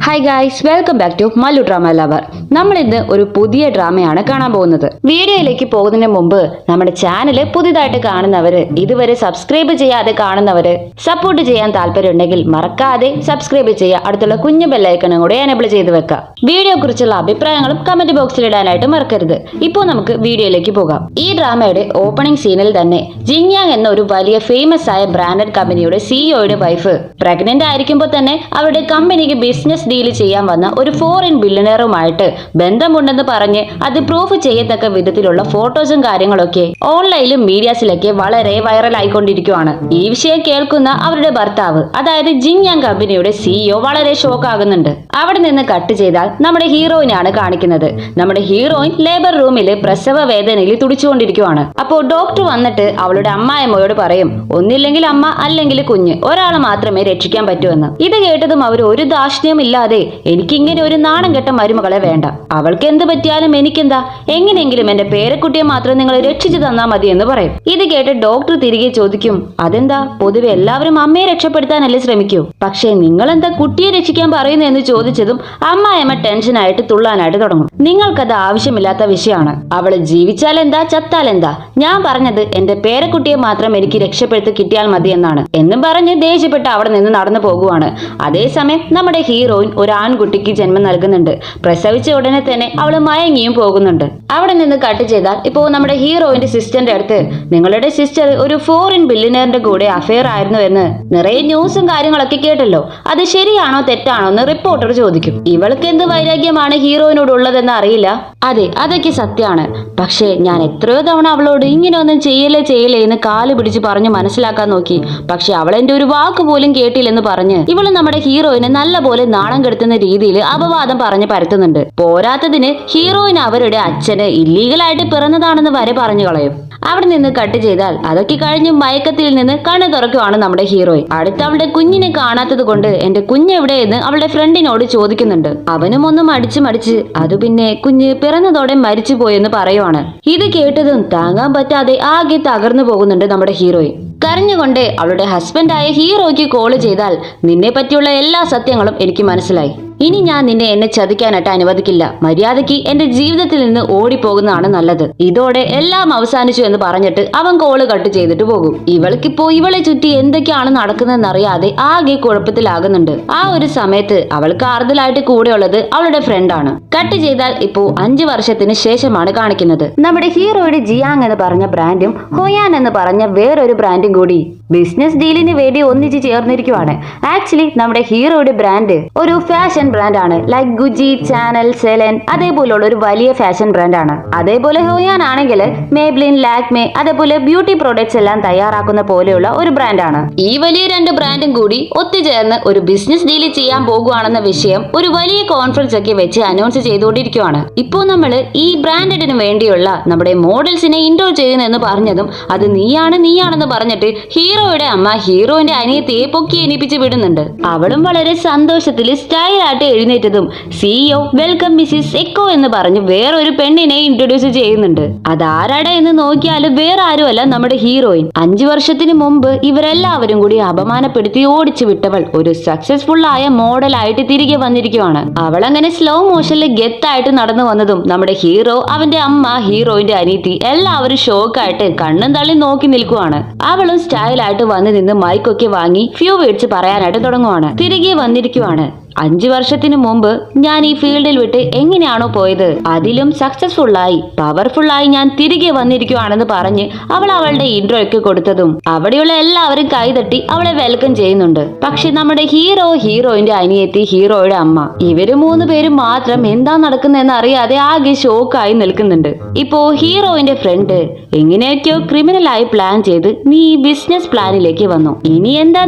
Hi guys, welcome back to Mallu drama lover. നമ്മൾ ഇന്ന് ഒരു പുതിയ ഡ്രാമയാണ് കാണാൻ പോകുന്നത്. വീഡിയോയിലേക്ക് പോകുന്നതിന് മുമ്പ് നമ്മുടെ ചാനൽ പുതിയതായിട്ട് കാണുന്നവര്, ഇതുവരെ സബ്സ്ക്രൈബ് ചെയ്യാതെ കാണുന്നവര്, സപ്പോർട്ട് ചെയ്യാൻ താല്പര്യം ഉണ്ടെങ്കിൽ മറക്കാതെ സബ്സ്ക്രൈബ് ചെയ്യുക. അടുത്തുള്ള കുഞ്ഞു ബെല്ലൈക്കണും കൂടെ എനേബിൾ ചെയ്ത് വെക്കുക. വീഡിയോ കുറിച്ചുള്ള അഭിപ്രായങ്ങളും കമന്റ് ബോക്സിൽ ഇടാനായിട്ട് മറക്കരുത്. ഇപ്പോൾ നമുക്ക് വീഡിയോയിലേക്ക് പോകാം. ഈ ഡ്രാമയുടെ ഓപ്പണിംഗ് സീനിൽ തന്നെ ജിങ്യാങ് എന്ന ഒരു വലിയ ഫേമസ് ആയ ബ്രാൻഡഡ് കമ്പനിയുടെ സിഇഒയുടെ വൈഫ് പ്രഗ്നന്റ് ആയിരിക്കുമ്പോൾ തന്നെ അവരുടെ കമ്പനിക്ക് ബിസിനസ് ഡീൽ ചെയ്യാൻ വന്ന ഒരു ഫോറിൻ ബില്യണറുമായിട്ട് ബന്ധമുണ്ടെന്ന് പറഞ്ഞ് അത് പ്രൂഫ് ചെയ്യത്തക്ക വിധത്തിലുള്ള ഫോട്ടോസും കാര്യങ്ങളൊക്കെ ഓൺലൈനിലും മീഡിയാസിലൊക്കെ വളരെ വൈറൽ ആയിക്കൊണ്ടിരിക്കുകയാണ്. ഈ വിഷയം കേൾക്കുന്ന അവരുടെ ഭർത്താവ്, അതായത് ജിങ്യാങ് കമ്പനിയുടെ സിഇഒ വളരെ ഷോക്ക് ആകുന്നുണ്ട്. അവിടെ നിന്ന് കട്ട് ചെയ്താൽ നമ്മുടെ ഹീറോയിനാണ് കാണിക്കുന്നത്. നമ്മുടെ ഹീറോയിൻ ലേബർ റൂമിൽ പ്രസവ വേദനയിൽ തുടിച്ചുകൊണ്ടിരിക്കുകയാണ്. അപ്പോൾ ഡോക്ടർ വന്നിട്ട് അവളുടെ അമ്മായിമ്മയോട് പറയും, ഒന്നില്ലെങ്കിൽ അമ്മ അല്ലെങ്കിൽ കുഞ്ഞ്, ഒരാളെ മാത്രമേ രക്ഷിക്കാൻ പറ്റൂവെന്ന്. ഇത് കേട്ടതും അവർ ഒരു ദാക്ഷിണ്യം ഇല്ലാതെ, എനിക്കിങ്ങനെ ഒരു നാണം കെട്ട മരുമകളെ വേണ്ട, അവൾക്ക് എന്ത് പറ്റിയാലും എനിക്കെന്താ, എങ്ങനെയെങ്കിലും എന്റെ പേരക്കുട്ടിയെ മാത്രം നിങ്ങൾ രക്ഷിച്ചു തന്നാ മതി എന്ന് പറയും. ഇത് കേട്ട് ഡോക്ടർ തിരികെ ചോദിക്കും, അതെന്താ, പൊതുവെ എല്ലാവരും അമ്മയെ രക്ഷപ്പെടുത്താനല്ലേ ശ്രമിക്കൂ, പക്ഷേ നിങ്ങൾ എന്താ കുട്ടിയെ രക്ഷിക്കാൻ പറയുന്നു എന്ന് ചോദിച്ചതും അമ്മായിയമ്മ ടെൻഷനായിട്ട് തുള്ളാനായിട്ട് തുടങ്ങും. നിങ്ങൾക്കത് ആവശ്യമില്ലാത്ത വിഷയമാണ്. അവള് ജീവിച്ചാലെന്താ ചത്താലെന്താ, ഞാൻ പറഞ്ഞത് എന്റെ പേരക്കുട്ടിയെ മാത്രം എനിക്ക് രക്ഷപ്പെടുത്തി കിട്ടിയാൽ മതി എന്നാണ് എന്നും പറഞ്ഞ് ദേഷ്യപ്പെട്ട് അവിടെ നിന്ന് നടന്നു പോകുവാണ്. അതേസമയം നമ്മുടെ ഹീറോയിൻ ഒരു ആൺകുട്ടിക്ക് ജന്മം നൽകുന്നുണ്ട്. പ്രസവിച്ച ഉടനെ തന്നെ അവള് മയങ്ങിയും പോകുന്നുണ്ട്. അവിടെ നിന്ന് കട്ട് ചെയ്താൽ ഇപ്പോ നമ്മുടെ ഹീറോയിന്റെ സിസ്റ്ററിന്റെ അടുത്ത്, നിങ്ങളുടെ സിസ്റ്റർ ഒരു ഫോറിൻ ബില്യണറിന്റെ കൂടെ അഫെയർ ആയിരുന്നു എന്ന് നിറയെ ന്യൂസും കാര്യങ്ങളൊക്കെ കേട്ടല്ലോ, അത് ശരിയാണോ തെറ്റാണോ എന്ന് റിപ്പോർട്ടർ ചോദിക്കും. ഇവൾക്ക് എന്ത് വൈരാഗ്യമാണ് ഹീറോയിനോട് ഉള്ളതെന്ന് അറിയില്ല. അതെ, അതൊക്കെ സത്യമാണ്. പക്ഷേ ഞാൻ എത്രയോ തവണ അവളോട് ഇങ്ങനെ ഒന്നും ചെയ്യലേ എന്ന് കാല് പിടിച്ച് പറഞ്ഞു മനസ്സിലാക്കാൻ നോക്കി. പക്ഷെ അവൾ എന്റെ ഒരു വാക്ക് പോലും കേട്ടില്ലെന്ന് പറഞ്ഞ് ഇവള് നമ്മുടെ ഹീറോയിനെ നല്ല പോലെ നാണം കെടുത്തുന്ന രീതിയിൽ അപവാദം പറഞ്ഞ് പരത്തുന്നുണ്ട്. പോരാത്തതിന് ഹീറോയിൻ അവരുടെ അച്ഛന് ഇല്ലീഗലായിട്ട് പിറന്നതാണെന്ന് വരെ പറഞ്ഞു കളയും. അവിടെ നിന്ന് കട്ട് ചെയ്താൽ അതൊക്കെ കഴിഞ്ഞ് മയക്കത്തിൽ നിന്ന് കണ്ണു തുറക്കുവാണ് നമ്മുടെ ഹീറോയിൻ. അടുത്ത് അവളുടെ കുഞ്ഞിനെ കാണാത്തത് കൊണ്ട് എന്റെ കുഞ്ഞെവിടെയെന്ന് അവളുടെ ഫ്രണ്ടിനോട് ചോദിക്കുന്നുണ്ട്. അവനും ഒന്നും മടിച്ച് അത് പിന്നെ കുഞ്ഞ് പിറന്നതോടെ മരിച്ചു പോയെന്ന് പറയുവാണ്. ഇത് കേട്ടതും താങ്ങാൻ പറ്റാതെ ആകെ തകർന്നു പോകുന്നുണ്ട് നമ്മുടെ ഹീറോയിൻ. കരഞ്ഞുകൊണ്ട് അവളുടെ ഹസ്ബൻഡായ ഹീറോയ്ക്ക് കോള് ചെയ്താൽ, നിന്നെ പറ്റിയുള്ള എല്ലാ സത്യങ്ങളും എനിക്ക് മനസ്സിലായി, ഇനി ഞാൻ നിന്നെ എന്നെ ചതിക്കാനായിട്ട് അനുവദിക്കില്ല, മര്യാദയ്ക്ക് എന്റെ ജീവിതത്തിൽ നിന്ന് ഓടിപ്പോകുന്നതാണ് നല്ലത്. ഇതോടെ എല്ലാം അവസാനിച്ചു എന്ന് പറഞ്ഞിട്ട് അവൻ കോള് കട്ട് ചെയ്തിട്ട് പോകും. ഇവൾക്കിപ്പോ ഇവളെ ചുറ്റി എന്തൊക്കെയാണ് നടക്കുന്നതെന്ന് അറിയാതെ ആകെ കുഴപ്പത്തിലാകുന്നുണ്ട്. ആ ഒരു സമയത്ത് അവൾക്ക് ആറുതലായിട്ട് കൂടെയുള്ളത് അവളുടെ ഫ്രണ്ടാണ്. കട്ട് ചെയ്താൽ ഇപ്പോ 5 വർഷത്തിന് ശേഷമാണ് കാണിക്കുന്നത്. നമ്മുടെ ഹീറോയുടെ ജിയാങ് എന്ന് പറഞ്ഞ ബ്രാൻഡും ഹോയാൻ എന്ന് പറഞ്ഞ വേറൊരു ബ്രാൻഡും കൂടി ബിസിനസ് ഡീലിന് വേണ്ടി ഒന്നിച്ച് ചേർന്നിരിക്കുവാണ്. ആക്ച്വലി നമ്മുടെ ഹീറോയുടെ ബ്രാൻഡ് ഒരു ഫാഷൻ ബ്രാൻഡാണ്. ലൈക്ക് ഗുജി, ചാനൽ, സെലൻ, അതേപോലുള്ള ഒരു വലിയ ഫാഷൻ ബ്രാൻഡാണ്. അതേപോലെ ഹോയാൻ ആണെങ്കിൽ മേബ്ലിൻ, ലാക്മേ, അതേപോലെ ബ്യൂട്ടി പ്രോഡക്ട്സ് എല്ലാം തയ്യാറാക്കുന്ന പോലെയുള്ള ഒരു ബ്രാൻഡാണ്. ഈ വലിയ 2 ബ്രാൻഡും കൂടി ഒത്തുചേർന്ന് ഒരു ബിസിനസ് ഡീൽ ചെയ്യാൻ പോകുവാണെന്ന വിഷയം ഒരു വലിയ കോൺഫറൻസ് ഒക്കെ വെച്ച് അനൗൺസ് ചെയ്തുകൊണ്ടിരിക്കുകയാണ്. ഇപ്പോൾ നമ്മൾ ഈ ബ്രാൻഡിന് വേണ്ടിയുള്ള നമ്മുടെ മോഡൽസിനെ ഇൻട്രോ ചെയ്യുന്നെന്ന് പറഞ്ഞതും അത് നീയാണെന്ന് പറഞ്ഞിട്ട് ഹീറോയുടെ അമ്മ ഹീറോയിന്റെ അനിയത്തിയെ പൊക്കി എണീപ്പിച്ച് വിടുന്നുണ്ട്. അവളും വളരെ സന്തോഷത്തിൽ സ്റ്റൈലായിട്ട് എഴുന്നേറ്റതും സിഇഒ വെൽക്കം മിസ്സിസ് എക്കോ എന്ന് പറഞ്ഞ് വേറൊരു പെണ്ണിനെ ഇൻട്രൊഡ്യൂസ് ചെയ്യുന്നുണ്ട്. അതാരാടെ എന്ന് നോക്കിയാൽ വേറെ ആരുമല്ല, നമ്മുടെ ഹീറോയിൻ. 5 വർഷത്തിന് മുമ്പ് ഇവരെല്ലാവരും കൂടി അപമാനപ്പെടുത്തി ഓടിച്ചു വിട്ടവൾ ഒരു സക്സസ്ഫുൾ ആയ മോഡലായിട്ട് തിരികെ വന്നിരിക്കുവാണ്. അവൾ അങ്ങനെ സ്ലോ മോഷനിൽ ഗെത്തായിട്ട് നടന്നു വന്നതും നമ്മുടെ ഹീറോ, അവന്റെ അമ്മ, ഹീറോയിന്റെ അനിയത്തി എല്ലാവരും ഷോക്കായിട്ട് കണ്ണും തള്ളി നോക്കി നിൽക്കുവാണ്. അവളും സ്റ്റൈലായിട്ട് വന്ന് നിന്ന് മൈക്കൊക്കെ വാങ്ങി ഫ്യൂ വേർഡ്സ് പറയാനായിട്ട് തുടങ്ങുവാണ്. തിരികെ വന്നിരിക്കുവാണ്. 5 വർഷത്തിന് മുമ്പ് ഞാൻ ഈ ഫീൽഡിൽ വിട്ട് എങ്ങനെയാണോ പോയത്, അതിലും സക്സസ്ഫുള്ളായി പവർഫുള്ളായി ഞാൻ തിരികെ വന്നിരിക്കുവാണെന്ന് പറഞ്ഞ് അവൾ അവളുടെ ഇൻട്രോ ഒക്കെ കൊടുത്തതും അവിടെയുള്ള എല്ലാവരും കൈതട്ടി അവളെ വെൽക്കം ചെയ്യുന്നുണ്ട്. പക്ഷെ നമ്മുടെ ഹീറോ, ഹീറോയിന്റെ അനിയത്തി, ഹീറോയുടെ അമ്മ, ഇവര് 3 പേരും മാത്രം എന്താ നടക്കുന്നതെന്ന് അറിയാതെ ആകെ ഷോക്കായി നിൽക്കുന്നുണ്ട്. ഇപ്പോ ഹീറോയിന്റെ ഫ്രണ്ട് എങ്ങനെയൊക്കെയോ ക്രിമിനലായി പ്ലാൻ ചെയ്ത് നീ ഈ ബിസിനസ് പ്ലാനിലേക്ക് വന്നു, ഇനി എന്താ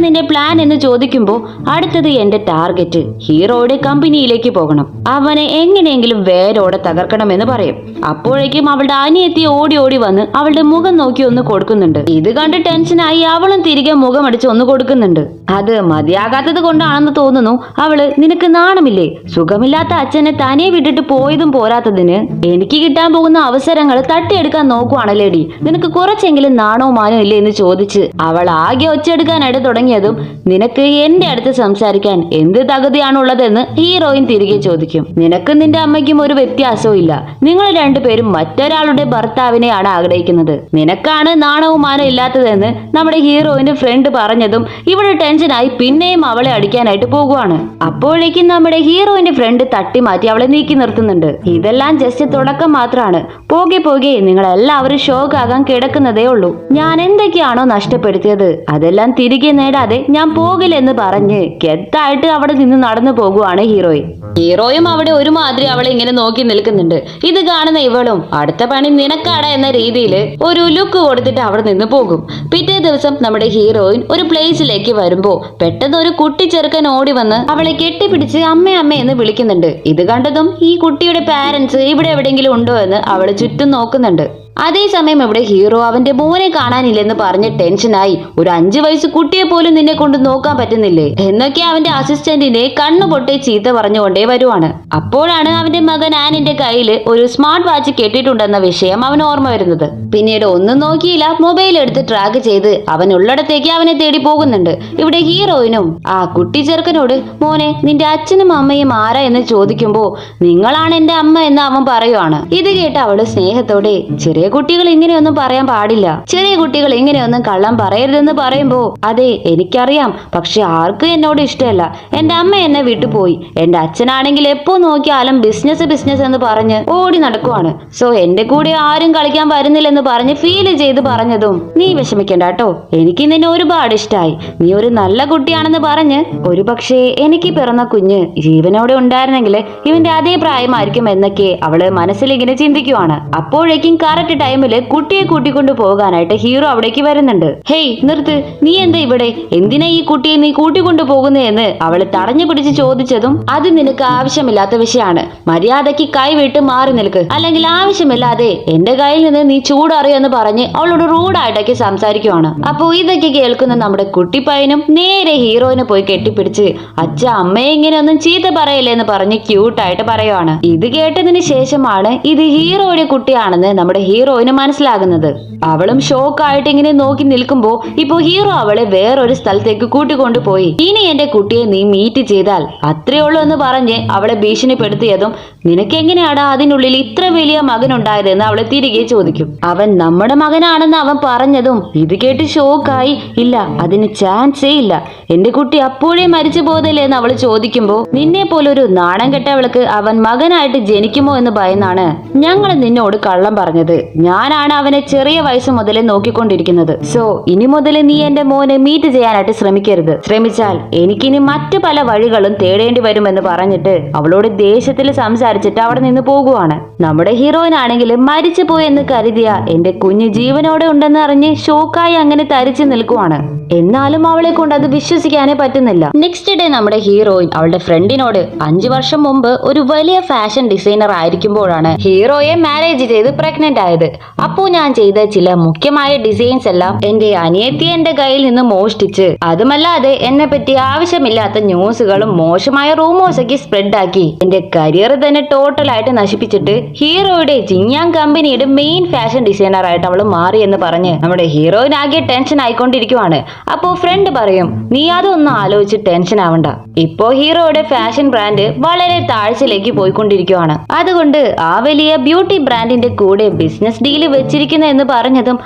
നിന്റെ പ്ലാൻ എന്ന് ചോദിക്കുമ്പോ അടുത്തത് എന്റെ ടാർഗറ്റ് ഹീറോയുടെ കമ്പനിയിലേക്ക് പോകണം. അവനെ എങ്ങനെയെങ്കിലും വേരോടെ തകർക്കണമെന്ന് പറയും. അപ്പോഴേക്കും അവളുടെ അനിയത്തി ഓടി ഓടി വന്ന് അവളുടെ മുഖം നോക്കി ഒന്ന് കൊടുക്കുന്നുണ്ട്. ഇത് കണ്ട് ടെൻഷനായി അവളും തിരികെ മുഖം അടിച്ച് ഒന്ന് കൊടുക്കുന്നുണ്ട്. അത് മതിയാകാത്തത് കൊണ്ടാണെന്ന് തോന്നുന്നു. അവള്, നിനക്ക് നാണമില്ലേ? സുഖമില്ലാത്ത അച്ഛനെ തനിയെ വിട്ടിട്ട് പോയതും പോരാത്തതിന് എനിക്ക് കിട്ടാൻ പോകുന്ന അവസരങ്ങൾ തട്ടിയെടുക്കാൻ നോക്കുവാണല്ലേടി. നിനക്ക് കുറച്ചെങ്കിലും നാണോ മാനോ ഇല്ലേ എന്ന് ചോദിച്ച് അവൾ ആകെ ഒച്ചെടുക്കാനായിട്ട് തുടങ്ങിയതും, നിനക്ക് എന്റെ അടുത്ത് സംസാരിക്കാൻ എന്ത് തകുതിയാണുള്ളതെന്ന് ഹീറോയിൻ തിരികെ ചോദിക്കും. നിനക്കും നിന്റെ അമ്മയ്ക്കും ഒരു വ്യത്യാസവും ഇല്ല. നിങ്ങൾ രണ്ടുപേരും മറ്റൊരാളുടെ ഭർത്താവിനെയാണ് ആഗ്രഹിക്കുന്നത്. നിനക്കാണ് നാണവും മാനോ ഇല്ലാത്തതെന്ന് നമ്മുടെ ഹീറോയിന്റെ ഫ്രണ്ട് പറഞ്ഞതും ഇവിടെ ടെൻഷനായി പിന്നെയും അവളെ അടിക്കാനായിട്ട് പോകുവാണ്. അപ്പോഴേക്കും നമ്മുടെ ഹീറോയിന്റെ ഫ്രണ്ട് തട്ടി മാറ്റി അവളെ നീക്കി നിർത്തുന്നുണ്ട്. ഇതെല്ലാം ജസ്റ്റ് തുടക്കം മാത്രമാണ്. പോകെ പോകെ നിങ്ങൾ എല്ലാവരും ഷോക്കാകാൻ കിടക്കുന്നതേ ഉള്ളൂ. ഞാൻ എന്തൊക്കെയാണോ നഷ്ടപ്പെടുത്തിയത് അതെല്ലാം തിരികെ നേടാതെ ഞാൻ പോകില്ലെന്ന് പറഞ്ഞ് കെത്തായിട്ട് അവിടെ നിന്ന് നടന്നു പോകുവാണ് ഹീറോയും അവിടെ ഒരുമാതിരി അവളെ ഇങ്ങനെ നോക്കി നിൽക്കുന്നുണ്ട്. ഇത് കാണുന്ന ഇവളും അടുത്ത പണി നിനക്കാടാ എന്ന രീതിയിൽ ഒരു ലുക്ക് കൊടുത്തിട്ട് അവിടെ നിന്ന് പോകും. പിറ്റേ ദിവസം നമ്മുടെ ഹീറോയിൻ ഒരു പ്ലേസിലേക്ക് വരുമ്പോ പെട്ടെന്ന് ഒരു കുട്ടി ചെറുക്കൻ ഓടി വന്ന് അവളെ കെട്ടിപ്പിടിച്ച് അമ്മ അമ്മ എന്ന് വിളിക്കുന്നുണ്ട്. ഇത് കണ്ടതും ഈ കുട്ടിയുടെ പാരന്റ്സ് ഇവിടെ എവിടെയെങ്കിലും ഉണ്ടോ എന്ന് അവള് ചുറ്റും നോക്കുന്നുണ്ട്. അതേസമയം ഇവിടെ ഹീറോ അവന്റെ മോനെ കാണാനില്ലെന്ന് പറഞ്ഞ് ടെൻഷനായി, ഒരു 5 വയസ്സ് കുട്ടിയെ പോലും നിന്നെ കൊണ്ട് നോക്കാൻ പറ്റുന്നില്ലേ എന്നൊക്കെ അവന്റെ അസിസ്റ്റന്റിനെ കണ്ണു പൊട്ടി ചീത്ത പറഞ്ഞുകൊണ്ടേ വരുവാണ്. അപ്പോഴാണ് അവന്റെ മകൻ ആനിന്റെ കയ്യിൽ ഒരു സ്മാർട്ട് വാച്ച് കെട്ടിയിട്ടുണ്ടെന്ന വിഷയം അവൻ ഓർമ്മ വരുന്നത്. പിന്നീട് ഒന്നും നോക്കിയില്ല, മൊബൈൽ എടുത്ത് ട്രാക്ക് ചെയ്ത് അവൻ ഉള്ളിടത്തേക്ക് അവനെ തേടി പോകുന്നുണ്ട്. ഇവിടെ ഹീറോയിനും ആ കുട്ടി ചെറുക്കനോട്, മോനെ നിന്റെ അച്ഛനും അമ്മയും ആരാ എന്ന് ചോദിക്കുമ്പോ നിങ്ങളാണ് എന്റെ അമ്മ എന്ന് അവൻ പറയുവാണ്. ഇത് കേട്ട് അവള് സ്നേഹത്തോടെ, ചെറിയ കുട്ടികൾ ഇങ്ങനെയൊന്നും പറയാൻ പാടില്ല, ചെറിയ കുട്ടികൾ ഇങ്ങനെയൊന്നും കള്ളം പറയരുതെന്ന് പറയുമ്പോ, അതെ എനിക്കറിയാം, പക്ഷെ ആർക്കും എന്നോട് ഇഷ്ടമല്ല. എന്റെ അമ്മ എന്നെ വിട്ടുപോയി. എന്റെ അച്ഛനാണെങ്കിൽ എപ്പോ നോക്കിയാലും ബിസിനസ് എന്ന് പറഞ്ഞ് ഓടി നടക്കുവാണ്. സോ എന്റെ കൂടെ ആരും കളിക്കാൻ വരുന്നില്ലെന്ന് പറഞ്ഞ് ഫീൽ ചെയ്ത് പറഞ്ഞതും, നീ വിഷമിക്കണ്ട കേട്ടോ, എനിക്ക് നിന്നെ ഒരുപാട് ഇഷ്ടമായി. നീ ഒരു നല്ല കുട്ടിയാണെന്ന് പറഞ്ഞ് ഒരു പക്ഷേ എനിക്ക് പിറന്ന കുഞ്ഞ് ജീവനോടെ ഉണ്ടായിരുന്നെങ്കിൽ ഇവന്റെ അതേ പ്രായമായിരിക്കും എന്നൊക്കെ അവള് മനസ്സിലിങ്ങനെ ചിന്തിക്കുവാണ്. അപ്പോഴേക്കും കറക്റ്റ് ടൈമില് കുട്ടിയെ കൂട്ടിക്കൊണ്ടു പോകാനായിട്ട് ഹീറോ അവിടേക്ക് വരുന്നുണ്ട്. ഹേയ് നിർത്ത്, നീ എന്താ ഇവിടെ? എന്തിനാ ഈ കുട്ടിയെ നീ കൂട്ടിക്കൊണ്ടു പോകുന്നേ എന്ന് അവള് തടഞ്ഞു പിടിച്ച് ചോദിച്ചതും, അത് നിനക്ക് ആവശ്യമില്ലാത്ത വിഷയമാണ്, മര്യാദയ്ക്ക് കൈവിട്ട് മാറി നിൽക്ക്, അല്ലെങ്കിൽ ആവശ്യമില്ലാതെ എന്റെ കയ്യിൽ നിന്ന് നീ ചൂടറിയെന്ന് പറഞ്ഞ് അവളോട് റൂഡായിട്ടൊക്കെ സംസാരിക്കുവാണ്. അപ്പോ ഇതൊക്കെ കേൾക്കുന്ന നമ്മുടെ കുട്ടിപ്പയ്യനും നേരെ ഹീറോയിനെ പോയി കെട്ടിപ്പിടിച്ച്, അച്ഛ അമ്മയെ ഇങ്ങനെയൊന്നും ചീത്ത പറയല്ലേ എന്ന് പറഞ്ഞ് ക്യൂട്ടായിട്ട് പറയുവാണ്. ഇത് കേട്ടതിന് ശേഷമാണ് ഇത് ഹീറോയുടെ കുട്ടിയാണെന്ന് നമ്മുടെ ഹീറോയിന് മനസ്സിലാകുന്നത്. അവളും ഷോക്കായിട്ട് ഇങ്ങനെ നോക്കി നിൽക്കുമ്പോ ഇപ്പോ ഹീറോ അവളെ വേറൊരു സ്ഥലത്തേക്ക് കൂട്ടിക്കൊണ്ടുപോയി, ഇനി എന്റെ കുട്ടിയെ നീ മീറ്റ് ചെയ്താൽ അത്രേ ഉള്ളൂ എന്ന് പറഞ്ഞ് അവളെ ഭീഷണിപ്പെടുത്തിയതും, നിനക്കെങ്ങനെയാടാ അതിനുള്ളിൽ ഇത്ര വലിയ മകനുണ്ടായതെന്ന് അവളെ തിരികെ ചോദിക്കും. അവൻ നമ്മുടെ മകനാണെന്ന് അവൻ പറഞ്ഞതും ഇത് കേട്ട് ഷോക്കായി, ഇല്ല അതിന് ചാൻസേ ഇല്ല, എന്റെ കുട്ടി അപ്പോഴേ മരിച്ചു പോയതല്ലേ എന്ന് അവൾ ചോദിക്കുമ്പോ, നിന്നെ പോലൊരു നാണം കെട്ടവൾക്ക് അവൻ മകനായിട്ട് ജനിക്കുമോ എന്ന് ഭയന്നാണ് ഞങ്ങൾ നിന്നോട് കള്ളം പറഞ്ഞത്. ഞാനാണ് അവനെ ചെറിയ വയസ്സ് മുതലേ നോക്കിക്കൊണ്ടിരിക്കുന്നത്. സോ ഇനി മുതൽ നീ എന്റെ മോനെ മീറ്റ് ചെയ്യാനായിട്ട് ശ്രമിക്കരുത്. ശ്രമിച്ചാൽ എനിക്കിനി മറ്റു പല വഴികളും തേടേണ്ടി വരുമെന്ന് പറഞ്ഞിട്ട് അവളോട് ദേഷ്യത്തിൽ സംസാരിച്ചിട്ട് അവിടെ നിന്ന് പോകുവാണ്. നമ്മുടെ ഹീറോയിൻ ആണെങ്കിൽ മരിച്ചു പോയെന്ന് കരുതിയ എന്റെ കുഞ്ഞ് ജീവനോടെ ഉണ്ടെന്ന് അറിഞ്ഞ് ഷോക്കായി അങ്ങനെ തരിച്ചു നിൽക്കുവാണ്. എന്നാലും അവളെ കൊണ്ട് അത് വിശ്വസിക്കാനേ പറ്റുന്നില്ല. നെക്സ്റ്റ് ഡേ നമ്മുടെ ഹീറോയിൻ അവളുടെ ഫ്രണ്ടിനോട് 5 വർഷം മുമ്പ് ഒരു വലിയ ഫാഷൻ ഡിസൈനർ ആയിരിക്കുമ്പോഴാണ് ഹീറോയെ മാരേജ് ചെയ്ത് പ്രഗ്നന്റ് ആയത്. അപ്പോ ഞാൻ ചെയ്ത ചില മുഖ്യമായ ഡിസൈൻസ് എല്ലാം എന്റെ അനിയത്തി എന്റെ കയ്യിൽ നിന്ന് മോഷ്ടിച്ച്, അതുമല്ലാതെ എന്നെ പറ്റി ആവശ്യമില്ലാത്ത ന്യൂസുകളും മോശമായ റൂമേഴ്സ് ഒക്കെ സ്പ്രെഡ് ആക്കി എന്റെ കരിയർ തന്നെ ടോട്ടലായിട്ട് നശിപ്പിച്ചിട്ട് ഹീറോയുടെ ജിങ്യാങ് കമ്പനിയുടെ മെയിൻ ഫാഷൻ ഡിസൈനർ ആയിട്ട് അവൾ മാറി എന്ന് പറഞ്ഞ് നമ്മുടെ ഹീറോയിൻ ആകെ ടെൻഷൻ ആയിക്കൊണ്ടിരിക്കുവാണ്. അപ്പോ ഫ്രണ്ട് പറയും, നീ അതൊന്നും ആലോചിച്ച് ടെൻഷൻ ആവണ്ട, ഇപ്പോ ഹീറോയുടെ ഫാഷൻ ബ്രാൻഡ് വളരെ താഴ്ചയിലേക്ക് പോയിക്കൊണ്ടിരിക്കുവാണ്. അതുകൊണ്ട് ആ വലിയ ബ്യൂട്ടി ബ്രാൻഡിന്റെ കൂടെ ബിസിനസ് ഡീല് വെച്ചിരിക്കുന്ന എന്ന് പറഞ്ഞതും,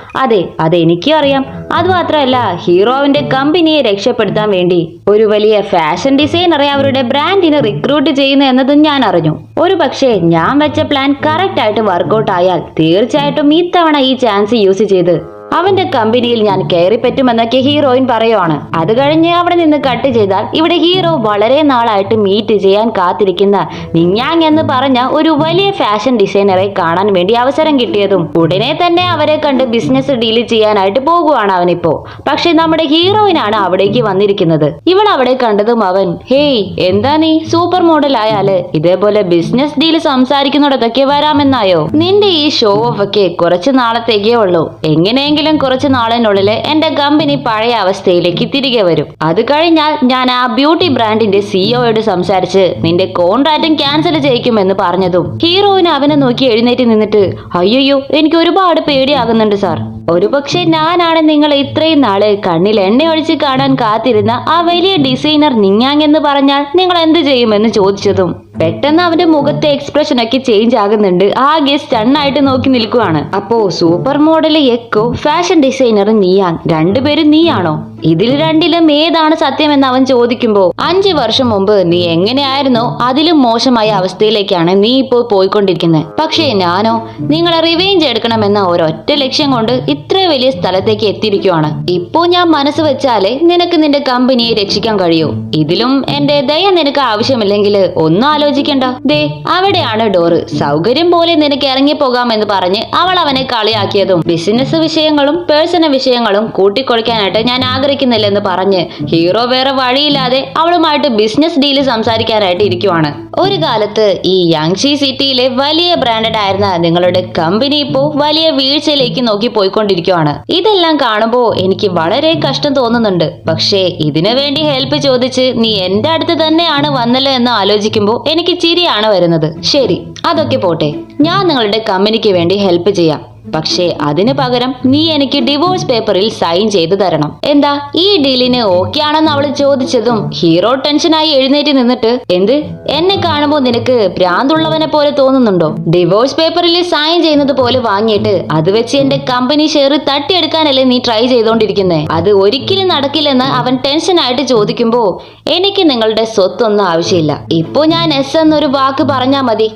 അതെനിക്കും അറിയാം. അതുമാത്രമല്ല ഹീറോവിന്റെ കമ്പനിയെ രക്ഷപ്പെടുത്താൻ വേണ്ടി ഒരു വലിയ ഫാഷൻ ഡിസൈനറെ അവരുടെ ബ്രാൻഡിന് റിക്രൂട്ട് ചെയ്യുന്നു എന്നതും ഞാൻ അറിഞ്ഞു. ഒരു പക്ഷേ ഞാൻ വെച്ച പ്ലാൻ കറക്റ്റ് ആയിട്ട് വർക്ക്ഔട്ട് ആയാൽ തീർച്ചയായിട്ടും ഇത്തവണ ഈ ചാൻസ് യൂസ് ചെയ്ത് അവന്റെ കമ്പനിയിൽ ഞാൻ കയറി പറ്റുമെന്നൊക്കെ ഹീറോയിൻ പറയുവാണ്. അത് കഴിഞ്ഞ് അവിടെ നിന്ന് കട്ട് ചെയ്താൽ ഇവിടെ ഹീറോ വളരെ നാളായിട്ട് മീറ്റ് ചെയ്യാൻ കാത്തിരിക്കുന്ന നിഞ്ഞാങ് എന്ന് പറഞ്ഞ ഒരു വലിയ ഫാഷൻ ഡിസൈനറെ കാണാൻ വേണ്ടി അവസരം കിട്ടിയതും ഉടനെ തന്നെ അവരെ കണ്ട് ബിസിനസ് ഡീൽ ചെയ്യാനായിട്ട് പോകുവാണ് അവനിപ്പോ. പക്ഷെ നമ്മുടെ ഹീറോയിനാണ് അവിടേക്ക് വന്നിരിക്കുന്നത്. ഇവൾ അവിടെ കണ്ടതും അവൻ, ഹേയ് എന്താ നീ സൂപ്പർ മോഡൽ ആയാല് ഇതേപോലെ ബിസിനസ് ഡീൽ സംസാരിക്കുന്നിടത്തൊക്കെ വരാമെന്നായോ? നിന്റെ ഈ ഷോ ഓഫ് ഒക്കെ കുറച്ച് നാളത്തേക്കേ ഉള്ളൂ. എങ്ങനെയെങ്കിലും കുറച്ച് നാളിനുള്ളിൽ എന്റെ കമ്പനി പഴയ അവസ്ഥയിലേക്ക് തിരികെ വരും. അത് കഴിഞ്ഞാൽ ഞാൻ ആ ബ്യൂട്ടി ബ്രാൻഡിന്റെ സിഇഒയോട് സംസാരിച്ച് നിന്റെ കോൺട്രാക്റ്റും ക്യാൻസൽ ചെയ്യിക്കുമെന്ന് പറഞ്ഞതും ഹീറോയിന് അവനെ നോക്കി എഴുന്നേറ്റ് നിന്നിട്ട്, അയ്യോ എനിക്ക് ഒരുപാട് പേടിയാകുന്നുണ്ട് സാർ. ഒരുപക്ഷെ ഞാനാണ് നിങ്ങളെ ഇത്രയും നാള് കണ്ണിൽ എണ്ണ ഒഴിച്ച് കാണാൻ കാത്തിരുന്ന ആ വലിയ ഡിസൈനർ നിഞ്ഞാങ് എന്ന് പറഞ്ഞാൽ നിങ്ങൾ എന്ത് ചെയ്യുമെന്ന് ചോദിച്ചതും പെട്ടെന്ന് അവന്റെ മുഖത്തെ എക്സ്പ്രഷൻ ഒക്കെ ചേഞ്ച് ആകുന്നുണ്ട്. ആകെ സ്റ്റണ്ണായിട്ട് നോക്കി നിൽക്കുവാണ്. അപ്പോ supermodel Echo, fashion designer നിയാങ്, രണ്ടുപേരും നീയാണോ? ഇതിൽ രണ്ടിലും ഏതാണ് സത്യമെന്ന് അവൻ ചോദിക്കുമ്പോ 5 വർഷം മുമ്പ് നീ എങ്ങനെയായിരുന്നോ അതിലും മോശമായ അവസ്ഥയിലേക്കാണ് നീ ഇപ്പോൾ പോയിക്കൊണ്ടിരിക്കുന്നത്. പക്ഷേ ഞാനോ നിങ്ങളെ റിവെഞ്ച് എടുക്കണമെന്ന ഒരൊറ്റ ലക്ഷ്യം കൊണ്ട് ഇത്ര വലിയ സ്ഥലത്തേക്ക് എത്തിയിരിക്കുവാണ്. ഇപ്പോ ഞാൻ മനസ്സ് വെച്ചാലേ നിനക്ക് നിന്റെ കമ്പനിയെ രക്ഷിക്കാൻ കഴിയൂ. ഇതിലും എന്റെ ദയ നിനക്ക് ആവശ്യമില്ലെങ്കിൽ ഒന്നും ആലോചിക്കണ്ട. ദേ അവിടെയാണ് ഡോറ്. സൗകര്യം പോലെ നിനക്ക് ഇറങ്ങി പോകാമെന്ന് പറഞ്ഞ് അവൾ അവനെ കളിയാക്കിയതും ബിസിനസ് വിഷയങ്ങളും പേഴ്സണൽ വിഷയങ്ങളും കൂട്ടിക്കൊടുക്കാനായിട്ട് ഞാൻ ആഗ്രഹിക്കുന്നില്ലെന്ന് പറഞ്ഞ് ഹീറോ വേറെ വഴിയില്ലാതെ അവളുമായിട്ട് ബിസിനസ് ഡീല് സംസാരിക്കാനായിട്ട് ഇരിക്കുവാണ്. ഒരു കാലത്ത് ഈ യാങ്ഷി സിറ്റിയിലെ വലിയ ബ്രാൻഡഡ് ആയിരുന്ന നിങ്ങളുടെ കമ്പനി ഇപ്പോ വലിയ വീഴ്ചയിലേക്ക് നോക്കി പോയിക്കൊണ്ടിരിക്കുവാണ്. ഇതെല്ലാം കാണുമ്പോ എനിക്ക് വളരെ കഷ്ടം തോന്നുന്നുണ്ട്. പക്ഷേ ഇതിനു വേണ്ടി ഹെൽപ്പ് ചോദിച്ച് നീ എന്റെ അടുത്ത് തന്നെയാണ് വന്നല്ലോ എന്ന് ആലോചിക്കുമ്പോ എനിക്ക് ചിരിയാണ് വരുന്നത്. ശരി, അതൊക്കെ പോട്ടെ, ഞാൻ നിങ്ങളുടെ കമ്പനിക്ക് വേണ്ടി ഹെൽപ്പ് ചെയ്യാം. പക്ഷേ അതിന് പകരം നീ എനിക്ക് ഡിവോഴ്സ് പേപ്പറിൽ സൈൻ ചെയ്തു തരണം. എന്താ ഈ ഡീലിന് ഓക്കെ ആണെന്ന് അവള് ചോദിച്ചതും ഹീറോ ടെൻഷനായി എഴുന്നേറ്റ് നിന്നിട്ട്, എന്ത് എന്നെ കാണുമ്പോ നിനക്ക് ഭ്രാന്തുള്ളവനെ പോലെ തോന്നുന്നുണ്ടോ? ഡിവോഴ്സ് പേപ്പറിൽ സൈൻ ചെയ്യുന്നത് പോലെ വാങ്ങിയിട്ട് അത് വെച്ച് എന്റെ കമ്പനി ഷെയർ തട്ടിയെടുക്കാനല്ലേ നീ ട്രൈ ചെയ്തോണ്ടിരിക്കുന്നേ? അത് ഒരിക്കലും നടക്കില്ലെന്ന് അവൻ ടെൻഷനായിട്ട് ചോദിക്കുമ്പോ, എനിക്ക് നിങ്ങളുടെ സ്വത്തൊന്നും ആവശ്യമില്ല. ഇപ്പോ ഞാൻ എസ് എന്നൊരു വാക്ക് പറഞ്ഞാൽ മതി,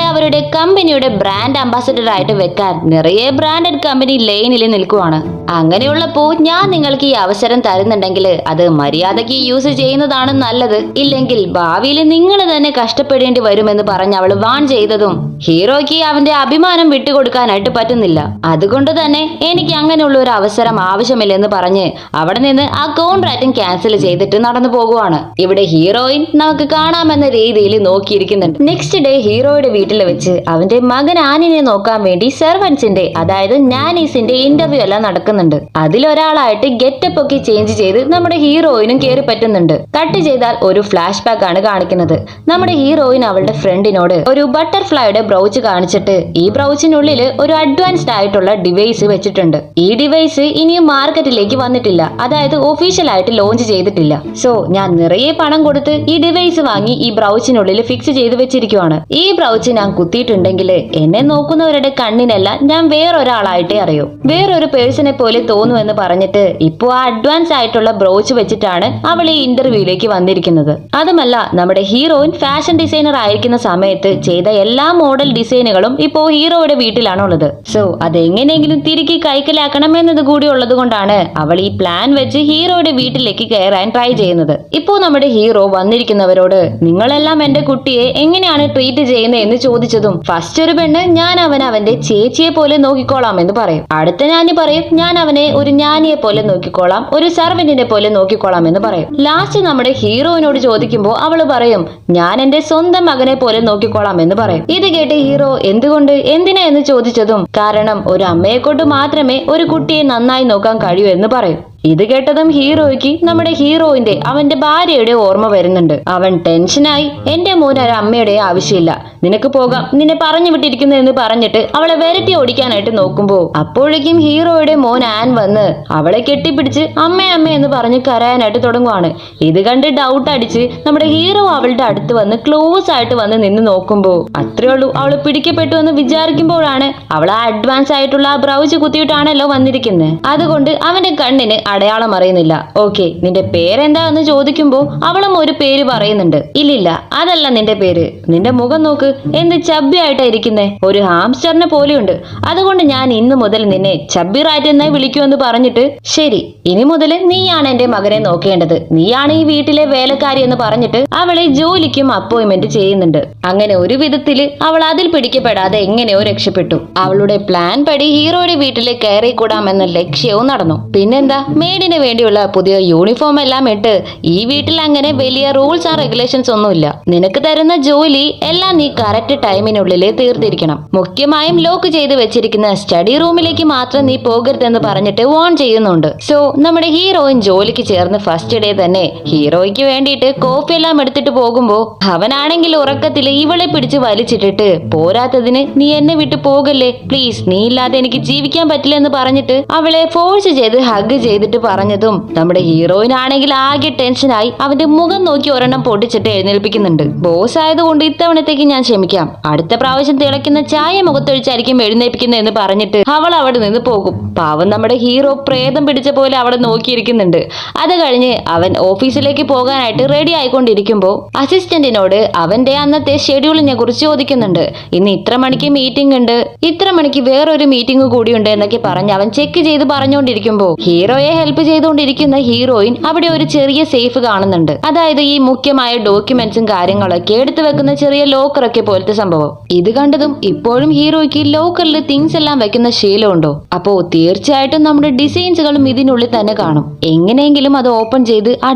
അവരുടെ കമ്പനിയുടെ ബ്രാൻഡ് അംബാസഡർ ആയിട്ട് വെക്കാൻ നിറയെ ബ്രാൻഡഡ് കമ്പനി ലൈനിൽ നിൽക്കുവാണ്. അങ്ങനെയുള്ളപ്പോ ഞാൻ നിങ്ങൾക്ക് ഈ അവസരം തരുന്നുണ്ടെങ്കിൽ അത് മര്യാദയ്ക്ക് യൂസ് ചെയ്യുന്നതാണ് നല്ലത്. ഇല്ലെങ്കിൽ ഭാവിയിൽ നിങ്ങൾ തന്നെ കഷ്ടപ്പെടേണ്ടി വരുമെന്ന് പറഞ്ഞ് അവൾ വാൺ ചെയ്തതും ഹീറോയ്ക്ക് അവന്റെ അഭിമാനം വിട്ടുകൊടുക്കാനായിട്ട് പറ്റുന്നില്ല. അതുകൊണ്ട് തന്നെ എനിക്ക് അങ്ങനെയുള്ള ഒരു അവസരം ആവശ്യമില്ലെന്ന് പറഞ്ഞ് അവിടെ നിന്ന് ആ കോൺട്രാക്റ്റും ക്യാൻസൽ ചെയ്തിട്ട് നടന്നു പോകുവാണ്. ഇവിടെ ഹീറോയിൻ നമുക്ക് കാണാമെന്ന രീതിയിൽ നോക്കിയിരിക്കുന്നുണ്ട്. നെക്സ്റ്റ് ഡേ ഹീറോയുടെ വീട്ടിൽ വെച്ച് അവന്റെ മകൻ ആനിനെ നോക്കാൻ വേണ്ടി സെർവൻസിന്റെ, അതായത് നാനീസിന്റെ ഇന്റർവ്യൂ എല്ലാം നടക്കുന്നുണ്ട്. അതിലൊരാളായിട്ട് ഗെറ്റപ്പ് ഒക്കെ ചേഞ്ച് ചെയ്ത് നമ്മുടെ ഹീറോയിനും കയറി പറ്റുന്നുണ്ട്. കട്ട് ചെയ്താൽ ഒരു ഫ്ലാഷ് ബാക്ക് ആണ് കാണിക്കുന്നത്. നമ്മുടെ ഹീറോയിൻ അവളുടെ ഫ്രണ്ടിനോട് ഒരു ബട്ടർഫ്ലൈയുടെ ബ്രൗച്ച് കാണിച്ചിട്ട് ഈ ബ്രൗച്ചിനുള്ളിൽ ഒരു അഡ്വാൻസ്ഡ് ആയിട്ടുള്ള ഡിവൈസ് വെച്ചിട്ടുണ്ട്. ഈ ഡിവൈസ് ഇനിയും മാർക്കറ്റിലേക്ക് വന്നിട്ടില്ല, അതായത് ഒഫീഷ്യൽ ആയിട്ട് ലോഞ്ച് ചെയ്തിട്ടില്ല. സോ ഞാൻ നിറയെ പണം കൊടുത്ത് ഈ ഡിവൈസ് വാങ്ങി ഈ ബ്രൗച്ചിനുള്ളിൽ ഫിക്സ് ചെയ്ത് വെച്ചിരിക്കുവാണ്. ഈ ബ്രൗച്ച് ഞാൻ കുത്തിയിട്ടുണ്ടെങ്കിൽ എന്നെ നോക്കുന്നവരുടെ കണ്ണിനെല്ലാം ഞാൻ വേറൊരാളായിട്ടേ അറിയൂ, വേറൊരു പേഴ്സണെ പോലെ തോന്നുമെന്ന് പറഞ്ഞിട്ട് ഇപ്പോ ആ അഡ്വാൻസ് ആയിട്ടുള്ള ബ്രോച്ച് വെച്ചിട്ടാണ് അവൾ ഈ ഇന്റർവ്യൂയിലേക്ക് വന്നിരിക്കുന്നത്. അതുമല്ല നമ്മുടെ ഹീറോയിൻ ഫാഷൻ ഡിസൈനർ ആയിരിക്കുന്ന സമയത്ത് ചെയ്ത എല്ലാ മോഡൽ ഡിസൈനുകളും ഇപ്പോ ഹീറോയുടെ വീട്ടിലാണുള്ളത്. സോ അതെങ്ങനെയെങ്കിലും തിരികെ കൈക്കലാക്കണം എന്നത് കൂടി ഉള്ളത് കൊണ്ടാണ് അവൾ ഈ പ്ലാൻ വെച്ച് ഹീറോയുടെ വീട്ടിലേക്ക് കയറാൻ ട്രൈ ചെയ്യുന്നത്. ഇപ്പോ നമ്മുടെ ഹീറോ വന്നിരിക്കുന്നവരോട് നിങ്ങളെല്ലാം എന്റെ കുട്ടിയെ എങ്ങനെയാണ് ട്രീറ്റ് ചെയ്യുന്നത് എന്ന് ചോദിച്ചതും ഫസ്റ്റ് ഒരു പെണ്ണ് ഞാൻ അവന്റെ ചേച്ചിയെ പോലെ നോക്കിക്കോളാം എന്ന് പറയും. അടുത്ത ഞാനി പറയും ഞാൻ അവനെ ഒരു ഞാനിയെ പോലെ നോക്കിക്കോളാം, ഒരു സർവന്റിനെ പോലെ നോക്കിക്കോളാം എന്ന് പറയും. ലാസ്റ്റ് നമ്മുടെ ഹീറോയിനോട് ചോദിക്കുമ്പോൾ അവള് പറയും ഞാൻ എന്റെ സ്വന്തം മകനെ പോലെ നോക്കിക്കോളാം എന്ന് പറയും. ഇത് കേട്ട് ഹീറോ എന്തുകൊണ്ട് എന്തിനാ എന്ന് ചോദിച്ചതും കാരണം ഒരു അമ്മയെ കൊണ്ട് മാത്രമേ ഒരു കുട്ടിയെ നന്നായി നോക്കാൻ കഴിയൂ എന്ന് പറയും. ഇത് കേട്ടതും ഹീറോയ്ക്ക് നമ്മുടെ ഹീറോയിന്റെ അവന്റെ ഭാര്യയുടെ ഓർമ്മ വരുന്നുണ്ട്. അവൻ ടെൻഷനായി എന്റെ മോൻ ഒരു അമ്മയുടെ ആവശ്യമില്ല, നിനക്ക് പോകാം, നിന്നെ പറഞ്ഞു വിട്ടിരിക്കുന്നു എന്ന് പറഞ്ഞിട്ട് അവളെ വരട്ടി ഓടിക്കാനായിട്ട് നോക്കുമ്പോ അപ്പോഴേക്കും ഹീറോയുടെ മോൻ ആൻ വന്ന് അവളെ കെട്ടിപ്പിടിച്ച് അമ്മ അമ്മ എന്ന് പറഞ്ഞ് കരയാനായിട്ട് തുടങ്ങുവാണ്. ഇത് കണ്ട് ഡൗട്ട് അടിച്ച് നമ്മുടെ ഹീറോ അവളുടെ അടുത്ത് വന്ന് ക്ലോസ് ആയിട്ട് വന്ന് നിന്ന് നോക്കുമ്പോ അത്രേ ഉള്ളൂ, അവള് പിടിക്കപ്പെട്ടു എന്ന് വിചാരിക്കുമ്പോഴാണ് അവൾ ആ അഡ്വാൻസ് ആയിട്ടുള്ള ആ ബ്രൗച്ച് കുത്തിയിട്ടാണല്ലോ വന്നിരിക്കുന്നത്. അതുകൊണ്ട് അവന്റെ കണ്ണിന് അടയാളം അറിയുന്നില്ല. ഓക്കെ, നിന്റെ പേരെന്താന്ന് ചോദിക്കുമ്പോ അവളും ഒരു പേര് പറയുന്നുണ്ട്. ഇല്ലില്ല, അതല്ല നിന്റെ പേര്. നിന്റെ മുഖം നോക്ക്, എന്ത് ചബ്ബിയായിട്ടാ ഇരിക്കുന്നേ, ഒരു ഹാംസ്റ്ററിനെ പോലെയുണ്ട്. അതുകൊണ്ട് ഞാൻ ഇന്നു മുതൽ നിന്നെ ചബ്ബി റാറ്റ് എന്നായി വിളിക്കുമെന്ന് പറഞ്ഞിട്ട്, ശരി, ഇനി മുതൽ നീയാണ് എന്റെ മകനെ നോക്കേണ്ടത്, നീയാണ് ഈ വീട്ടിലെ വേലക്കാരി എന്ന് പറഞ്ഞിട്ട് അവളെ ജോലിക്കും അപ്പോയിന്റ്മെന്റ് ചെയ്യുന്നുണ്ട്. അങ്ങനെ ഒരു വിധത്തില് അവൾ അതിൽ പിടിക്കപ്പെടാതെ എങ്ങനെയോ രക്ഷപ്പെട്ടു. അവളുടെ പ്ലാൻ പടി ഹീറോയുടെ വീട്ടിലെ കയറി കൂടാമെന്ന ലക്ഷ്യവും നടന്നു. പിന്നെന്താ, മെയ്ഡിന് വേണ്ടിയുള്ള പുതിയ യൂണിഫോം എല്ലാം ഇട്ട് ഈ വീട്ടിൽ അങ്ങനെ വലിയ റൂൾസ് ആൻഡ് റെഗുലേഷൻസ് ഒന്നുമില്ല. നിനക്ക് തരുന്ന ജോലി എല്ലാം നീ കറക്റ്റ് ടൈമിനുള്ളിൽ തീർത്തിരിക്കണം. മുഖ്യമായും ലോക്ക് ചെയ്ത് വെച്ചിരിക്കുന്ന സ്റ്റഡി റൂമിലേക്ക് മാത്രം നീ പോകരുതെന്ന് പറഞ്ഞിട്ട് വാൺ ചെയ്യുന്നുണ്ട്. സോ നമ്മുടെ ഹീറോയിൻ ജോലിക്ക് ചേർന്ന് ഫസ്റ്റ് ഡേ തന്നെ ഹീറോയ്ക്ക് വേണ്ടിയിട്ട് കോഫി എല്ലാം എടുത്തിട്ട് പോകുമ്പോ അവനാണെങ്കിൽ ഉറക്കത്തിൽ ഇവളെ പിടിച്ച് വലിച്ചിട്ടിട്ട്, പോരാത്തതിന് നീ എന്നെ വിട്ട് പോകല്ലേ പ്ലീസ്, നീ ഇല്ലാതെ എനിക്ക് ജീവിക്കാൻ പറ്റില്ല എന്ന് പറഞ്ഞിട്ട് അവളെ ഫോഴ്സ് ചെയ്ത് ഹഗ് ചെയ്തിട്ട് പറഞ്ഞതും നമ്മുടെ ഹീറോയിൻ ആണെങ്കിൽ ആകെ ടെൻഷനായി അവന്റെ മുഖം നോക്കി ഒരെണ്ണം പൊട്ടിച്ചിട്ട് എഴുന്നേൽപ്പിക്കുന്നുണ്ട്. ബോസ് ആയതുകൊണ്ട് ഇത്തവണത്തേക്ക് ഞാൻ ക്ഷമിക്കാം, അടുത്ത പ്രാവശ്യം തിളയ്ക്കുന്ന ചായ മുഖത്തൊഴിച്ചായിരിക്കും എഴുന്നേൽപ്പിക്കുന്നത് എന്ന് പറഞ്ഞിട്ട് അവൾ അവിടെ നിന്ന് പോകും. പാവം നമ്മുടെ ഹീറോ പ്രേതം പിടിച്ച പോലെ അവിടെ നോക്കിയിരിക്കുന്നുണ്ട്. അത് കഴിഞ്ഞ് അവൻ ഓഫീസിലേക്ക് പോകാനായിട്ട് റെഡി ആയിക്കൊണ്ടിരിക്കുമ്പോൾ അസിസ്റ്റന്റിനോട് അവന്റെ അന്നത്തെ ഷെഡ്യൂളിനെ കുറിച്ച് ചോദിക്കുന്നുണ്ട്. ഇന്ന് ഇത്ര മണിക്ക് മീറ്റിംഗ് ഉണ്ട്, ഇത്ര മണിക്ക് വേറൊരു മീറ്റിംഗ് കൂടിയുണ്ട് എന്നൊക്കെ പറഞ്ഞ് അവൻ ചെക്ക് ചെയ്ത് പറഞ്ഞുകൊണ്ടിരിക്കുമ്പോൾ ഹീറോയെ ഹെൽപ്പ് ചെയ്തുകൊണ്ടിരിക്കുന്ന ഹീറോയിൻ അവിടെ ഒരു ചെറിയ സേഫ് കാണുന്നുണ്ട്. അതായത് ഈ മുഖ്യമായ ഡോക്യുമെന്റ്സും കാര്യങ്ങളൊക്കെ എടുത്തു വെക്കുന്ന ചെറിയ ലോക്കറൊക്കെ പോലത്തെ സംഭവം. ഇത് കണ്ടതും ഇപ്പോഴും ഹീറോയ്ക്ക് ലോക്കറിൽ തിങ്സ് എല്ലാം വെക്കുന്ന ശീലമുണ്ടോ? അപ്പോ തീർച്ചയായിട്ടും നമ്മുടെ ഡിസൈൻസുകളും ഇതിനുള്ളിൽ തന്നെ കാണും. എങ്ങനെയെങ്കിലും അത് ഓപ്പൺ ചെയ്ത് ആ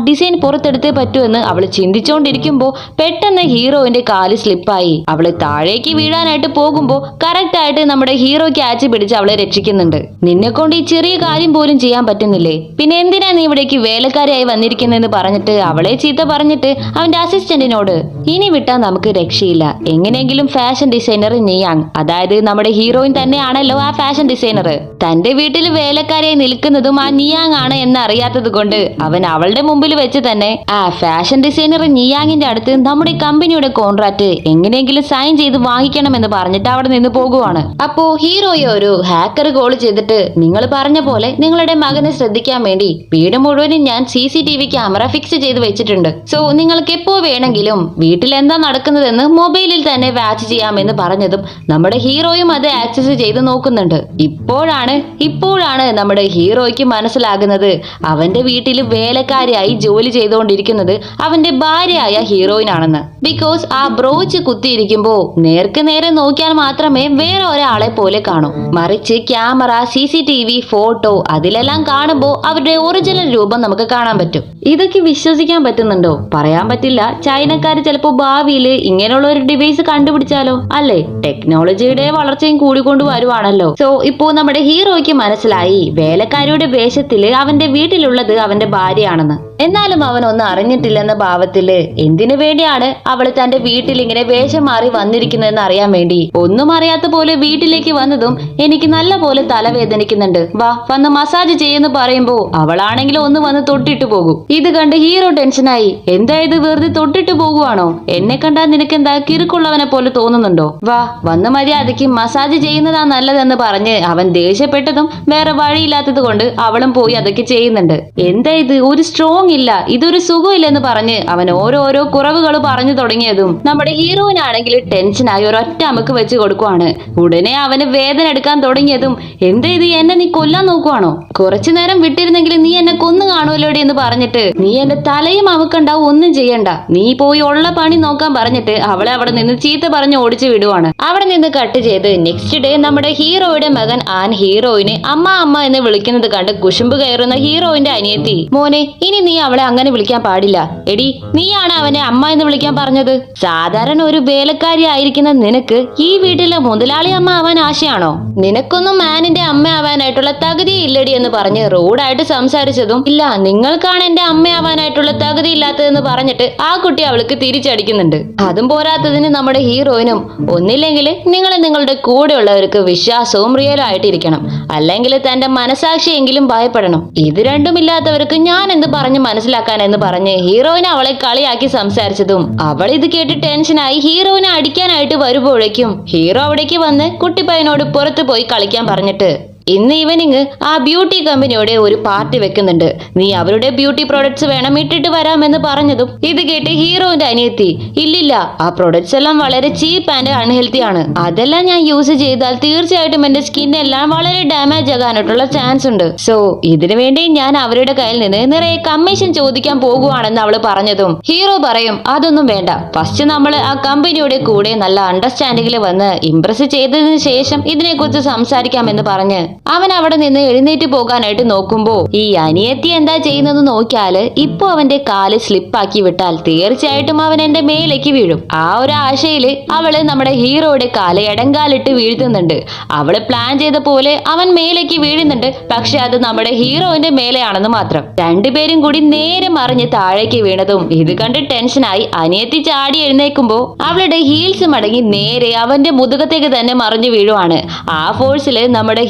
ഡിസൈൻ പുറത്തെടുത്തേ പറ്റുമെന്ന് അവൾ ചിന്തിച്ചുകൊണ്ടിരിക്കുമ്പോ പെട്ടെന്ന് ഹീറോയിന്റെ കാല് സ്ലിപ്പായി അവള് താഴേക്ക് വീഴാനായിട്ട് പോകുമ്പോ കറക്റ്റ് ആയിട്ട് നമ്മുടെ ഹീറോ ക്യാച്ച് പിടിച്ച് അവളെ രക്ഷിക്കുന്നുണ്ട്. നിന്നെ കൊണ്ട് ഈ ചെറിയ കാര്യം പോലും ചെയ്യാൻ പറ്റുന്നില്ലേ, പിന്നെ എന്തിനാ നീ ഇവിടേക്ക് വേലക്കാരിയായി വന്നിരിക്കുന്നെന്ന് പറഞ്ഞിട്ട് അവളെ ചീത്ത പറഞ്ഞിട്ട് അവന്റെ അസിസ്റ്റന്റിനോട്, ഇനി വിട്ടാൽ നമുക്ക് രക്ഷയില്ല, എങ്ങനെയെങ്കിലും ഫാഷൻ ഡിസൈനർ നിയാങ്, അതായത് നമ്മുടെ ഹീറോയിൻ തന്നെയാണല്ലോ ആ ഫാഷൻ ഡിസൈനർ, തന്റെ വീട്ടിൽ വേലക്കാരിയായി നിൽക്കുന്നതും ആ നിയാങ് ആണ് എന്ന് അറിയാത്തത് കൊണ്ട് അവൻ അവളുടെ മുമ്പിൽ വെച്ച് തന്നെ ആ ഫാഷൻ ഡിസൈനർ നിയാങ്ങിന്റെ അടുത്ത് നമ്മുടെ കമ്പനിയുടെ കോൺട്രാക്ട് എങ്ങനെയെങ്കിലും സൈൻ ചെയ്ത് വാങ്ങിക്കണമെന്ന് പറഞ്ഞിട്ട് അവിടെ നിന്ന് പോകുവാണ്. അപ്പോ ഹീറോയെ ഒരു ഹാക്കർ കോൾ ചെയ്തിട്ട്, നിങ്ങൾ പറഞ്ഞ പോലെ നിങ്ങളുടെ മകനെ ശ്രദ്ധിക്കാൻ വേണ്ടി വീട് മുഴുവനും ഞാൻ CCTV ക്യാമറ ഫിക്സ് ചെയ്ത് വെച്ചിട്ടുണ്ട്. സോ നിങ്ങൾക്ക് എപ്പോ വേണമെങ്കിലും വീട്ടിൽ എന്താ നടക്കുന്നതെന്ന് മൊബൈലിൽ തന്നെ വാച്ച് ചെയ്യാമെന്ന് പറഞ്ഞതും നമ്മുടെ ഹീറോയും അത് ആക്സസ് ചെയ്ത് നോക്കുന്നുണ്ട്. ഇപ്പോഴാണ് നമ്മുടെ ഹീറോയ്ക്ക് മനസ്സിലാകുന്നത് അവന്റെ വീട്ടിൽ വേലക്കാരിയായി ജോലി ചെയ്തുകൊണ്ടിരിക്കുന്നത് അവന്റെ ഭാര്യയായ ഹീറോയിനാണെന്ന്. ബിക്കോസ് ആ ബ്രോച്ച് കുത്തിയിരിക്കുമ്പോ നേർക്ക് നേരെ നോക്കിയാൽ മാത്രമേ വേറെ ഒരാളെ പോലെ കാണൂ, മറിച്ച് ക്യാമറ, CCTV, ഫോട്ടോ അതിലെല്ലാം കാണുമ്പോ അവരുടെ ഒറിജിനൽ രൂപം നമുക്ക് കാണാൻ പറ്റും. ഇതൊക്കെ വിശ്വസിക്കാൻ പറ്റുന്നുണ്ടോ? പറയാൻ പറ്റില്ല. ചൈനക്കാർ ചിലപ്പോ ഭാവിയിൽ ഇങ്ങനെയുള്ള ഒരു ഡിവൈസ് കണ്ടുപിടിച്ചാലോ, അല്ലേ? ടെക്നോളജിയുടെ വളർച്ചയും കൂടിക്കൊണ്ട് വരുവാണല്ലോ. സോ ഇപ്പോ നമ്മുടെ ഹീറോയ്ക്ക് മനസ്സിലായി വേലക്കാരിയുടെ വേഷത്തില് അവന്റെ വീട്ടിലുള്ളത് അവന്റെ ഭാര്യയാണെന്ന്. എന്നാലും അവൻ ഒന്നും അറിഞ്ഞിട്ടില്ലെന്ന ഭാവത്തില് എന്തിനു വേണ്ടിയാണ് അവള് തന്റെ വീട്ടിൽ ഇങ്ങനെ വേഷം മാറി വന്നിരിക്കുന്നതെന്ന് അറിയാൻ വേണ്ടി ഒന്നും അറിയാത്ത പോലെ വീട്ടിലേക്ക് വന്നതും എനിക്ക് നല്ല പോലെ തലവേദനിക്കുന്നുണ്ട്, വാ വന്ന് മസാജ് ചെയ്യുന്നു പറയുമ്പോ അവളാണെങ്കിലും ഒന്ന് വന്ന് തൊട്ടിട്ട് പോകും. ഇത് കണ്ട് ഹീറോ ടെൻഷനായി, എന്താ ഇത് വെറുതെ തൊട്ടിട്ട് പോകുവാണോ, എന്നെ കണ്ടാൽ നിനക്കെന്താ കിറുക്കുള്ളവനെ പോലെ തോന്നുന്നുണ്ടോ, വാ വന്ന് മര്യാദയ്ക്ക് മസാജ് ചെയ്യുന്നതാ നല്ലതെന്ന് പറഞ്ഞ് അവൻ ദേഷ്യപ്പെട്ടതും വേറെ വഴിയില്ലാത്തത് കൊണ്ട് അവളും പോയി അതൊക്കെ ചെയ്യുന്നുണ്ട്. എന്താ ഇത്, ഒരു സ്ട്രോങ് ഇല്ല, ഇതൊരു സുഖമില്ലെന്ന് പറഞ്ഞ് അവൻ ഓരോരോ കുറവുകൾ പറഞ്ഞു തുടങ്ങിയതും നമ്മുടെ ഹീറോയിനാണെങ്കിൽ ടെൻഷനായി ഒരൊറ്റ അമുക്ക് വെച്ച് കൊടുക്കുവാണ്. ഉടനെ അവന് വേദന എടുക്കാൻ തുടങ്ങിയതും, എന്താ ഇത്, എന്നെ നീ കൊല്ലാൻ നോക്കുവാണോ, കുറച്ചു നേരം വിട്ടിരുന്നെങ്കിൽ നീ എന്നെ കൊന്നു കാണുമല്ലോടി എന്ന് പറഞ്ഞിട്ട് നീ എന്റെ തലയും അമുക്കുണ്ടാവും, ഒന്നും ചെയ്യണ്ട, നീ പോയി ഉള്ള പണി നോക്കാൻ പറഞ്ഞിട്ട് അവളെ അവിടെ നിന്ന് ചീത്ത പറഞ്ഞ് ഓടിച്ചു വിടുവാണ്. അവിടെ നിന്ന് കട്ട് ചെയ്ത് നെക്സ്റ്റ് ഡേ നമ്മുടെ ഹീറോയുടെ മകൻ ആൻ ഹീറോയിനെ അമ്മ അമ്മ എന്ന് വിളിക്കുന്നത് കണ്ട് കുശുമ്പ് കയറുന്ന ഹീറോയിന്റെ അനിയത്തി, മോനെ ഇനി നീ അവളെ അങ്ങനെ വിളിക്കാൻ പാടില്ല, എടി നീയാണ് അവനെ അമ്മ എന്ന് വിളിക്കാൻ പറഞ്ഞത്, സാധാരണ ഒരു വേലക്കാരി ആയിരിക്കുന്ന നിനക്ക് ഈ വീട്ടിലെ മുതലാളി അമ്മ ആവാൻ ആശയാണോ, നിനക്കൊന്നും മാനിന്റെ അമ്മ ആവാനായിട്ടുള്ള തകുതി ഇല്ലടി എന്ന് പറഞ്ഞ് റൂഡായിട്ട് സംസാരിച്ചതും, ഇല്ല നിങ്ങൾക്കാണ് എന്റെ അമ്മയാവാനായിട്ടുള്ള തകുതി ഇല്ലാത്തതെന്ന് പറഞ്ഞിട്ട് ആ കുട്ടി അവൾക്ക് തിരിച്ചടിക്കുന്നുണ്ട്. അതും പോരാത്തതിന് നമ്മുടെ ഹീറോയിനും, ഒന്നില്ലെങ്കിൽ നിങ്ങൾ നിങ്ങളുടെ കൂടെയുള്ളവർക്ക് വിശ്വാസവും റിയലും ആയിട്ടിരിക്കണം, അല്ലെങ്കിൽ തന്റെ മനസാക്ഷിയെങ്കിലും ഭയപ്പെടണം, ഇത് രണ്ടുമില്ലാത്തവർക്ക് ഞാൻ എന്ത് പറഞ്ഞ് മനസ്സിലാക്കാൻ എന്ന് പറഞ്ഞ് ഹീറോയിനെ അവളെ കളിയാക്കി സംസാരിച്ചതും അവൾ ഇത് കേട്ട് ടെൻഷനായി ഹീറോയിനെ അടിക്കാനായിട്ട് വരുമ്പോഴേക്കും ഹീറോ അവിടേക്ക് വന്ന് കുട്ടിപ്പയ്യനോട് പുറത്തു പോയി കളിക്കാൻ പറഞ്ഞിട്ട് ഇന്ന് ഈവനിങ് ആ ബ്യൂട്ടി കമ്പനിയുടെ ഒരു പാർട്ടി വെക്കുന്നുണ്ട്, നീ അവരുടെ ബ്യൂട്ടി പ്രോഡക്ട്സ് വേണം ഇട്ടിട്ട് വരാമെന്ന് പറഞ്ഞതും ഇത് കേട്ട് ഹീറോന്റെ അനിയത്തി, ഇല്ലില്ല, ആ പ്രൊഡക്ട്സ് എല്ലാം വളരെ ചീപ്പ് ആൻഡ് അൺഹെൽത്തി ആണ്, അതെല്ലാം ഞാൻ യൂസ് ചെയ്താൽ തീർച്ചയായിട്ടും എന്റെ സ്കിൻ എല്ലാം വളരെ ഡാമേജ് ആകാനായിട്ടുള്ള ചാൻസ് ഉണ്ട്. സോ ഇതിനു വേണ്ടി ഞാൻ അവരുടെ കയ്യിൽ നിന്ന് നിറയെ കമ്മീഷൻ ചോദിക്കാൻ പോകുവാണെന്ന് അവള് പറഞ്ഞതും ഹീറോ പറയും, അതൊന്നും വേണ്ട, ഫസ്റ്റ് നമ്മൾ ആ കമ്പനിയുടെ കൂടെ നല്ല അണ്ടർസ്റ്റാൻഡിങ്ങിൽ വന്ന് ഇംപ്രസ് ചെയ്തതിനു ശേഷം ഇതിനെക്കുറിച്ച് സംസാരിക്കാമെന്ന് പറഞ്ഞ് അവൻ അവിടെ നിന്ന് എഴുന്നേറ്റ് പോകാനായിട്ട് നോക്കുമ്പോ ഈ അനിയത്തി എന്താ ചെയ്യുന്നത് നോക്കിയാല് ഇപ്പൊ അവന്റെ കാല് സ്ലിപ്പാക്കി വിട്ടാൽ തീർച്ചയായിട്ടും അവൻ എന്റെ മേലേക്ക് വീഴും. ആ ഒരു ആശയില് അവള് നമ്മുടെ ഹീറോയുടെ കാല് ഇടങ്കാലിട്ട് വീഴ്ത്തുന്നുണ്ട്. അവള് പ്ലാൻ ചെയ്ത പോലെ അവൻ മേലേക്ക് വീഴുന്നുണ്ട്, പക്ഷെ അത് നമ്മുടെ ഹീറോയിന്റെ മേലെയാണെന്ന് മാത്രം. രണ്ടുപേരും കൂടി നേരെ മറിഞ്ഞ് താഴേക്ക് വീണതും ഇത് കണ്ട് ടെൻഷനായി അനിയത്തി ചാടി എഴുന്നേക്കുമ്പോ അവളുടെ ഹീൽസ് മടങ്ങി നേരെ അവന്റെ മുതുകത്തേക്ക് തന്നെ മറിഞ്ഞു വീഴുവാണ്. ആ ഫോഴ്സില് നമ്മുടെ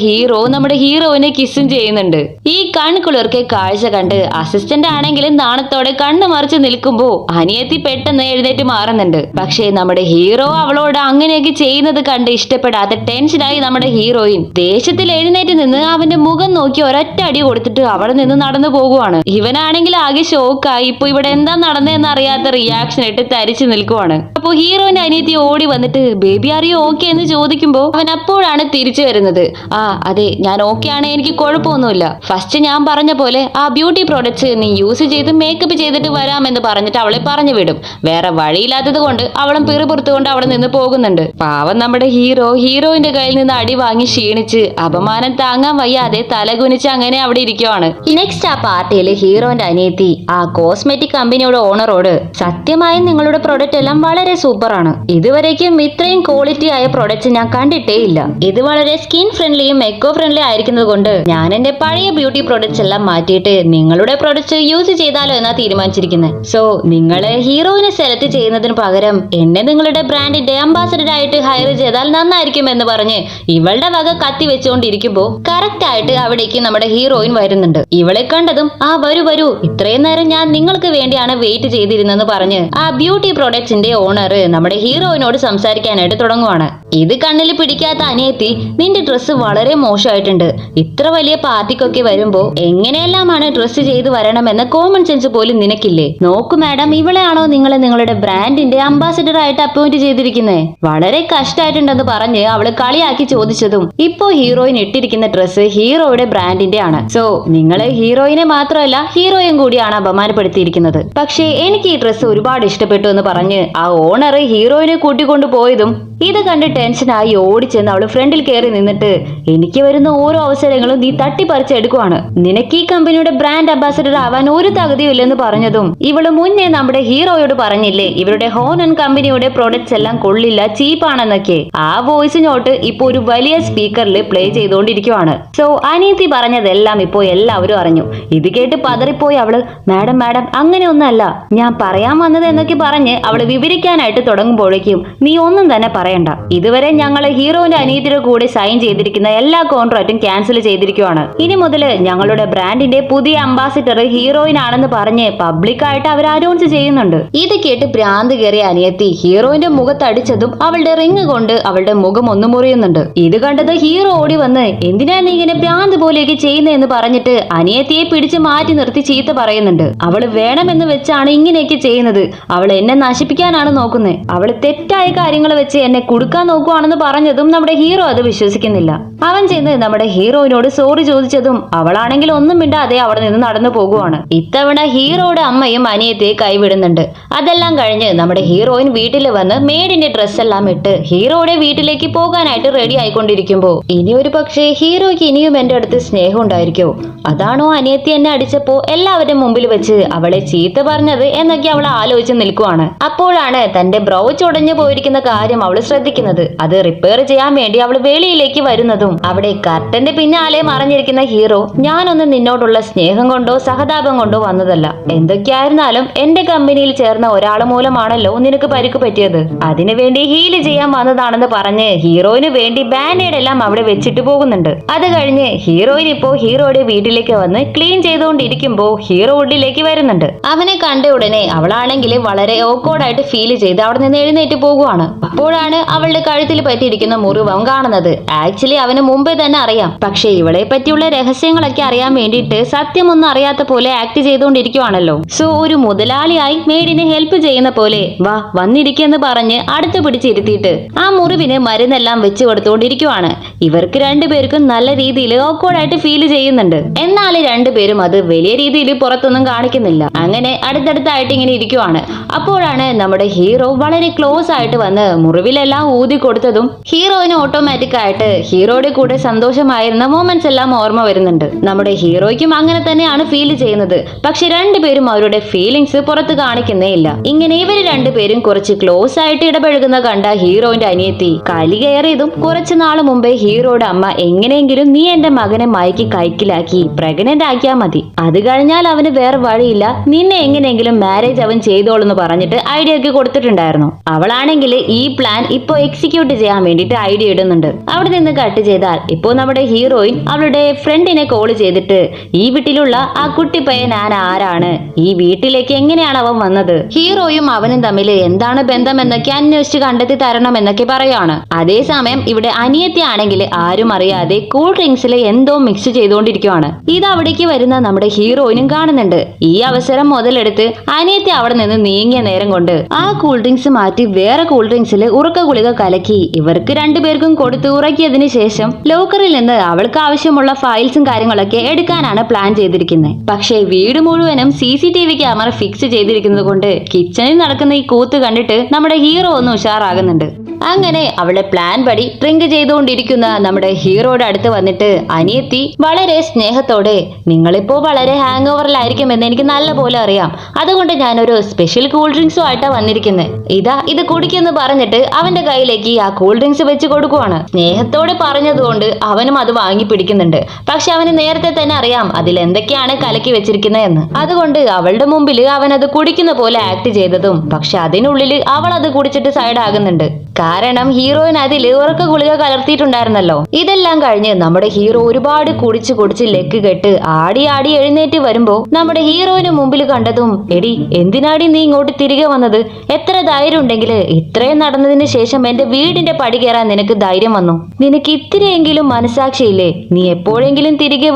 ഹീറോയിനെ കിസ്സും ചെയ്യുന്നുണ്ട്. ഈ കൺകുളിർക്കെ കാഴ്ച കണ്ട് അസിസ്റ്റന്റ് ആണെങ്കിലും നാണത്തോടെ കണ്ണു മറിച്ച് നിൽക്കുമ്പോ അനിയത്തി പെട്ടെന്ന് എഴുന്നേറ്റ് മാറുന്നുണ്ട്. പക്ഷേ നമ്മുടെ ഹീറോ അവളോട് അങ്ങനെയൊക്കെ ചെയ്യുന്നത് കണ്ട് ഇഷ്ടപ്പെടാത്ത ടെൻഷനായി നമ്മുടെ ഹീറോയിൻ ദേഷ്യത്തിൽ എഴുന്നേറ്റ് നിന്ന് അവന്റെ മുഖം നോക്കി ഒരൊറ്റ അടി കൊടുത്തിട്ട് അവിടെ നിന്ന് നടന്നു പോകുവാണ്. ഇവനാണെങ്കിൽ ആകെ ഷോക്കായി ഇപ്പൊ ഇവിടെ എന്താ നടന്നതെന്ന് അറിയാത്ത റിയാക്ഷൻ ഇട്ട് തരിച്ചു നിൽക്കുവാണ്. അപ്പൊ ഹീറോയിന്റെ അനിയത്തി ഓടി വന്നിട്ട് ബേബി അറിയോ ഓക്കെ എന്ന് ചോദിക്കുമ്പോ അവൻ അപ്പോഴാണ് തിരിച്ചു വരുന്നത്. ആ അതെ, ഞാൻ ഓക്കെ ആണ്, എനിക്ക് കുഴപ്പമൊന്നുമില്ല. ഫസ്റ്റ് ഞാൻ പറഞ്ഞ പോലെ ആ ബ്യൂട്ടി പ്രോഡക്ട്സ് നീ യൂസ് ചെയ്ത് മേക്കപ്പ് ചെയ്തിട്ട് വരാമെന്ന് പറഞ്ഞിട്ട് അവളെ പറഞ്ഞു വിടും. വേറെ വഴിയില്ലാത്തത് കൊണ്ട് അവളും പിറുപുറത്തുകൊണ്ട് അവിടെ നിന്ന് പോകുന്നുണ്ട്. പാവം നമ്മുടെ ഹീറോയിന്റെ കയ്യിൽ നിന്ന് അടി വാങ്ങി ക്ഷീണിച്ച് അപമാനം താങ്ങാൻ വയ്യാതെ തലകുനിച്ച് അങ്ങനെ അവിടെ ഇരിക്കുവാണ്. നെക്സ്റ്റ് ആ പാർട്ടിയിൽ ഹീറോന്റെ അനിയത്തി ആ കോസ്മെറ്റിക് കമ്പനിയുടെ ഓണറോട്, സത്യമായും നിങ്ങളുടെ പ്രൊഡക്റ്റ് എല്ലാം വളരെ സൂപ്പറാണ്, ഇതുവരേക്കും ഇത്രയും ക്വാളിറ്റി ആയ പ്രൊഡക്ട്സ് ഞാൻ കണ്ടിട്ടേ ഇല്ല. ഇത് വളരെ സ്കിൻ ഫ്രണ്ട്ലിയും എക്കോ ഫ്രണ്ട്ലി ആയിരിക്കുന്നത് കൊണ്ട് ഞാൻ എന്റെ പഴയ ബ്യൂട്ടി പ്രോഡക്ട്സ് എല്ലാം മാറ്റിയിട്ട് നിങ്ങളുടെ പ്രോഡക്ട്സ് യൂസ് ചെയ്താലോ എന്നാ തീരുമാനിച്ചിരിക്കുന്നത്. സോ നിങ്ങളെ ഹീറോയിനെ സെലക്ട് ചെയ്യുന്നതിന് പകരം എന്നെ നിങ്ങളുടെ ബ്രാൻഡിന്റെ അംബാസഡർ ആയിട്ട് ഹയർ ചെയ്താൽ നന്നായിരിക്കും എന്ന് പറഞ്ഞ് ഇവളുടെ വക കത്തി വെച്ചുകൊണ്ടിരിക്കുമ്പോ കറക്റ്റ് ആയിട്ട് അവിടേക്ക് നമ്മുടെ ഹീറോയിൻ വരുന്നുണ്ട്. ഇവളെ കണ്ടതും ആ വരൂ, ഇത്രയും നേരം ഞാൻ നിങ്ങൾക്ക് വേണ്ടിയാണ് വെയിറ്റ് ചെയ്തിരുന്നെന്ന് പറഞ്ഞ് ആ ബ്യൂട്ടി പ്രോഡക്ട്സിന്റെ ഓണർ നമ്മുടെ ഹീറോയിനോട് സംസാരിക്കാനായിട്ട് തുടങ്ങുവാണ്. ഇത് കണ്ണിൽ പിടിക്കാത്ത അനിയത്തി, നിന്റെ ഡ്രസ്സ് വളരെ മോശമായിട്ടുണ്ട്, ഇത്ര വലിയ പാർട്ടിക്കൊക്കെ വരുമ്പോ എങ്ങനെയെല്ലാമാണ് ഡ്രസ്സ് ചെയ്ത് വരണമെന്ന കോമൺ സെൻസ് പോലും നിനക്കില്ലേ? നോക്കു മാഡം, ഇവളെയാണോ നിങ്ങളുടെ ബ്രാൻഡിന്റെ അംബാസഡർ ആയിട്ട് അപ്പോയിന്റ് ചെയ്തിരിക്കുന്നേ? വളരെ കഷ്ടമായിട്ടുണ്ടെന്ന് പറഞ്ഞ് അവള് കളിയാക്കി ചോദിച്ചതും ഇപ്പോ ഹീറോയിൻ ഇട്ടിരിക്കുന്ന ഡ്രസ്സ് ഹീറോയുടെ ബ്രാൻഡിന്റെ ആണ്. സോ നിങ്ങള് ഹീറോയിനെ മാത്രമല്ല ഹീറോയും കൂടിയാണ് അപമാനപ്പെടുത്തിയിരിക്കുന്നത്. പക്ഷേ എനിക്ക് ഈ ഡ്രസ്സ് ഒരുപാട് ഇഷ്ടപ്പെട്ടു എന്ന് പറഞ്ഞ് ആ ഓണർ ഹീറോയിനെ കൂട്ടിക്കൊണ്ടു പോയതും ഇത് കണ്ട് ടെൻഷനായി ഓടിച്ചെന്ന് അവള് ഫ്രണ്ടിൽ കയറി നിന്നിട്ട്, എനിക്ക് വരുന്ന ഓരോ അവസരങ്ങളും നീ തട്ടിപ്പറിച്ചെടുക്കുവാണ്, നിനക്ക് ഈ കമ്പനിയുടെ ബ്രാൻഡ് അംബാസഡർ ആവാൻ ഒരു തകുതിയും ഇല്ലെന്ന് പറഞ്ഞതും ഇവള് മുന്നേ നമ്മുടെ ഹീറോയോട് പറഞ്ഞില്ലേ ഇവരുടെ ഹോൺ ആൻഡ് കമ്പനിയുടെ പ്രോഡക്ട്സ് എല്ലാം കൊള്ളില്ല, ചീപ്പാണെന്നൊക്കെ, ആ വോയിസ് നോട്ട് ഇപ്പൊ ഒരു വലിയ സ്പീക്കറിൽ പ്ലേ ചെയ്തുകൊണ്ടിരിക്കുവാണ്. സോ അനിയത്തി പറഞ്ഞതെല്ലാം ഇപ്പോ എല്ലാവരും അറിഞ്ഞു. ഇത് കേട്ട് പതറിപ്പോയി അവള്, മാഡം അങ്ങനെ ഒന്നല്ല, ഞാൻ പറയാൻ വന്നത് എന്നൊക്കെ പറഞ്ഞ് അവള് വിവരിക്കാനായിട്ട് തുടങ്ങുമ്പോഴേക്കും നീ ഒന്നും തന്നെ പറയണ്ട, ഇതുവരെ ഞങ്ങള് ഹീറോന്റെ അനിയത്തിയുടെ കൂടെ സൈൻ ചെയ്തിരിക്കുന്ന എല്ലാ കോൺട്രാക്റ്റും ക്യാൻസൽ ചെയ്തിരിക്കുവാണ്. ഇനി മുതൽ ഞങ്ങളുടെ ബ്രാൻഡിന്റെ പുതിയ അംബാസിഡർ ഹീറോയിൻ ആണെന്ന് പറഞ്ഞ് പബ്ലിക്കായിട്ട് അവർ അനൗൺസ് ചെയ്യുന്നുണ്ട്. ഇത് കേട്ട് ഭ്രാന്ത് കയറിയ അനിയത്തി ഹീറോയിന്റെ മുഖത്തടിച്ചതും അവളുടെ റിങ് കൊണ്ട് അവളുടെ മുഖം ഒന്ന് മുറിയുന്നുണ്ട്. ഇത് കണ്ടത് ഹീറോ ഓടി വന്ന്, എന്തിനാ നീ ഇങ്ങനെ ഭ്രാന്ത് പോലെയൊക്കെ ചെയ്യുന്നതെന്ന് പറഞ്ഞിട്ട് അനിയത്തിയെ പിടിച്ച് മാറ്റി നിർത്തി ചീത്ത പറയുന്നുണ്ട്. അവള് വേണമെന്ന് വെച്ചാണ് ഇങ്ങനെയൊക്കെ ചെയ്യുന്നത്, അവൾ എന്നെ നശിപ്പിക്കാനാണ് നോക്കുന്നത്, അവള് തെറ്റായ കാര്യങ്ങൾ വെച്ച് എന്നെ കുടുക്കാൻ നോക്കുവാണെന്ന് പറഞ്ഞതും നമ്മുടെ ഹീറോ അത് വിശ്വസിക്കുന്നില്ല. അവൻ ചെന്ന് നമ്മുടെ ഹീറോയിനോട് സോറി ചോദിച്ചതും അവളാണെങ്കിൽ ഒന്നും മിണ്ടാതെ അവിടെ നിന്ന് നടന്നു പോകുവാണ്. ഇത്തവണ ഹീറോയുടെ അമ്മയും അനിയത്തിയെ കൈവിടുന്നുണ്ട്. അതെല്ലാം കഴിഞ്ഞ് നമ്മുടെ ഹീറോയിൻ വീട്ടിൽ വന്ന് മേഡിന്റെ ഡ്രസ് എല്ലാം ഇട്ട് ഹീറോയുടെ വീട്ടിലേക്ക് പോകാനായിട്ട് റെഡി ആയിക്കൊണ്ടിരിക്കുമ്പോ ഇനി ഒരു പക്ഷേ ഹീറോയ്ക്ക് ഇനിയും എന്റെ അടുത്ത് സ്നേഹം ഉണ്ടായിരിക്കോ? അതാണോ അനിയത്തി എന്നെ അടിച്ചപ്പോ എല്ലാവരുടെ മുമ്പിൽ വെച്ച് അവളെ ചീത്ത പറഞ്ഞത് എന്നൊക്കെ അവൾ ആലോചിച്ച് നിൽക്കുവാണ്. അപ്പോഴാണ് തന്റെ ബ്രൗച്ച് ഉടഞ്ഞു പോയിരിക്കുന്ന കാര്യം അവൾ ശ്രദ്ധിക്കുന്നത്. അത് റിപ്പയർ ചെയ്യാൻ വേണ്ടി അവൾ വെളിയിലേക്ക് വരുന്നതും അവിടെ കർട്ടന്റെ പിന്നാലെ മറഞ്ഞിരിക്കുന്ന ഹീറോ, ഞാനൊന്നും നിന്നോടുള്ള സ്നേഹം കൊണ്ടോ സഹതാപം കൊണ്ടോ വന്നതല്ല, എന്തൊക്കെയായിരുന്നാലും എന്റെ കമ്പനിയിൽ ചേർന്ന ഒരാൾ മൂലമാണല്ലോ നിനക്ക് പരിക്ക് പറ്റിയത്, അതിനുവേണ്ടി ഹീല് ചെയ്യാൻ വന്നതാണെന്ന് പറഞ്ഞ് ഹീറോയിന് വേണ്ടി ബാൻഡേഡ് എല്ലാം അവിടെ വെച്ചിട്ട് പോകുന്നുണ്ട്. അത് കഴിഞ്ഞ് ഹീറോയിൻ ഇപ്പോ ഹീറോയുടെ വീട്ടിലേക്ക് വന്ന് ക്ലീൻ ചെയ്തുകൊണ്ടിരിക്കുമ്പോ ഹീറോ ഉള്ളിലേക്ക് വരുന്നുണ്ട്. അവനെ കണ്ട ഉടനെ അവളാണെങ്കിൽ വളരെ ഓക്കോർഡായിട്ട് ഫീൽ ചെയ്ത് അവിടെ നിന്ന് എഴുന്നേറ്റ് പോകുവാണ്. അപ്പോഴാണ് അവളുടെ കഴുത്തിൽ പറ്റിയിരിക്കുന്ന മുറിവ് കാണുന്നത്. ആക്ച്വലി അവന് മുമ്പേ തന്നെ അറിയാം. പക്ഷെ ഇവളെ പറ്റിയുള്ള രഹസ്യങ്ങളൊക്കെ അറിയാൻ വേണ്ടിയിട്ട് സത്യമൊന്നും അറിയാത്ത പോലെ ആക്ട് ചെയ്തുകൊണ്ടിരിക്കുവാണല്ലോ. സോ ഒരു മുതലാളിയായി മെയ്ഡിനെ ഹെൽപ്പ് ചെയ്യുന്ന പോലെ വാ വന്നിരിക്കെന്ന് പറഞ്ഞ് അടുത്ത് പിടിച്ചിരുത്തിയിട്ട് ആ മുറിവിന് മരുന്നെല്ലാം വെച്ച് കൊടുത്തുകൊണ്ടിരിക്കുവാണ്. ഇവർക്ക് രണ്ടുപേർക്കും നല്ല രീതിയിൽ ഓക്വേർഡായിട്ട് ഫീൽ ചെയ്യുന്നുണ്ട്. എന്നാൽ രണ്ടുപേരും അത് വലിയ രീതിയിൽ പുറത്തൊന്നും കാണിക്കുന്നില്ല. അങ്ങനെ അടുത്തടുത്തായിട്ട് ഇങ്ങനെ ഇരിക്കുവാണ്. അപ്പോഴാണ് നമ്മുടെ ഹീറോ വളരെ ക്ലോസ് ആയിട്ട് വന്ന് മുറിവിലെല്ലാം ഊതി കൊടുത്തതും ഹീറോയിന് ഓട്ടോമാറ്റിക് ആയിട്ട് ഹീറോയുടെ കൂടെ സന്തോഷമായിരുന്ന മൊമെന്റ്സ് എല്ലാം ഓർമ്മ വരുന്നുണ്ട്. നമ്മുടെ ഹീറോയ്ക്കും അങ്ങനെ തന്നെയാണ് ഫീൽ ചെയ്യുന്നത്. പക്ഷെ രണ്ടുപേരും അവരുടെ ഫീലിങ്സ് പുറത്ത് കാണിക്കുന്നേ ഇല്ല. ഇങ്ങനെ ഇവര് രണ്ടുപേരും കുറച്ച് ക്ലോസ് ആയിട്ട് ഇടപഴകുന്ന കണ്ട ഹീറോയിന്റെ അനിയത്തി കലി കയറിയതും കുറച്ചു നാൾ മുമ്പേ ഹീറോയുടെ അമ്മ എങ്ങനെയെങ്കിലും നീ എന്റെ മകനെ മയക്കി കൈക്കിലാക്കി പ്രഗ്നന്റ് ആക്കിയാൽ മതി, അത് കഴിഞ്ഞാൽ അവന് വേറെ വഴിയില്ല, നിന്നെ എങ്ങനെയെങ്കിലും മാരേജ് അവൻ ചെയ്തോളെന്ന് പറഞ്ഞിട്ട് ഐഡിയ ഒക്കെ കൊടുത്തിട്ടുണ്ടായിരുന്നു. അവളാണെങ്കിൽ ഈ പ്ലാൻ ഇപ്പോ എക്സിക്യൂട്ട് ചെയ്യാൻ വേണ്ടിട്ട് ഐഡിയ ഇടുന്നുണ്ട്. അവിടെ നിന്ന് കട്ട് ചെയ്താൽ ഇപ്പോ നമ്മുടെ ഹീറോയിൻ അവളുടെ ഫ്രണ്ടിനെ കോൾ ചെയ്തിട്ട് ഈ വീട്ടിലുള്ള ആ കുട്ടിപ്പയ്യൻ ഞാൻ ആരാണ്, ഈ വീട്ടിലേക്ക് എങ്ങനെയാണ് അവൻ വന്നത്, ഹീറോയും അവനും തമ്മിൽ എന്താണ് ബന്ധം എന്നൊക്കെ അന്വേഷിച്ച് കണ്ടെത്തി തരണം എന്നൊക്കെ പറയാണ്. അതേസമയം ഇവിടെ അനിയത്തി ആണെങ്കിൽ ആരും അറിയാതെ കൂൾ ഡ്രിങ്ക്സിൽ എന്തോ മിക്സ് ചെയ്തുകൊണ്ടിരിക്കുവാണ്. ഇത് അവിടേക്ക് വരുന്ന നമ്മുടെ ഹീറോയിനും കാണുന്നുണ്ട്. ഈ അവസരം മുതലെടുത്ത് അനിയത്തി അവിടെ നിന്ന് നീങ്ങിയ നേരം കൊണ്ട് ആ കൂൾ ഡ്രിങ്ക്സ് മാറ്റി വേറെ കൂൾ ഡ്രിങ്ക്സിൽ ഉറക്ക ഗുളിക കലക്കി ഇവർക്ക് രണ്ടുപേർക്കും കൊടുത്ത് ഉറക്കിയതിനു ശേഷം ലോക്കറിൽ നിന്ന് അവൾക്ക് ആവശ്യമുള്ള ഫയൽസും കാര്യങ്ങളൊക്കെ എടുക്കാനാണ് പ്ലാൻ ചെയ്തിരിക്കുന്നത്. പക്ഷേ വീട് മുഴുവനും CCTV ക്യാമറ ഫിക്സ് ചെയ്തിരിക്കുന്നത് കൊണ്ട് കിച്ചണിൽ നടക്കുന്ന ഈ കൂത്ത് കണ്ടിട്ട് നമ്മുടെ ഹീറോ ഒന്ന് ഉഷാറാകുന്നുണ്ട്. അങ്ങനെ അവളുടെ പ്ലാൻ പടി ഡ്രിങ്ക് ചെയ്തുകൊണ്ടിരിക്കുന്ന നമ്മുടെ ഹീറോയുടെ അടുത്ത് വന്നിട്ട് അനിയത്തി വളരെ സ്നേഹത്തോടെ നിങ്ങളിപ്പോ വളരെ ഹാങ് ഓവറിലായിരിക്കും എന്ന് എനിക്ക് നല്ലപോലെ അറിയാം, അതുകൊണ്ട് ഞാനൊരു സ്പെഷ്യൽ കൂൾ ഡ്രിങ്ക്സും ആയിട്ടാണ് വന്നിരിക്കുന്നത്, ഇതാ ഇത് കുടിക്കുമെന്ന് പറഞ്ഞിട്ട് അവന്റെ കയ്യിലേക്ക് ആ കൂൾ ഡ്രിങ്ക്സ് വെച്ച് കൊടുക്കുവാണ്. സ്നേഹത്തോടെ പറഞ്ഞതുകൊണ്ട് അവനും അത് വാങ്ങി പിടിക്കുന്നുണ്ട്. പക്ഷെ അവന് നേരത്തെ തന്നെ അറിയാം അതിൽ എന്തൊക്കെയാണ് കലക്കി വെച്ചിരിക്കുന്നത് എന്ന്. അതുകൊണ്ട് അവളുടെ മുമ്പിൽ അവൻ അത് കുടിക്കുന്ന പോലെ ആക്ട് ചെയ്തതും പക്ഷെ അതിനുള്ളിൽ അവൾ അത് കുടിച്ചിട്ട് സൈഡ് ആകുന്നുണ്ട്. കാരണം ഹീറോയിൻ അതിൽ ഉറക്ക ഗുളിക കലർത്തിയിട്ടുണ്ടായിരുന്നല്ലോ. ഇതെല്ലാം കഴിഞ്ഞ് നമ്മുടെ ഹീറോ ഒരുപാട് കുടിച്ച് ലെഗ് കെട്ട് ആടി ആടി എഴുന്നേറ്റ് വരുമ്പോ നമ്മുടെ ഹീറോയിന് മുമ്പിൽ കണ്ടതും എടി എന്തിനാടി നീ ഇങ്ങോട്ട് തിരികെ വന്നത്, എത്ര ധൈര്യം ഉണ്ടെങ്കിൽ ഇത്രയും നടന്നതിന് ശേഷം എന്റെ വീടിന്റെ പടി കയറാൻ നിനക്ക് ധൈര്യം വന്നു, നിനക്ക് ഇത്തിരിയെങ്കിലും മനസാക്ഷിയില്ലേ, നീ എപ്പോഴെങ്കിലും തിരികെ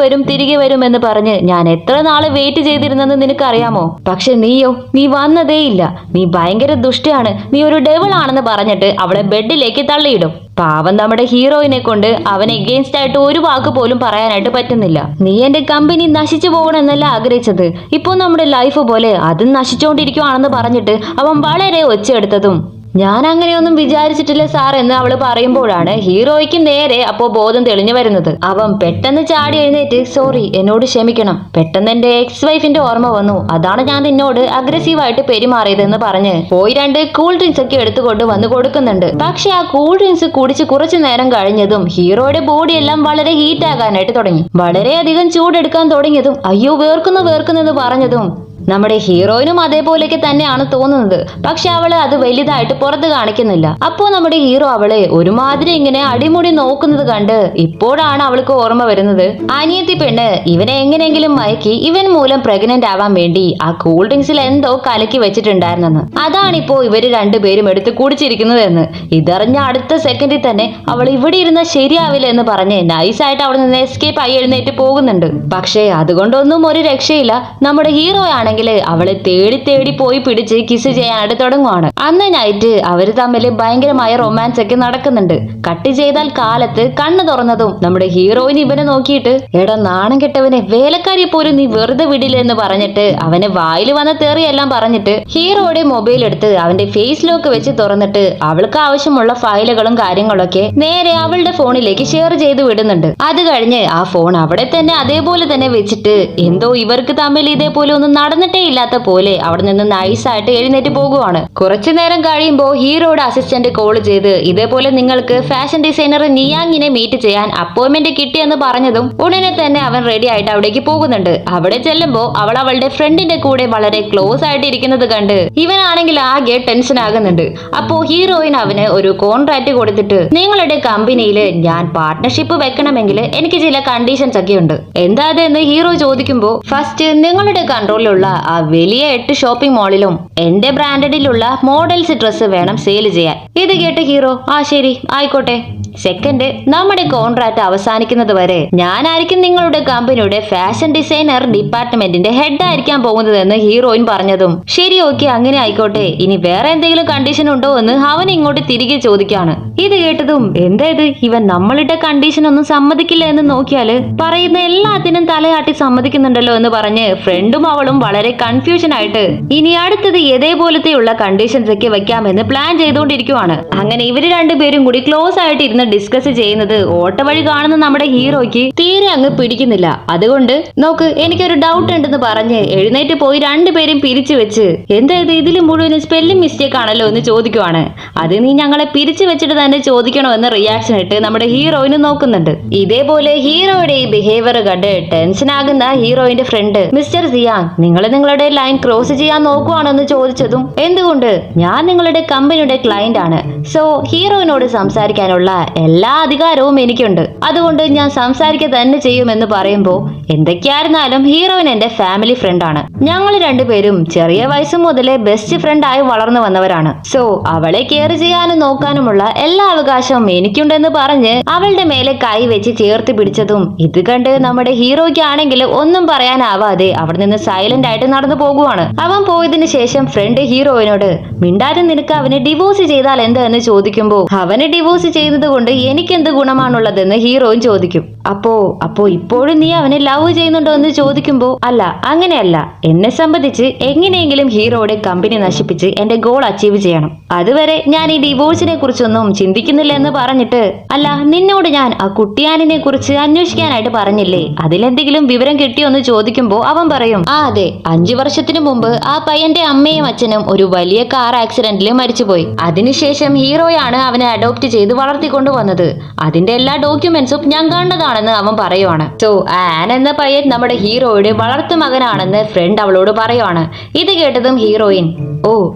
വരും എന്ന് പറഞ്ഞ് ഞാൻ എത്ര നാള് വെയിറ്റ് ചെയ്തിരുന്നെന്ന് നിനക്കറിയാമോ, പക്ഷെ നീയോ നീ വന്നതേ ഇല്ല, നീ ഭയങ്കര ദുഷ്ടയാണ്, നീ ഒരു ഡെവിൾ ആണെന്ന് പറഞ്ഞിട്ട് അവളെ ബെഡിലേക്ക് തള്ളിയിടും. പാവം നമ്മുടെ ഹീറോയിനെ കൊണ്ട് അവൻ എഗെയിൻസ്റ്റ് ആയിട്ട് ഒരു വാക്ക് പോലും പറയാനായിട്ട് പറ്റുന്നില്ല. നീ എന്റെ കമ്പനി നശിച്ചു പോകണമെന്നല്ല ആഗ്രഹിച്ചത്, ഇപ്പൊ നമ്മുടെ ലൈഫ് പോലെ അതും നശിച്ചുകൊണ്ടിരിക്കുവാണെന്ന് പറഞ്ഞിട്ട് അവൻ വളരെ ഒച്ചയെടുത്തതും ഞാൻ അങ്ങനെയൊന്നും വിചാരിച്ചിട്ടില്ല സാർ എന്ന് അവള് പറയുമ്പോഴാണ് ഹീറോയ്ക്ക് നേരെ അപ്പോ ബോധം തെളിഞ്ഞു വരുന്നത്. അവൻ പെട്ടെന്ന് ചാടി എഴുന്നേറ്റ് സോറി എന്നോട് ക്ഷമിക്കണം, പെട്ടെന്ന് എന്റെ എക്സ് വൈഫിന്റെ ഓർമ്മ വന്നു, അതാണ് ഞാൻ നിന്നോട് അഗ്രസീവായിട്ട് പെരുമാറിയതെന്ന് പറഞ്ഞ് പോയി 2 കൂൾ ഡ്രിങ്ക്സ് ഒക്കെ എടുത്തുകൊണ്ട് വന്ന് കൊടുക്കുന്നുണ്ട്. പക്ഷെ ആ കൂൾ ഡ്രിങ്ക്സ് കുടിച്ച് കുറച്ചു നേരം കഴിഞ്ഞതും ഹീറോയുടെ ബോഡി എല്ലാം വളരെ ഹീറ്റ് ആകാനായിട്ട് തുടങ്ങി. വളരെയധികം ചൂടെടുക്കാൻ തുടങ്ങിയതും അയ്യോ വേർക്കുന്നു പറഞ്ഞതും നമ്മുടെ ഹീറോയിനും അതേപോലെയൊക്കെ തന്നെയാണ് തോന്നുന്നത്. പക്ഷെ അവള് അത് വലുതായിട്ട് പുറത്ത് കാണിക്കുന്നില്ല. അപ്പോ നമ്മുടെ ഹീറോ അവളെ ഒരുമാതിരി ഇങ്ങനെ അടിമുടി നോക്കുന്നത് കണ്ട് ഇപ്പോഴാണ് അവൾക്ക് ഓർമ്മ വരുന്നത് അനിയത്തി പെണ്ണ് ഇവനെ എങ്ങനെയെങ്കിലും മയക്കി ഇവൻ മൂലം പ്രഗ്നന്റ് ആവാൻ വേണ്ടി ആ കൂൾ ഡ്രിങ്ക്സിൽ എന്തോ കലക്കി വെച്ചിട്ടുണ്ടായിരുന്നെന്ന്. അതാണിപ്പോ ഇവര് രണ്ടുപേരും എടുത്ത് കുടിച്ചിരിക്കുന്നത് എന്ന്. ഇതറിഞ്ഞ അടുത്ത സെക്കൻഡിൽ തന്നെ അവൾ ഇവിടെ ഇരുന്ന ശരിയാവില്ല എന്ന് പറഞ്ഞ് നൈസായിട്ട് അവിടെ നിന്ന് എസ്കേപ്പ് ആയി എഴുന്നേറ്റ് പോകുന്നുണ്ട്. പക്ഷേ അതുകൊണ്ടൊന്നും ഒരു രക്ഷയില്ല. നമ്മുടെ ഹീറോ ആണെങ്കിൽ അവളെ തേടി പോയി പിടിച്ച് കിസ് ചെയ്യാനായിട്ട് തുടങ്ങുവാണ്. അന്ന് നൈറ്റ് അവര് തമ്മിൽ ഭയങ്കരമായ റൊമാൻസ് ഒക്കെ നടക്കുന്നുണ്ട്. കട്ട് ചെയ്താൽ കാലത്ത് കണ്ണ് തുറന്നതും നമ്മുടെ ഹീറോയിൻ ഇവനെ നോക്കിയിട്ട് എടാ നാണം കെട്ടവനെ, വേലക്കാരിയെ പോലും നീ വെറുതെ വിടില്ല എന്ന് പറഞ്ഞിട്ട് അവന് വായിൽ വന്ന തെറിയെല്ലാം പറഞ്ഞിട്ട് ഹീറോയുടെ മൊബൈൽ എടുത്ത് അവന്റെ ഫേസ് ലോക്ക് വെച്ച് തുറന്നിട്ട് അവൾക്ക് ആവശ്യമുള്ള ഫയലുകളും കാര്യങ്ങളൊക്കെ നേരെ അവളുടെ ഫോണിലേക്ക് ഷെയർ ചെയ്ത് വിടുന്നുണ്ട്. അത് കഴിഞ്ഞ് ആ ഫോൺ അവിടെ തന്നെ അതേപോലെ തന്നെ വെച്ചിട്ട് എന്തോ ഇവർക്ക് തമ്മിൽ ഇതേപോലെ ഒന്നും നടന്നിട്ടേ ഇല്ലാത്ത പോലെ അവിടെ നിന്ന് നൈസായിട്ട് എഴുന്നേറ്റ് പോകുവാണ്. കുറച്ചു നേരം കഴിയുമ്പോൾ ഹീറോയുടെ അസിസ്റ്റന്റ് കോൾ ചെയ്ത് ഇതേപോലെ നിങ്ങൾക്ക് ഫാഷൻ ഡിസൈനർ നിയാങ്ങിനെ മീറ്റ് ചെയ്യാൻ അപ്പോയിന്റ്മെന്റ് കിട്ടിയെന്ന് പറഞ്ഞതും ഉടനെ തന്നെ അവൻ റെഡി ആയിട്ട് അവിടേക്ക് പോകുന്നുണ്ട്. അവിടെ ചെല്ലുമ്പോ അവൾ അവളുടെ ഫ്രണ്ടിന്റെ കൂടെ വളരെ ക്ലോസ് ആയിട്ട് ഇരിക്കുന്നത് കണ്ട് ഇവനാണെങ്കിൽ ആകെ ടെൻഷൻ ആകുന്നുണ്ട്. അപ്പോ ഹീറോയിൻ അവന് ഒരു കോൺട്രാക്ട് കൊടുത്തിട്ട് നിങ്ങളുടെ കമ്പനിയിൽ ഞാൻ പാർട്ട്ണർഷിപ്പ് വെക്കണമെങ്കിൽ എനിക്ക് ചില കണ്ടീഷൻസ് ഒക്കെ ഉണ്ട്, എന്താ അതെന്ന് ഹീറോ ചോദിക്കുമ്പോ ഫസ്റ്റ് നിങ്ങളുടെ കൺട്രോളിലുള്ള ആ വലിയ 8 ഷോപ്പിംഗ് മാളിലും എന്റെ ബ്രാൻഡഡിലുള്ള മോഡൽസ് ഡ്രസ്സ് വേണം സെയിൽ ചെയ്യാൻ. ഇത് കേട്ട് ഹീറോ ആ ശരി ആയിക്കോട്ടെ സെക്കൻഡ് നമ്മുടെ കോൺട്രാക്ട് അവസാനിക്കുന്നത് വരെ ഞാനായിരിക്കും നിങ്ങളുടെ കമ്പനിയുടെ ഫാഷൻ ഡിസൈനർ ഡിപ്പാർട്ട്മെന്റിന്റെ ഹെഡ് ആയിരിക്കാൻ പോകുന്നതെന്ന് ഹീറോയിൻ പറഞ്ഞതും ശരി ഓക്കെ അങ്ങനെ ആയിക്കോട്ടെ, ഇനി വേറെ എന്തെങ്കിലും കണ്ടീഷൻ ഉണ്ടോ എന്ന് അവൻ ഇങ്ങോട്ട് തിരികെ ചോദിക്കാണ്. ഇത് കേട്ടതും എന്തായത് ഇവൻ നമ്മളിട്ട കണ്ടീഷൻ ഒന്നും സമ്മതിക്കില്ല എന്ന് നോക്കിയാല് പറയുന്ന എല്ലാത്തിനും തലയാട്ടി സമ്മതിക്കുന്നുണ്ടല്ലോ എന്ന് പറഞ്ഞ് ഫ്രണ്ടും അവളും വളരെ കൺഫ്യൂഷൻ ആയിട്ട് ഇനി അടുത്തത് ഇതേപോലത്തെയുള്ള കണ്ടീഷൻസ് ഒക്കെ വെക്കാമെന്ന് പ്ലാൻ ചെയ്തുകൊണ്ടിരിക്കുവാണ്. അങ്ങനെ ഇവര് രണ്ടുപേരും കൂടി ക്ലോസ് ആയിട്ട് ഇരുന്ന് ഡിസ്കസ് ചെയ്യുന്നത് ഓട്ട വഴി കാണുന്ന നമ്മുടെ ഹീറോയ്ക്ക് തീരെ അങ്ങ് പിടിക്കുന്നില്ല. അതുകൊണ്ട് നോക്ക് എനിക്കൊരു ഡൗട്ട് ഉണ്ടെന്ന് പറഞ്ഞ് എഴുന്നേറ്റ് പോയി രണ്ടുപേരും പിരിച്ചു വെച്ച് എന്തായത് ഇതിൽ മുഴുവനും സ്പെല്ലിംഗ് മിസ്റ്റേക്ക് ആണല്ലോ എന്ന് ചോദിക്കുവാണ്. അത് നീ ഞങ്ങളെ പിരിച്ചു വെച്ചിട്ട് തന്നെ ചോദിക്കണോ എന്ന് റിയാക്ഷൻ ഇട്ട് നമ്മുടെ ഹീറോയിന് നോക്കുന്നുണ്ട്. ഇതേപോലെ ഹീറോയുടെ ഈ ബിഹേവിയർ കണ്ട് ടെൻഷൻ ആകുന്ന ഹീറോയിന്റെ ഫ്രണ്ട് മിസ്റ്റർ സിയാൻ നിങ്ങൾ നിങ്ങളുടെ ലൈൻ ക്രോസ് ചെയ്യാൻ നോക്കുവാണെന്ന് ചോദിച്ചതും എന്തുകൊണ്ട് ഞാൻ നിങ്ങളുടെ കമ്പനിയുടെ ക്ലയന്റ് ആണ്, സോ ഹീറോയിനോട് സംസാരിക്കാനുള്ള എല്ലാ അധികാരവും എനിക്കുണ്ട്, അതുകൊണ്ട് ഞാൻ സംസാരിക്കുക തന്നെ ചെയ്യുമെന്ന് പറയുമ്പോ എന്തൊക്കെയായിരുന്നാലും ഹീറോയിൻ എന്റെ ഫാമിലി ഫ്രണ്ട് ആണ്. ഞങ്ങൾ രണ്ടുപേരും ചെറിയ വയസ്സ് മുതലേ ബെസ്റ്റ് ഫ്രണ്ട് ആയി വളർന്നു വന്നവരാണ്, സോ അവളെ കെയർ ചെയ്യാനും നോക്കാനുമുള്ള എല്ലാ അവകാശവും എനിക്കുണ്ടെന്ന് പറഞ്ഞ് അവളുടെ മേലെ കൈ വെച്ച് ചേർത്ത് പിടിച്ചതും ഇത് കണ്ട് നമ്മുടെ ഹീറോയ്ക്ക് ആണെങ്കിൽ ഒന്നും പറയാനാവാതെ അവിടെ നിന്ന് സൈലന്റ് ആയിട്ട് നടന്നു പോകുവാണ്. അവൻ പോയതിനു ശേഷം ഫ്രണ്ട് ഹീറോയിനോട് മിണ്ടാതെ നിനക്ക് അവനെ ഡിവോഴ്സ് ചെയ്താൽ എന്താ എന്ന് ചോദിക്കുമ്പോ അവനെ ഡിവോഴ്സ് ചെയ്തത് കൊണ്ട് എനിക്കെന്ത് ഗുണമാണുള്ളതെന്ന് ഹീറോയിൻ ചോദിക്കും. അപ്പോ ഇപ്പോഴും നീ അവനെ ലവ് ചെയ്യുന്നുണ്ടോ എന്ന് ചോദിക്കുമ്പോ അല്ല അങ്ങനെയല്ല, എന്നെ സംബന്ധിച്ച് എങ്ങനെയെങ്കിലും ഹീറോയുടെ കമ്പനി നശിപ്പിച്ച് എന്റെ ഗോൾ അച്ചീവ് ചെയ്യണം, അതുവരെ ഞാൻ ഈ ഡിവോഴ്സിനെ കുറിച്ചൊന്നും ചിന്തിക്കുന്നില്ല എന്ന് പറഞ്ഞിട്ട് അല്ല നിന്നോട് ഞാൻ ആ കുട്ടിയാനിനെ കുറിച്ച് അന്വേഷിക്കാനായിട്ട് പറഞ്ഞില്ലേ, അതിലെന്തെങ്കിലും വിവരം കിട്ടിയോ എന്ന് ചോദിക്കുമ്പോ അവൻ പറയും അതെ 5 വർഷത്തിനു മുമ്പ് ആ പയ്യന്റെ അമ്മയും അച്ഛനും ഒരു വലിയ കാർ ആക്സിഡന്റിൽ മരിച്ചുപോയി. അതിനുശേഷം ഹീറോയാണ് അവനെ അഡോപ്റ്റ് ചെയ്ത് വളർത്തിക്കൊണ്ടു വന്നത്, അതിന്റെ എല്ലാ ഡോക്യുമെന്റ്സും ഞാൻ കണ്ടതാണെന്ന് അവൻ പറയുവാണ്. സോ ആൻ എന്ന പയ്യൻ നമ്മുടെ ഹീറോയുടെ വളർത്തു മകനാണെന്ന് ഫ്രണ്ട് അവളോട് പറയുവാണ്. ഇത് കേട്ടതും ഹീറോയിൻ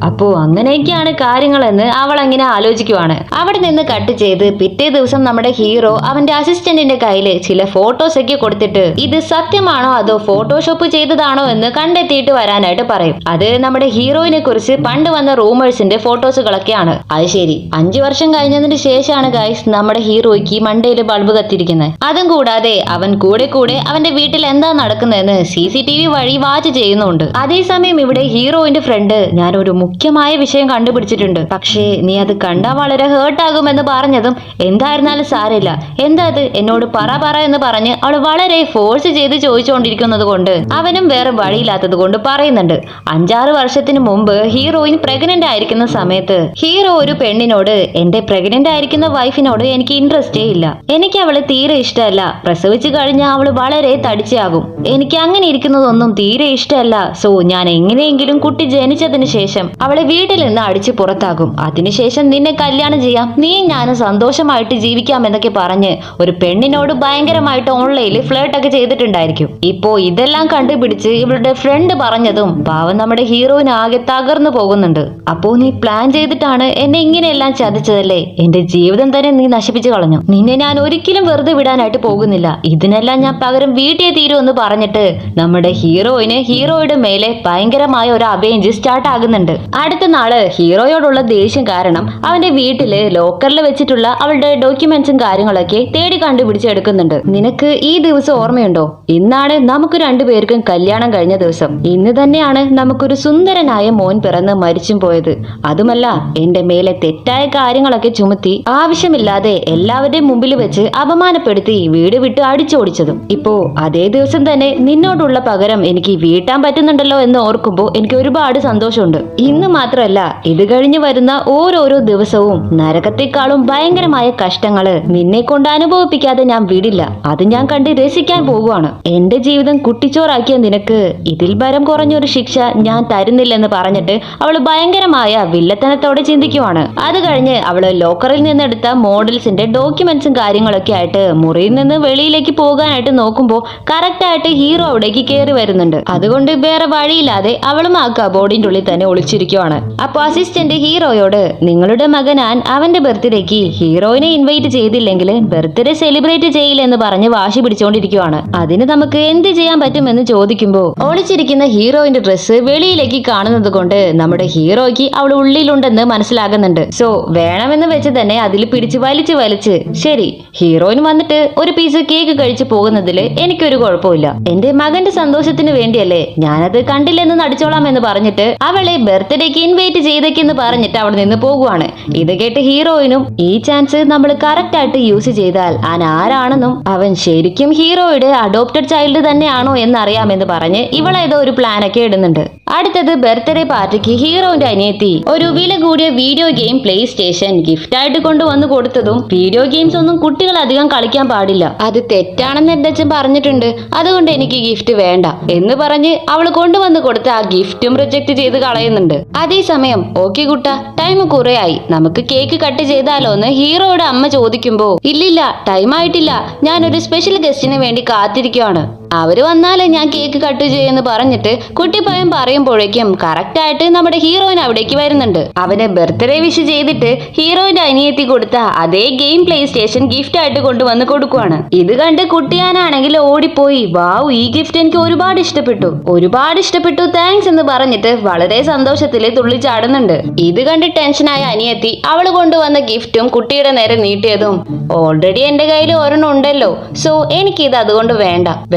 അപ്പോ അങ്ങനെയൊക്കെയാണ് കാര്യങ്ങളെന്ന് അവൾ അങ്ങനെ ആലോചിക്കുവാണ്. അവിടെ നിന്ന് കട്ട് ചെയ്ത് പിറ്റേ ദിവസം നമ്മുടെ ഹീറോ അവന്റെ അസിസ്റ്റന്റിന്റെ കയ്യില് ചില ഫോട്ടോസ് ഒക്കെ കൊടുത്തിട്ട് ഇത് സത്യമാണോ അതോ ഫോട്ടോഷോപ്പ് ചെയ്തതാണോ എന്ന് കണ്ടെത്തിയിട്ട് വരാനായിട്ട് പറയും. അത് നമ്മുടെ ഹീറോയിനെ കുറിച്ച് പണ്ട് വന്ന റൂമേഴ്സിന്റെ ഫോട്ടോസുകളൊക്കെയാണ്. അത് ശരി 5 വർഷം കഴിഞ്ഞതിന് ശേഷമാണ് ഗൈസ് നമ്മുടെ ഹീറോയ്ക്ക് മണ്ടയില് ബൾബ് കത്തിരിക്കുന്നത്. അതും കൂടാതെ അവൻ കൂടെ അവന്റെ വീട്ടിൽ എന്താ നടക്കുന്നതെന്ന് CCTV വഴി വാച്ച് ചെയ്യുന്നുണ്ട്. അതേസമയം ഇവിടെ ഹീറോയിന്റെ ഫ്രണ്ട് ഞാൻ ഒരു മുഖ്യമായ വിഷയം കണ്ടുപിടിച്ചിട്ടുണ്ട്, പക്ഷേ നീ അത് കണ്ടാ വളരെ ഹേർട്ട് ആകുമെന്ന് പറഞ്ഞതും എന്തായിരുന്നാലും സാരമില്ല, എന്താ അത് എന്നോട് പറ എന്ന് പറഞ്ഞ് അവൾ വളരെ ഫോഴ്സ് ചെയ്ത് ചോദിച്ചുകൊണ്ടിരിക്കുന്നത് കൊണ്ട് അവനും വേറെ വഴിയില്ലാത്തത് കൊണ്ട് പറയുന്നുണ്ട്. 5-6 വർഷത്തിന് മുമ്പ് ഹീറോയിൻ പ്രഗ്നന്റ് ആയിരിക്കുന്ന സമയത്ത് ഹീറോ ഒരു പെണ്ണിനോട് എന്റെ പ്രഗ്നന്റ് ആയിരിക്കുന്ന വൈഫിനോട് എനിക്ക് ഇൻട്രസ്റ്റേ ഇല്ല, എനിക്ക് അവള് തീരെ ഇഷ്ടമല്ല, പ്രസവിച്ചു കഴിഞ്ഞാൽ അവള് വളരെ തടിച്ചാകും, എനിക്ക് അങ്ങനെ ഇരിക്കുന്നതൊന്നും തീരെ ഇഷ്ടമല്ല, സോ ഞാൻ എങ്ങനെയെങ്കിലും കുട്ടി ജനിച്ചതിന് ശേഷം അവളെ വീട്ടിൽ നിന്ന് അടിച്ചു പുറത്താകും, അതിനുശേഷം നിന്നെ കല്യാണം ചെയ്യാം, നീ ഞാനും സന്തോഷമായിട്ട് ജീവിക്കാം എന്നൊക്കെ പറഞ്ഞ് ഒരു പെണ്ണിനോട് ഭയങ്കരമായിട്ട് ഓൺലൈനിൽ ഫ്ലേർട്ട് ഒക്കെ ചെയ്തിട്ടുണ്ടായിരിക്കും. ഇപ്പോ ഇതെല്ലാം കണ്ടുപിടിച്ച് ഇവളുടെ ഫ്രണ്ട് പറഞ്ഞതും പാവം നമ്മുടെ ഹീറോയിന് ആകെ തകർന്നു പോകുന്നുണ്ട്. അപ്പോ നീ പ്ലാൻ ചെയ്തിട്ടാണ് എന്നെ ഇങ്ങനെയെല്ലാം ചതിച്ചതല്ലേ, എന്റെ ജീവിതം തന്നെ നീ നശിപ്പിച്ചു കളഞ്ഞു, നിന്നെ ഞാൻ ഒരിക്കലും വെറുതെ വിടാനായിട്ട് പോകുന്നില്ല, ഇതിനെല്ലാം ഞാൻ പകരം വീട്ടിൽ തീരുമെന്ന് പറഞ്ഞിട്ട് നമ്മുടെ ഹീറോയുടെ മേലെ ഭയങ്കരമായ ഒരു അബേഞ്ച് സ്റ്റാർട്ട് ആകുന്നുണ്ട്. അടുത്ത നാള് ഹീറോയോടുള്ള ദേഷ്യം കാരണം അവന്റെ വീട്ടില് ലോക്കറിൽ വെച്ചിട്ടുള്ള അവളുടെ ഡോക്യുമെന്റ്സും കാര്യങ്ങളൊക്കെ തേടി കണ്ടുപിടിച്ചെടുക്കുന്നുണ്ട്. നിനക്ക് ഈ ദിവസം ഓർമ്മയുണ്ടോ, ഇന്നാണ് നമുക്ക് രണ്ടുപേർക്കും കല്യാണം കഴിഞ്ഞ ദിവസം, ഇന്ന് തന്നെയാണ് നമുക്കൊരു സുന്ദരനായ മോൻ പിറന്ന് മരിച്ചും പോയത്, അതുമല്ല എന്റെ മേലെ തെറ്റായ കാര്യങ്ങളൊക്കെ ചുമത്തി ആവശ്യമില്ലാതെ എല്ലാവരുടെയും മുമ്പിൽ വെച്ച് അപമാനപ്പെടുത്തി വീട് വിട്ട് അടിച്ചോടിച്ചതും. ഇപ്പോ അതേ ദിവസം തന്നെ നിന്നോടുള്ള പകരം എനിക്ക് വീട്ടാൻ പറ്റുന്നുണ്ടല്ലോ എന്ന് ഓർക്കുമ്പോ എനിക്ക് ഒരുപാട് സന്തോഷമുണ്ട്. ഇന്ന് മാത്രമല്ല ഇത് കഴിഞ്ഞു വരുന്ന ഓരോരോ ദിവസവും നരകത്തെക്കാളും ഭയങ്കരമായ കഷ്ടങ്ങള് നിന്നെ കൊണ്ട് അനുഭവിപ്പിക്കാതെ ഞാൻ വിടില്ല, അത് ഞാൻ കണ്ട് രസിക്കാൻ പോകുവാണ്. എന്റെ ജീവിതം കുട്ടിച്ചോറാക്കിയ നിനക്ക് ഇതിൽ ഭരം കുറഞ്ഞൊരു ശിക്ഷ ഞാൻ തരുന്നില്ലെന്ന് പറഞ്ഞിട്ട് അവള് ഭയങ്കരമായ വില്ലത്തനത്തോടെ ചിന്തിക്കുവാണ്. അത് കഴിഞ്ഞ് അവള് ലോക്കറിൽ നിന്നെടുത്ത മോഡൽസിന്റെ ഡോക്യുമെന്റ്സും കാര്യങ്ങളൊക്കെ ആയിട്ട് മുറിയിൽ നിന്ന് വെളിയിലേക്ക് പോകാനായിട്ട് നോക്കുമ്പോ കറക്റ്റ് ആയിട്ട് ഹീറോ അവിടേക്ക് കയറി വരുന്നുണ്ട്. അതുകൊണ്ട് വേറെ വഴിയില്ലാതെ അവളും ആ കബോർഡിന്റെ ഉള്ളിൽ തന്നെ ഒളിച്ചിരിക്കുവാണ്. അപ്പൊ അസിസ്റ്റന്റ് ഹീറോയോട് നിങ്ങളുടെ മകൻ ആൻ അവന്റെ ബർത്ത്ഡേക്ക് ഹീറോയിനെ ഇൻവൈറ്റ് ചെയ്തില്ലെങ്കിൽ ബർത്ത്ഡേ സെലിബ്രേറ്റ് ചെയ്യില്ലെന്ന് പറഞ്ഞ് വാശി പിടിച്ചുകൊണ്ടിരിക്കുവാണ്. അതിന് നമുക്ക് എന്ത് ചെയ്യാൻ പറ്റുമെന്ന് ചോദിക്കുമ്പോൾ ഒളിച്ചിരിക്കുന്ന ഹീറോയിന്റെ ഡ്രസ്സ് വെളിയിലേക്ക് കാണുന്നത് കൊണ്ട് നമ്മുടെ ഹീറോയ്ക്ക് അവൾ ഉള്ളിലുണ്ടെന്ന് മനസ്സിലാകുന്നുണ്ട്. സോ വേണമെന്ന് വെച്ച് തന്നെ അതിൽ പിടിച്ച് വലിച്ച് ശരി ഹീറോയിൻ വന്നിട്ട് ഒരു പീസ് കേക്ക് കഴിച്ചു പോകുന്നതിൽ എനിക്കൊരു കുഴപ്പമില്ല. എന്റെ മകന്റെ സന്തോഷത്തിന് വേണ്ടിയല്ലേ, ഞാനത് കണ്ടില്ലെന്ന് നടിച്ചോളാം എന്ന് പറഞ്ഞിട്ട് അവളെ ബർത്ത്ഡേക്ക് ഇൻവൈറ്റ് ചെയ്തേക്കെന്ന് പറഞ്ഞിട്ട് അവിടെ നിന്ന് പോകുവാണ്. ഇത് കേട്ട് ഹീറോയിനും ഈ ചാൻസ് നമ്മൾ കറക്റ്റ് ആയിട്ട് യൂസ് ചെയ്താൽ ആരാണെന്നും അവൻ ശരിക്കും ഹീറോയുടെ അഡോപ്റ്റഡ് ചൈൽഡ് തന്നെയാണോ എന്നറിയാമെന്ന് പറഞ്ഞ് ഇവളേതോ ഒരു പ്ലാൻ ഒക്കെ ഇടുന്നുണ്ട്. അടുത്തത് ബർത്ത്ഡേ പാർട്ടിക്ക് ഹീറോയിന്റെ അനിയത്തി ഒരു വില കൂടിയ video game play station gift ആയിട്ട് കൊണ്ടുവന്ന് കൊടുത്തതും വീഡിയോ ഗെയിംസ് ഒന്നും കുട്ടികൾ അധികം കളിക്കാൻ പാടില്ല, അത് തെറ്റാണെന്ന് എന്റെ അച്ഛൻ പറഞ്ഞിട്ടുണ്ട്, അതുകൊണ്ട് എനിക്ക് ഗിഫ്റ്റ് വേണ്ട എന്ന് പറഞ്ഞ് അവൾ കൊണ്ടുവന്ന് കൊടുത്ത ആ ഗിഫ്റ്റും റിജക്ട് ചെയ്ത് കളയുന്നുണ്ട്. അതേസമയം ഓക്കെ കുട്ട, ടൈം കുറെ ആയി, നമുക്ക് കേക്ക് കട്ട് ചെയ്താലോ എന്ന് ഹീറോയുടെ അമ്മ ചോദിക്കുമ്പോ ഇല്ലില്ല ടൈം ആയിട്ടില്ല, ഞാനൊരു സ്പെഷ്യൽ ഗസ്റ്റിന് വേണ്ടി കാത്തിരിക്കുവാണ്, അവര് വന്നാലേ ഞാൻ കേക്ക് കട്ട് ചെയ്യുമെന്ന് പറഞ്ഞിട്ട് കുട്ടിപ്പയ്യൻ പറയുമ്പോഴേക്കും കറക്റ്റ് ആയിട്ട് നമ്മുടെ ഹീറോയിൻ അവിടേക്ക് വരുന്നുണ്ട്. അവന് ബർത്ത്ഡേ വിഷ് ചെയ്തിട്ട് ഹീറോയിന്റെ അനിയത്തി കൊടുത്ത അതേ ഗെയിം പ്ലേ സ്റ്റേഷൻ ഗിഫ്റ്റ് ആയിട്ട് കൊണ്ടുവന്ന് കൊടുക്കുവാണ്. ഇത് കണ്ട് കുട്ടിയാനാണെങ്കിൽ ഓടിപ്പോയി വാവ് ഈ ഗിഫ്റ്റ് എനിക്ക് ഒരുപാട് ഇഷ്ടപ്പെട്ടു താങ്ക്സ് എന്ന് പറഞ്ഞിട്ട് വളരെ സന്തോഷത്തിൽ തുള്ളിച്ചാടുന്നുണ്ട്. ഇത് കണ്ട് ടെൻഷനായ അനിയത്തി അവള് കൊണ്ടുവന്ന ഗിഫ്റ്റും കുട്ടിയുടെ നേരെ നീട്ടിയതും ഓൾറെഡി എന്റെ കയ്യിൽ ഒരെണ്ണം ഉണ്ടല്ലോ, സോ എനിക്കിത് അതുകൊണ്ട്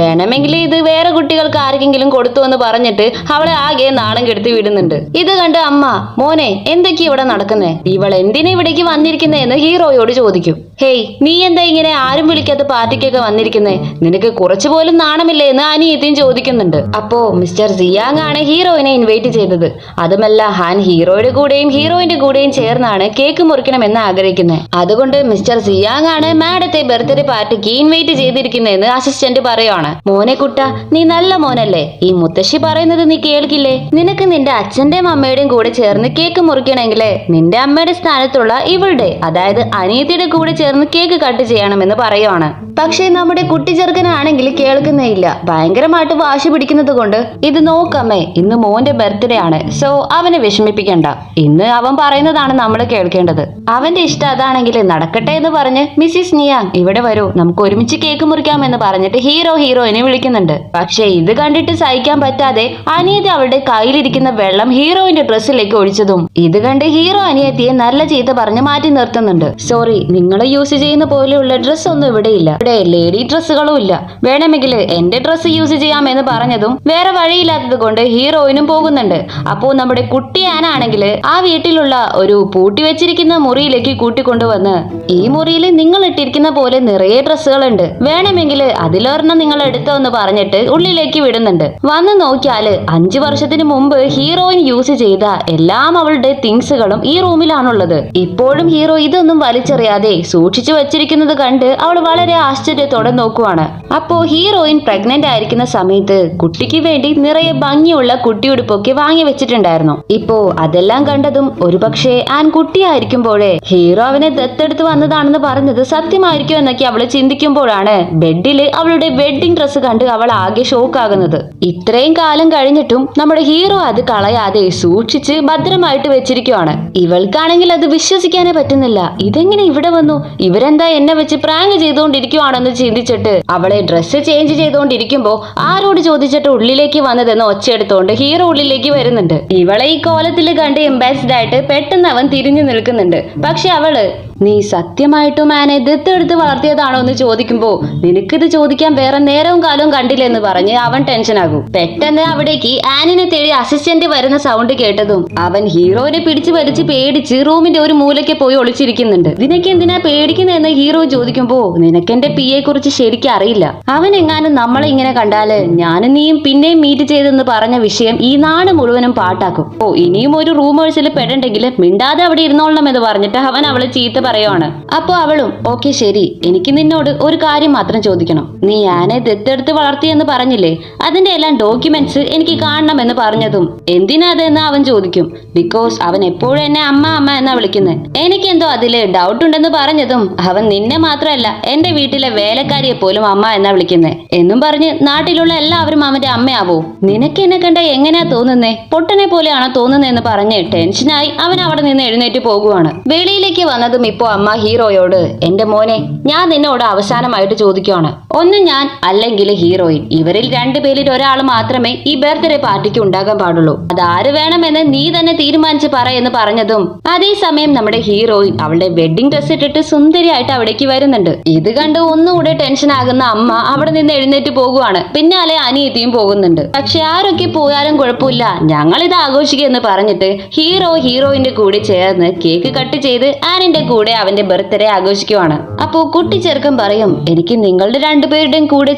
വേണമെങ്കിൽ ഇത് വേറെ കുട്ടികൾക്ക് ആർക്കെങ്കിലും കൊടുത്തു എന്ന് പറഞ്ഞിട്ട് അവളെ ആകെ നാണം കെടുത്തി വിടുന്നുണ്ട്. ഇത് കണ്ട് അമ്മ മോനെ എന്തൊക്കെയാ ഇവിടെ നടക്കുന്നേ, ഇവൾ എന്തിനാ ഇവിടേക്ക് വന്നിരിക്കുന്നതെന്ന് ഹീറോയോട് ചോദിക്കും. ഹേയ് നീ എന്താ ഇങ്ങനെ ആരും വിളിക്കാത്ത പാർട്ടിക്കൊക്കെ വന്നിരിക്കുന്നേ, നിനക്ക് കുറച്ചു പോലും നാണമില്ലേ എന്ന് അനിയത്തിയും ചോദിക്കുന്നുണ്ട്. അപ്പോ മിസ്റ്റർ സിയാങ് ആണ് ഹീറോയിനെ ഇൻവൈറ്റ് ചെയ്തത്, അതുമല്ല ഹാൻ ഹീറോയുടെ കൂടെയും ഹീറോയിന്റെ കൂടെയും ചേർന്നാണ് കേക്ക് മുറിക്കണമെന്ന് ആഗ്രഹിക്കുന്നത്, അതുകൊണ്ട് മിസ്റ്റർ സിയാങ് ആണ് മാഡത്തെ ബർത്ത്ഡേ പാർട്ടിക്ക് ഇൻവൈറ്റ് ചെയ്തിരിക്കുന്നതെന്ന് അസിസ്റ്റന്റ് പറയുവാണ്. മോനെ കുട്ട നീ നല്ല മോനല്ലേ, ഈ മുത്തശ്ശി പറയുന്നത് നീ കേൾക്കില്ലേ, നിനക്ക് നിന്റെ അച്ഛന്റെയും അമ്മയുടെയും കൂടെ ചേർന്ന് കേക്ക് മുറിക്കണമെങ്കിലേ നിന്റെ അമ്മയുടെ സ്ഥാനത്തുള്ള ഇവളുടെ അതായത് അനിയത്തിയുടെ കൂടെ ചേർന്ന് കേക്ക് കട്ട് ചെയ്യണമെന്ന് പറയുവാണ്. പക്ഷേ നമ്മുടെ കുട്ടി ചെറുക്കനാണെങ്കിൽ കേൾക്കുന്നേയില്ല, ഭയങ്കരമായിട്ട് വാശി പിടിക്കുന്നത് കൊണ്ട് ഇത് നോക്കമ്മേ ഇന്ന് മോന്റെ ബർത്ത്ഡേ ആണ്, സോ അവനെ വിഷമിപ്പിക്കണ്ട, ഇന്ന് അവൻ പറയുന്നതാണ് നമ്മൾ കേൾക്കേണ്ടത്, അവന്റെ ഇഷ്ടം അതാണെങ്കിൽ നടക്കട്ടെ എന്ന് പറഞ്ഞ് മിസ്സിസ് നിയാങ് ഇവിടെ വരൂ നമുക്ക് ഒരുമിച്ച് കേക്ക് മുറിക്കാമെന്ന് പറഞ്ഞിട്ട് ഹീറോയിനെ വിളിക്കുന്നുണ്ട്. പക്ഷെ ഇത് കണ്ടിട്ട് സഹിക്കാൻ പറ്റാതെ അനിയത്തി അവളുടെ കയ്യിലിരിക്കുന്ന വെള്ളം ഹീറോയിന്റെ ഡ്രസ്സിലേക്ക് ഒഴിച്ചതും ഇത് കണ്ട് ഹീറോ അനിയത്തിയെ നല്ല ചീത്ത പറഞ്ഞ് മാറ്റി നിർത്തുന്നുണ്ട്. സോറി നിങ്ങൾ യൂസ് ചെയ്യുന്ന പോലെയുള്ള ഡ്രസ് ഒന്നും ഇവിടെ ഇല്ല, ഇവിടെ ലേഡി ഡ്രസ്സുകളും ഇല്ല, വേണമെങ്കിൽ എന്റെ ഡ്രസ്സ് യൂസ് ചെയ്യാമെന്ന് പറഞ്ഞതും വേറെ വഴിയില്ലാത്തത് കൊണ്ട് ഹീറോയിനും പോകുന്നുണ്ട്. അപ്പോ നമ്മുടെ കുട്ടി ആനാണെങ്കിൽ ആ വീട്ടിലുള്ള ഒരു പൂട്ടി വെച്ചിരിക്കുന്ന മുറിയിലേക്ക് കൂട്ടിക്കൊണ്ടുവന്ന് ഈ മുറിയിൽ നിങ്ങൾ ഇട്ടിരിക്കുന്ന പോലെ നിറയെ ഡ്രസ്സുകളുണ്ട്, വേണമെങ്കിൽ അതിലൊരെണ്ണം നിങ്ങൾ എടുത്തോ എന്ന് പറഞ്ഞിട്ട് ഉള്ളിലേക്ക് വിടുന്നുണ്ട്. വന്ന് നോക്കിയാല് 5 വർഷത്തിന് മുമ്പ് ഹീറോയിൻ യൂസ് ചെയ്ത എല്ലാം അവളുടെ തിങ്സുകളും ഈ റൂമിലാണുള്ളത്. ഇപ്പോഴും ഹീറോ ഇതൊന്നും വലിച്ചെറിയാതെ സൂക്ഷിച്ചു വെച്ചിരിക്കുന്നത് കണ്ട് അവൾ വളരെ ആശ്ചര്യത്തോടെ നോക്കുവാണ്. അപ്പോ ഹീറോയിൻ പ്രഗ്നന്റ് ആയിരിക്കുന്ന സമയത്ത് കുട്ടിക്ക് വേണ്ടി നിറയെ ഭംഗിയുള്ള കുട്ടിയുടുപ്പൊക്കെ വാങ്ങി വെച്ചിട്ടുണ്ടായിരുന്നു. ഇപ്പോ അതെല്ലാം കണ്ടതും ഒരുപക്ഷെ കുട്ടിയായിരിക്കുമ്പോഴേ ഹീറോ അവനെ ദത്തെടുത്ത് വന്നതാണെന്ന് പറഞ്ഞത് സത്യമായിരിക്കും എന്നൊക്കെ അവള് ചിന്തിക്കുമ്പോഴാണ് ബെഡില് അവളുടെ വെഡിങ് ഡ്രസ്സ് കണ്ട് അവൾ ആകെ ഷോക്ക് ആകുന്നത്. ഇത്രയും കാലം കഴിഞ്ഞിട്ടും നമ്മുടെ ഹീറോ അത് കളയാതെ സൂക്ഷിച്ച് ഭദ്രമായിട്ട് വെച്ചിരിക്കുവാണ്. ഇവൾക്കാണെങ്കിൽ അത് വിശ്വസിക്കാനേ പറ്റുന്നില്ല, ഇതെങ്ങനെ ഇവിടെ വന്നു, ഇവരെന്താ എന്നെ വെച്ച് പ്രാങ്ക് ചെയ്തുകൊണ്ടിരിക്കുവാണെന്ന് ചിന്തിച്ചിട്ട് അവളെ ഡ്രസ്സ് ചേഞ്ച് ചെയ്തുകൊണ്ടിരിക്കുമ്പോ ആരോട് ചോദിച്ചിട്ട് ഉള്ളിലേക്ക് വന്നതെന്ന് ഒച്ചയെടുത്തോണ്ട് ഹീറോ ഉള്ളിലേക്ക് വരുന്നുണ്ട്. ഇവളെ ഈ കോലത്തിൽ കണ്ട് എംബാസിഡ് ആയിട്ട് പെട്ടെന്ന് അവൻ തിരിഞ്ഞു നിൽക്കുന്നുണ്ട്. പക്ഷെ അവള് നീ സത്യമായിട്ടും ആനെ ദത്തെടുത്ത് വളർത്തിയതാണോ എന്ന് ചോദിക്കുമ്പോ നിനക്കിത് ചോദിക്കാൻ വേറെ നേരവും കാലവും കണ്ടില്ലെന്ന് പറഞ്ഞ് അവൻ ടെൻഷനാകും. പെട്ടെന്ന് അവിടേക്ക് ആനിനെ തേടി അസിസ്റ്റന്റ് വരുന്ന സൗണ്ട് കേട്ടതും അവൻ ഹീറോനെ പിടിച്ചു വലിച്ച് പേടിച്ച് റൂമിന്റെ ഒരു മൂലയ്ക്ക് പോയി ഒളിച്ചിരിക്കുന്നുണ്ട്. നിനക്ക് എന്തിനാ പേടിക്കുന്നതെന്ന് ഹീറോ ചോദിക്കുമ്പോ നിനക്കെന്റെ പിയെ കുറിച്ച് ശരിക്കും അറിയില്ല, അവൻ എങ്ങാനും നമ്മളെ ഇങ്ങനെ കണ്ടാല് ഞാനും നീയും പിന്നെയും മീറ്റ് ചെയ്തെന്ന് പറഞ്ഞ വിഷയം ഈ നാട് മുഴുവനും പാട്ടാക്കും. ഇനിയും ഒരു റൂമേഴ്സിൽ പെടണ്ടെങ്കിൽ മിണ്ടാതെ അവിടെ ഇരുന്നോളണം എന്ന് പറഞ്ഞിട്ട് അവൻ അവളെ ചീത്ത പറയുവാണ്. അപ്പൊ അവളും ഓക്കെ ശരി, എനിക്ക് നിന്നോട് ഒരു കാര്യം മാത്രം ചോദിക്കണം. നീ ആനെ ദത്തെടുത്ത് വളർത്തിയെന്ന് പറഞ്ഞില്ലേ, അതിന്റെ എല്ലാം ഡോക്യുമെന്റ്സ് എനിക്ക് കാണണമെന്ന് പറഞ്ഞതും എന്തിനാ അതെന്ന് അവൻ ചോദിക്കും. ബിക്കോസ് അവൻ എപ്പോഴും എന്നെ അമ്മ അമ്മ എന്നാ വിളിക്കുന്നത്. എനിക്കെന്തോ അതില് ഡൗട്ട് ഉണ്ടെന്ന് പറഞ്ഞതും അവൻ നിന്നെ മാത്രമല്ല എന്റെ വീട്ടിലെ വേലക്കാരിയെ പോലും അമ്മ എന്നാ വിളിക്കുന്നത് എന്നും പറഞ്ഞ് നാട്ടിലുള്ള എല്ലാവരും അവന്റെ അമ്മയാവോ? നിനക്ക് എന്നെ കണ്ട എങ്ങനെയാ തോന്നുന്നേ? പൊട്ടനെ പോലെയാണോ തോന്നുന്നതെന്ന് പറഞ്ഞ് ടെൻഷനായി അവൻ അവിടെ നിന്ന് എഴുന്നേറ്റ് പോകുവാണ്. വെളിയിലേക്ക് വന്നതും ഇപ്പോ അമ്മ ഹീറോയോട് എന്റെ മോനെ, ഞാൻ നിന്നോട് അവസാനമായിട്ട് ചോദിക്കുവാണ്. ഒന്ന് ഞാൻ അല്ലെങ്കിൽ ഹീറോയിൻ, ഇവരിൽ രണ്ടുപേരിൽ ഒരാൾ മാത്രമേ ഈ ബർത്ത്ഡേ പാർട്ടിക്ക് ഉണ്ടാകാൻ പാടുള്ളൂ. അതാര് വേണമെന്ന് നീ തന്നെ തീരുമാനിച്ച് പറയെന്ന് പറഞ്ഞതും അതേസമയം നമ്മുടെ ഹീറോയിൻ അവളുടെ വെഡിങ് ഡ്രസ് ഇട്ടിട്ട് സുന്ദരിയായിട്ട് അവിടേക്ക് വരുന്നുണ്ട്. ഇത് കണ്ട് ഒന്നുകൂടെ ടെൻഷൻ ആകുന്ന അമ്മ അവിടെ നിന്ന് എഴുന്നേറ്റ് പോകുവാണ്. പിന്നാലെ അനിയത്തിയും പോകുന്നുണ്ട്. പക്ഷെ ആരൊക്കെ പോയാലും കുഴപ്പമില്ല, ഞങ്ങൾ ഇത് ആഘോഷിക്കുമെന്ന് പറഞ്ഞിട്ട് ഹീറോ ഹീറോയിന്റെ കൂടെ ചേർന്ന് കേക്ക് കട്ട് ചെയ്ത് ആനിന്റെ കൂടെ അവന്റെ ബർത്ത്ഡേ ആഘോഷിക്കുവാണ്. അപ്പോ കുട്ടി ചെറുക്കൻ പറയും എനിക്ക് നിങ്ങളുടെ രണ്ടുപേരുടെയും കൂടെ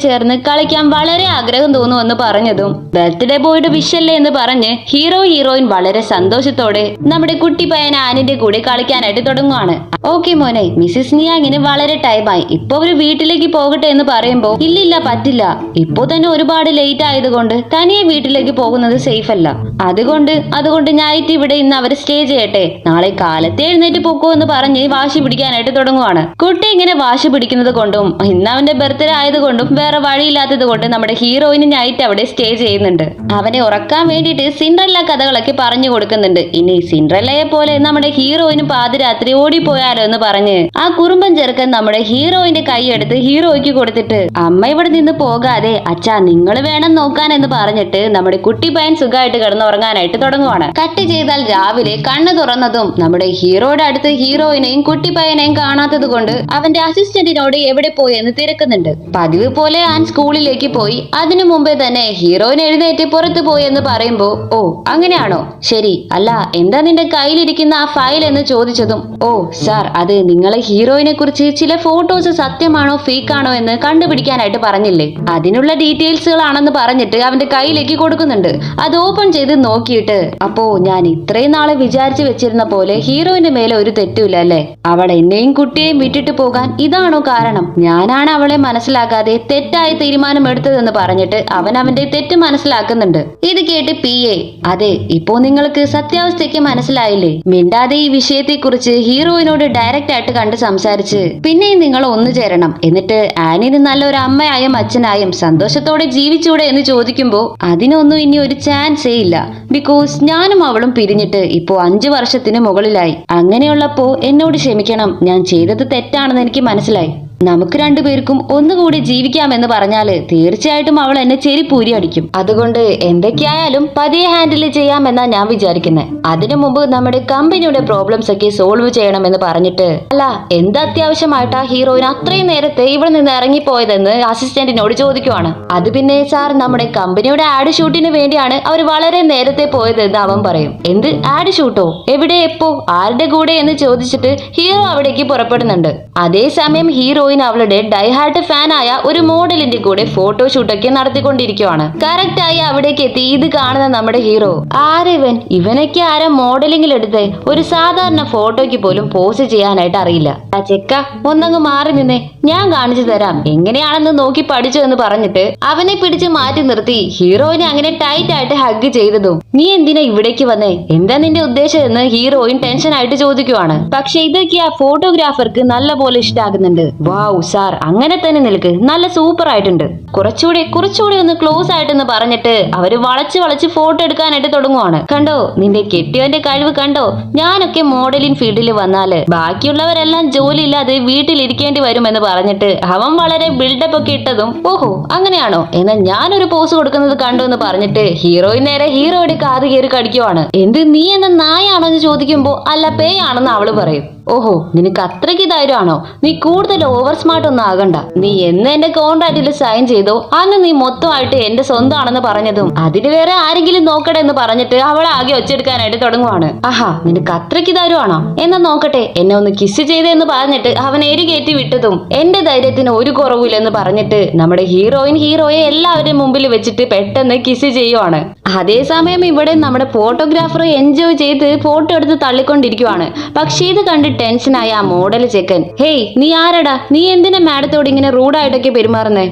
ചേർന്ന് കളിക്കാൻ വളരെ ആഗ്രഹം തോന്നുമെന്ന് പറഞ്ഞതും ബർത്ത്ഡേ ബോയുടെ വിഷല്ലേ എന്ന് പറഞ്ഞ് ഹീറോയിൻ വളരെ സന്തോഷത്തോടെ നമ്മുടെ കുട്ടി പയ്യൻ ആനിന്റെ കൂടെ കളിക്കാനായിട്ട് തുടങ്ങുവാണ്. ഓക്കെ മോനെ, മിസ്സിസ് നിയാങ്ങിന് വളരെ ടൈമായി, ഇപ്പൊ ഒരു വീട്ടിലേക്ക് പോകട്ടെ എന്ന് പറയുമ്പോ ഇല്ലില്ല പറ്റില്ല, ഇപ്പോ തന്നെ ഒരുപാട് ലേറ്റ് ആയതുകൊണ്ട് തനിയെ വീട്ടിലേക്ക് പോകുന്നത് സേഫ് അല്ല. അതുകൊണ്ട് നൈറ്റ് ഇവിടെ ഇന്ന് അവർ സ്റ്റേ ചെയ്യട്ടെ, നാളെ കാലത്തെ എഴുന്നേറ്റ് പോക്കോ എന്ന് പറഞ്ഞ് വാശി പിടിക്കാനായിട്ട് തുടങ്ങുവാണ്. കുട്ടി ഇങ്ങനെ വാശി പിടിക്കുന്നത് കൊണ്ടും ഇന്ന് അവന്റെ ബർത്ത്ഡേ ആയതുകൊണ്ടും വേറെ വഴിയില്ലാത്തത് കൊണ്ട് നമ്മുടെ ഹീറോയിന് നൈറ്റ് അവിടെ സ്റ്റേ ചെയ്യുന്നുണ്ട്. അവനെ ഉറക്കാൻ വേണ്ടിയിട്ട് സിൻഡ്രല്ല കഥകളൊക്കെ പറഞ്ഞു കൊടുക്കുന്നുണ്ട്. ഇനി സിൻഡ്രല്ലയെ പോലെ നമ്മുടെ ഹീറോയിന് പാതിരാത്രി ഓടിപ്പോയാലോ എന്ന് പറഞ്ഞ് ആ കുറുമ്പൻ ചെറുക്കൻ നമ്മുടെ ഹീറോയിന്റെ കൈയെടുത്ത് ഹീറോയ്ക്ക് കൊടുത്തിട്ട് അമ്മ ഇവിടെ നിന്ന് പോകാതെ അച്ഛാ നിങ്ങൾ വേണം നോക്കാൻ എന്ന് പറഞ്ഞിട്ട് നമ്മുടെ കുട്ടി പയ്യൻ സുഖമായിട്ട് കിടന്നുറങ്ങാനായിട്ട് തുടങ്ങുവാണ്. കട്ട് ചെയ്താൽ രാവിലെ കണ്ണ് തുറന്നതും നമ്മുടെ ഹീറോയുടെ അടുത്ത് ഹീറോയിനെയും കുട്ടി പയ്യനെയും കാണാത്തത് കൊണ്ട് അവന്റെ അസിസ്റ്റന്റിനോട് എവിടെ പോയി എന്ന് തിരക്കുന്നുണ്ട്. പതിവ് പോലെ ആൻ സ്കൂളിലേക്ക് പോയി. അതിനു മുമ്പേ തന്നെ ഹീറോയിൻ എഴുന്നേറ്റ് പുറത്തു പോയി എന്ന് പറയുമ്പോ ഓ അങ്ങനെയാണോ, ശരി, അല്ല എന്താ നിന്റെ കയ്യിലിരിക്കുന്ന ആ ഫയൽ എന്ന് ചോദിച്ചതും ഓ സാർ, അത് നിങ്ങളെ ഹീറോയിനെ കുറിച്ച് ചില ഫോട്ടോസ് സത്യമാണോ ഫേക്ക് ആണോ എന്ന് കണ്ടുപിടിക്കാനായിട്ട് പറഞ്ഞില്ലേ, അതിനുള്ള ഡീറ്റെയിൽസുകളാണെന്ന് പറഞ്ഞിട്ട് അവന്റെ കയ്യിലേക്ക് കൊടുക്കുന്നുണ്ട്. അത് ഓപ്പൺ ചെയ്ത് നോക്കിയിട്ട് അപ്പോ ഞാൻ ഇത്രയും നാളെ വിചാരിച്ചു വെച്ചിരുന്ന പോലെ ഹീറോയിന്റെ മേലെ ഒരു തെറ്റുമില്ല അല്ലേ, അവൾ എന്നെയും കുട്ടിയെയും വിട്ടിട്ട് പോകാൻ ഇതാണോ കാരണം, ഞാനാണ് അവളെ മനസ്സിലാക്കാതെ തെറ്റായ തീരുമാനം എടുത്തതെന്ന് പറഞ്ഞിട്ട് അവൻ അവന്റെ തെറ്റ് മനസ്സിലാക്കുന്നുണ്ട്. ഇത് കേട്ട് PA അതെ ഇപ്പോ നിങ്ങൾക്ക് സത്യാവസ്ഥയ്ക്ക് മനസ്സിലായില്ലേ, മിണ്ടാതെ ഈ വിഷയത്തെ കുറിച്ച് ഹീറോയിനോട് ഡയറക്റ്റ് ആയിട്ട് കണ്ട് സംസാരിച്ച് പിന്നെയും നിങ്ങൾ ഒന്നു ചേരണം, എന്നിട്ട് ആനിന് നല്ലൊരു അമ്മയായും അച്ഛനായും സന്തോഷത്തോടെ ജീവിച്ചൂടെ എന്ന് ചോദിക്കുമ്പോ അതിനൊന്നും ഇനി ഒരു ചാൻസേ ഇല്ല. ബിക്കോസ് ഞാനും അവളും പിരിഞ്ഞിട്ട് ഇപ്പോ 5 വർഷത്തിന് മുകളിലായി. അങ്ങനെയുള്ളപ്പോ എന്നോട് ക്ഷമിക്കണം, ഞാൻ ചെയ്തത് തെറ്റാണെന്ന് എനിക്ക് മനസ്സിലായി. നമുക്ക് രണ്ടുപേർക്കും ഒന്നുകൂടി ജീവിക്കാമെന്ന് പറഞ്ഞാല് തീർച്ചയായിട്ടും അവൾ എന്നെ ചെരിപ്പൂരി അടിക്കും. അതുകൊണ്ട് എന്തൊക്കെയായാലും പതിയെ ഹാൻഡിൽ ചെയ്യാമെന്നാ ഞാൻ വിചാരിക്കുന്നത്. അതിനു മുമ്പ് നമ്മുടെ കമ്പനിയുടെ പ്രോബ്ലംസ് ഒക്കെ സോൾവ് ചെയ്യണമെന്ന് പറഞ്ഞിട്ട് അല്ല എന്ത് അത്യാവശ്യമായിട്ടാ ഹീറോയിൻ അത്രയും നേരത്തെ ഇവിടെ നിന്ന് ഇറങ്ങിപ്പോയതെന്ന് അസിസ്റ്റന്റിനോട് ചോദിക്കുവാണ്. അത് പിന്നെ സാർ നമ്മുടെ കമ്പനിയുടെ ആഡ് ഷൂട്ടിന് വേണ്ടിയാണ് അവർ വളരെ നേരത്തെ പോയതെന്ന് അവൻ പറയും. എന്ത് ആഡ് ഷൂട്ടോ, എവിടെ, എപ്പോ, ആരുടെ കൂടെ എന്ന് ചോദിച്ചിട്ട് ഹീറോ അവിടേക്ക് പുറപ്പെടുന്നുണ്ട്. അതേസമയം ഹീറോയിൻ അവളുടെ ഡൈഹാർട്ട് ഫാൻ ആയ ഒരു മോഡലിന്റെ കൂടെ ഫോട്ടോഷൂട്ടൊക്കെ നടത്തിക്കൊണ്ടിരിക്കുവാണ്. കറക്റ്റ് ആയി അവിടേക്ക് എത്തി ഇത് കാണുന്ന നമ്മുടെ ഹീറോ ആരിവൻ, ഇവനൊക്കെ ആരാ മോഡലിംഗിൽ എടുത്ത് ഒരു സാധാരണ ഫോട്ടോയ്ക്ക് പോലും പോസ്റ്റ് ചെയ്യാനായിട്ട് അറിയില്ല. ആ ചെക്ക ഒന്നങ്ങ് മാറി നിന്നേ, ഞാൻ കാണിച്ചു തരാം എങ്ങനെയാണെന്ന് നോക്കി പഠിച്ചു എന്ന് പറഞ്ഞിട്ട് അവനെ പിടിച്ച് മാറ്റി നിർത്തി ഹീറോയിനെ അങ്ങനെ ടൈറ്റ് ആയിട്ട് ഹഗ് ചെയ്തതും നീ എന്തിനാ ഇവിടേക്ക് വന്നേ, എന്താ നിന്റെ ഉദ്ദേശം എന്ന് ഹീറോയിൻ ടെൻഷൻ ആയിട്ട് ചോദിക്കുവാണ്. പക്ഷെ ഇതൊക്കെ ആ ഫോട്ടോഗ്രാഫർക്ക് നല്ല പോലെ ഇഷ്ടാകുന്നുണ്ട്. വാവ് സാർ, അങ്ങനെ തന്നെ നിൽക്ക്, നല്ല സൂപ്പർ ആയിട്ടുണ്ട്, കുറച്ചുകൂടി ഒന്ന് ക്ലോസ് ആയിട്ടെന്ന് പറഞ്ഞിട്ട് അവര് വളച്ച് ഫോട്ടോ എടുക്കാനായിട്ട് തുടങ്ങുവാണ്. കണ്ടോ നിന്റെ കെട്ടിയവന്റെ കഴിവ് കണ്ടോ, ഞാനൊക്കെ മോഡലിംഗ് ഫീൽഡിൽ വന്നാല് ബാക്കിയുള്ളവരെല്ലാം ജോലി ഇല്ലാതെ വീട്ടിലിരിക്കേണ്ടി വരുമെന്ന് പറഞ്ഞിട്ട് അവൻ വളരെ ബിൽഡപ്പ് ഒക്കെ ഇട്ടതും ഓഹോ അങ്ങനെയാണോ, എന്നാൽ ഞാനൊരു പോസ് കൊടുക്കുന്നത് കണ്ടു എന്ന് പറഞ്ഞിട്ട് ഹീറോയിൻ നേരെ ഹീറോയുടെ കാത് കയറി കടിക്കുവാണ്. എന്ത് നീ എന്ന നായാണോ എന്ന് ചോദിക്കുമ്പോ അല്ല പേ ആണെന്ന് അവള് പറയും. ഓഹോ നിനക്ക് അത്രയ്ക്ക് ധൈര്യമാണോ, നീ കൂടുതൽ ഓവർ സ്മാർട്ട് ഒന്നും ആകണ്ട, നീ എന്ന് എന്റെ കോൺട്രാക്റ്റിൽ സൈൻ ചെയ്തോ അന്ന് നീ മൊത്തമായിട്ട് എന്റെ സ്വന്തമാണെന്ന് പറഞ്ഞതും അതിന് വേറെ ആരെങ്കിലും നോക്കട്ടെ എന്ന് പറഞ്ഞിട്ട് അവളെ ആകെ ഒച്ചെടുക്കാനായിട്ട് തുടങ്ങുവാണ്. ആഹാ നിനക്ക് അത്രയ്ക്ക് ധൈര്യമാണോ, എന്നാ നോക്കട്ടെ, എന്നെ ഒന്ന് കിസ് ചെയ്തെന്ന് പറഞ്ഞിട്ട് അവൻ എരികേറ്റി വിട്ടതും എന്റെ ധൈര്യത്തിന് ഒരു കുറവില്ലെന്ന് പറഞ്ഞിട്ട് നമ്മുടെ ഹീറോയെ എല്ലാവരുടെയും മുമ്പിൽ വെച്ചിട്ട് പെട്ടെന്ന് കിസ് ചെയ്യുവാണ്. അതേസമയം ഇവിടെ നമ്മുടെ ഫോട്ടോഗ്രാഫർ എൻജോയ് ചെയ്ത് ഫോട്ടോ എടുത്ത് തള്ളിക്കൊണ്ടിരിക്കുവാണ്. പക്ഷേ ഇത് കണ്ട് ടെൻഷനായ ആ മോഡൽ ചെക്കൻ, ഹേയ് നീ ആരടാ, നീ എന്തിനാ മാഡത്തോട് ഇങ്ങനെ റൂഡായിട്ടൊക്കെ പെരുമാറുന്നേ?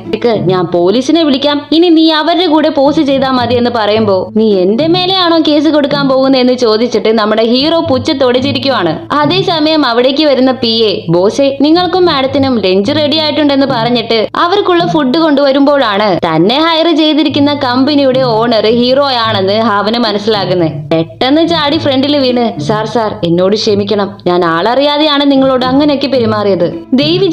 ഞാൻ പോലീസിനെ വിളിക്കാം, ഇനി നീ അവരുടെ കൂടെ പോസ്റ്റ് ചെയ്താൽ മതി എന്ന് പറയുമ്പോ നീ എന്റെ മേലെയാണോ കേസ് കൊടുക്കാൻ പോകുന്നത് എന്ന് ചോദിച്ചിട്ട് നമ്മുടെ ഹീറോ പുച്ഛത്തോടെ ചിരിക്കുവാണ്. അതേസമയം അവിടേക്ക് വരുന്ന PA, ബോസേ നിങ്ങൾക്കും മാഡത്തിനും ലഞ്ച് റെഡി ആയിട്ടുണ്ടെന്ന് പറഞ്ഞിട്ട് അവർക്കുള്ള ഫുഡ് കൊണ്ടുവരുമ്പോഴാണ് തന്നെ ഹയർ ചെയ്തിരിക്കുന്ന കമ്പനിയുടെ ഓണർ ഹീറോ ആണെന്ന് അവന് മനസ്സിലാകുന്നത്. പെട്ടെന്ന് ചാടി ഫ്രണ്ടിൽ വീണ്, സാർ എന്നോട് ക്ഷമിക്കണം, ഞാൻ ആളറിയാതെയാണ് നിങ്ങളോട് അങ്ങനെയൊക്കെ പെരുമാറിയത്, ദയവ്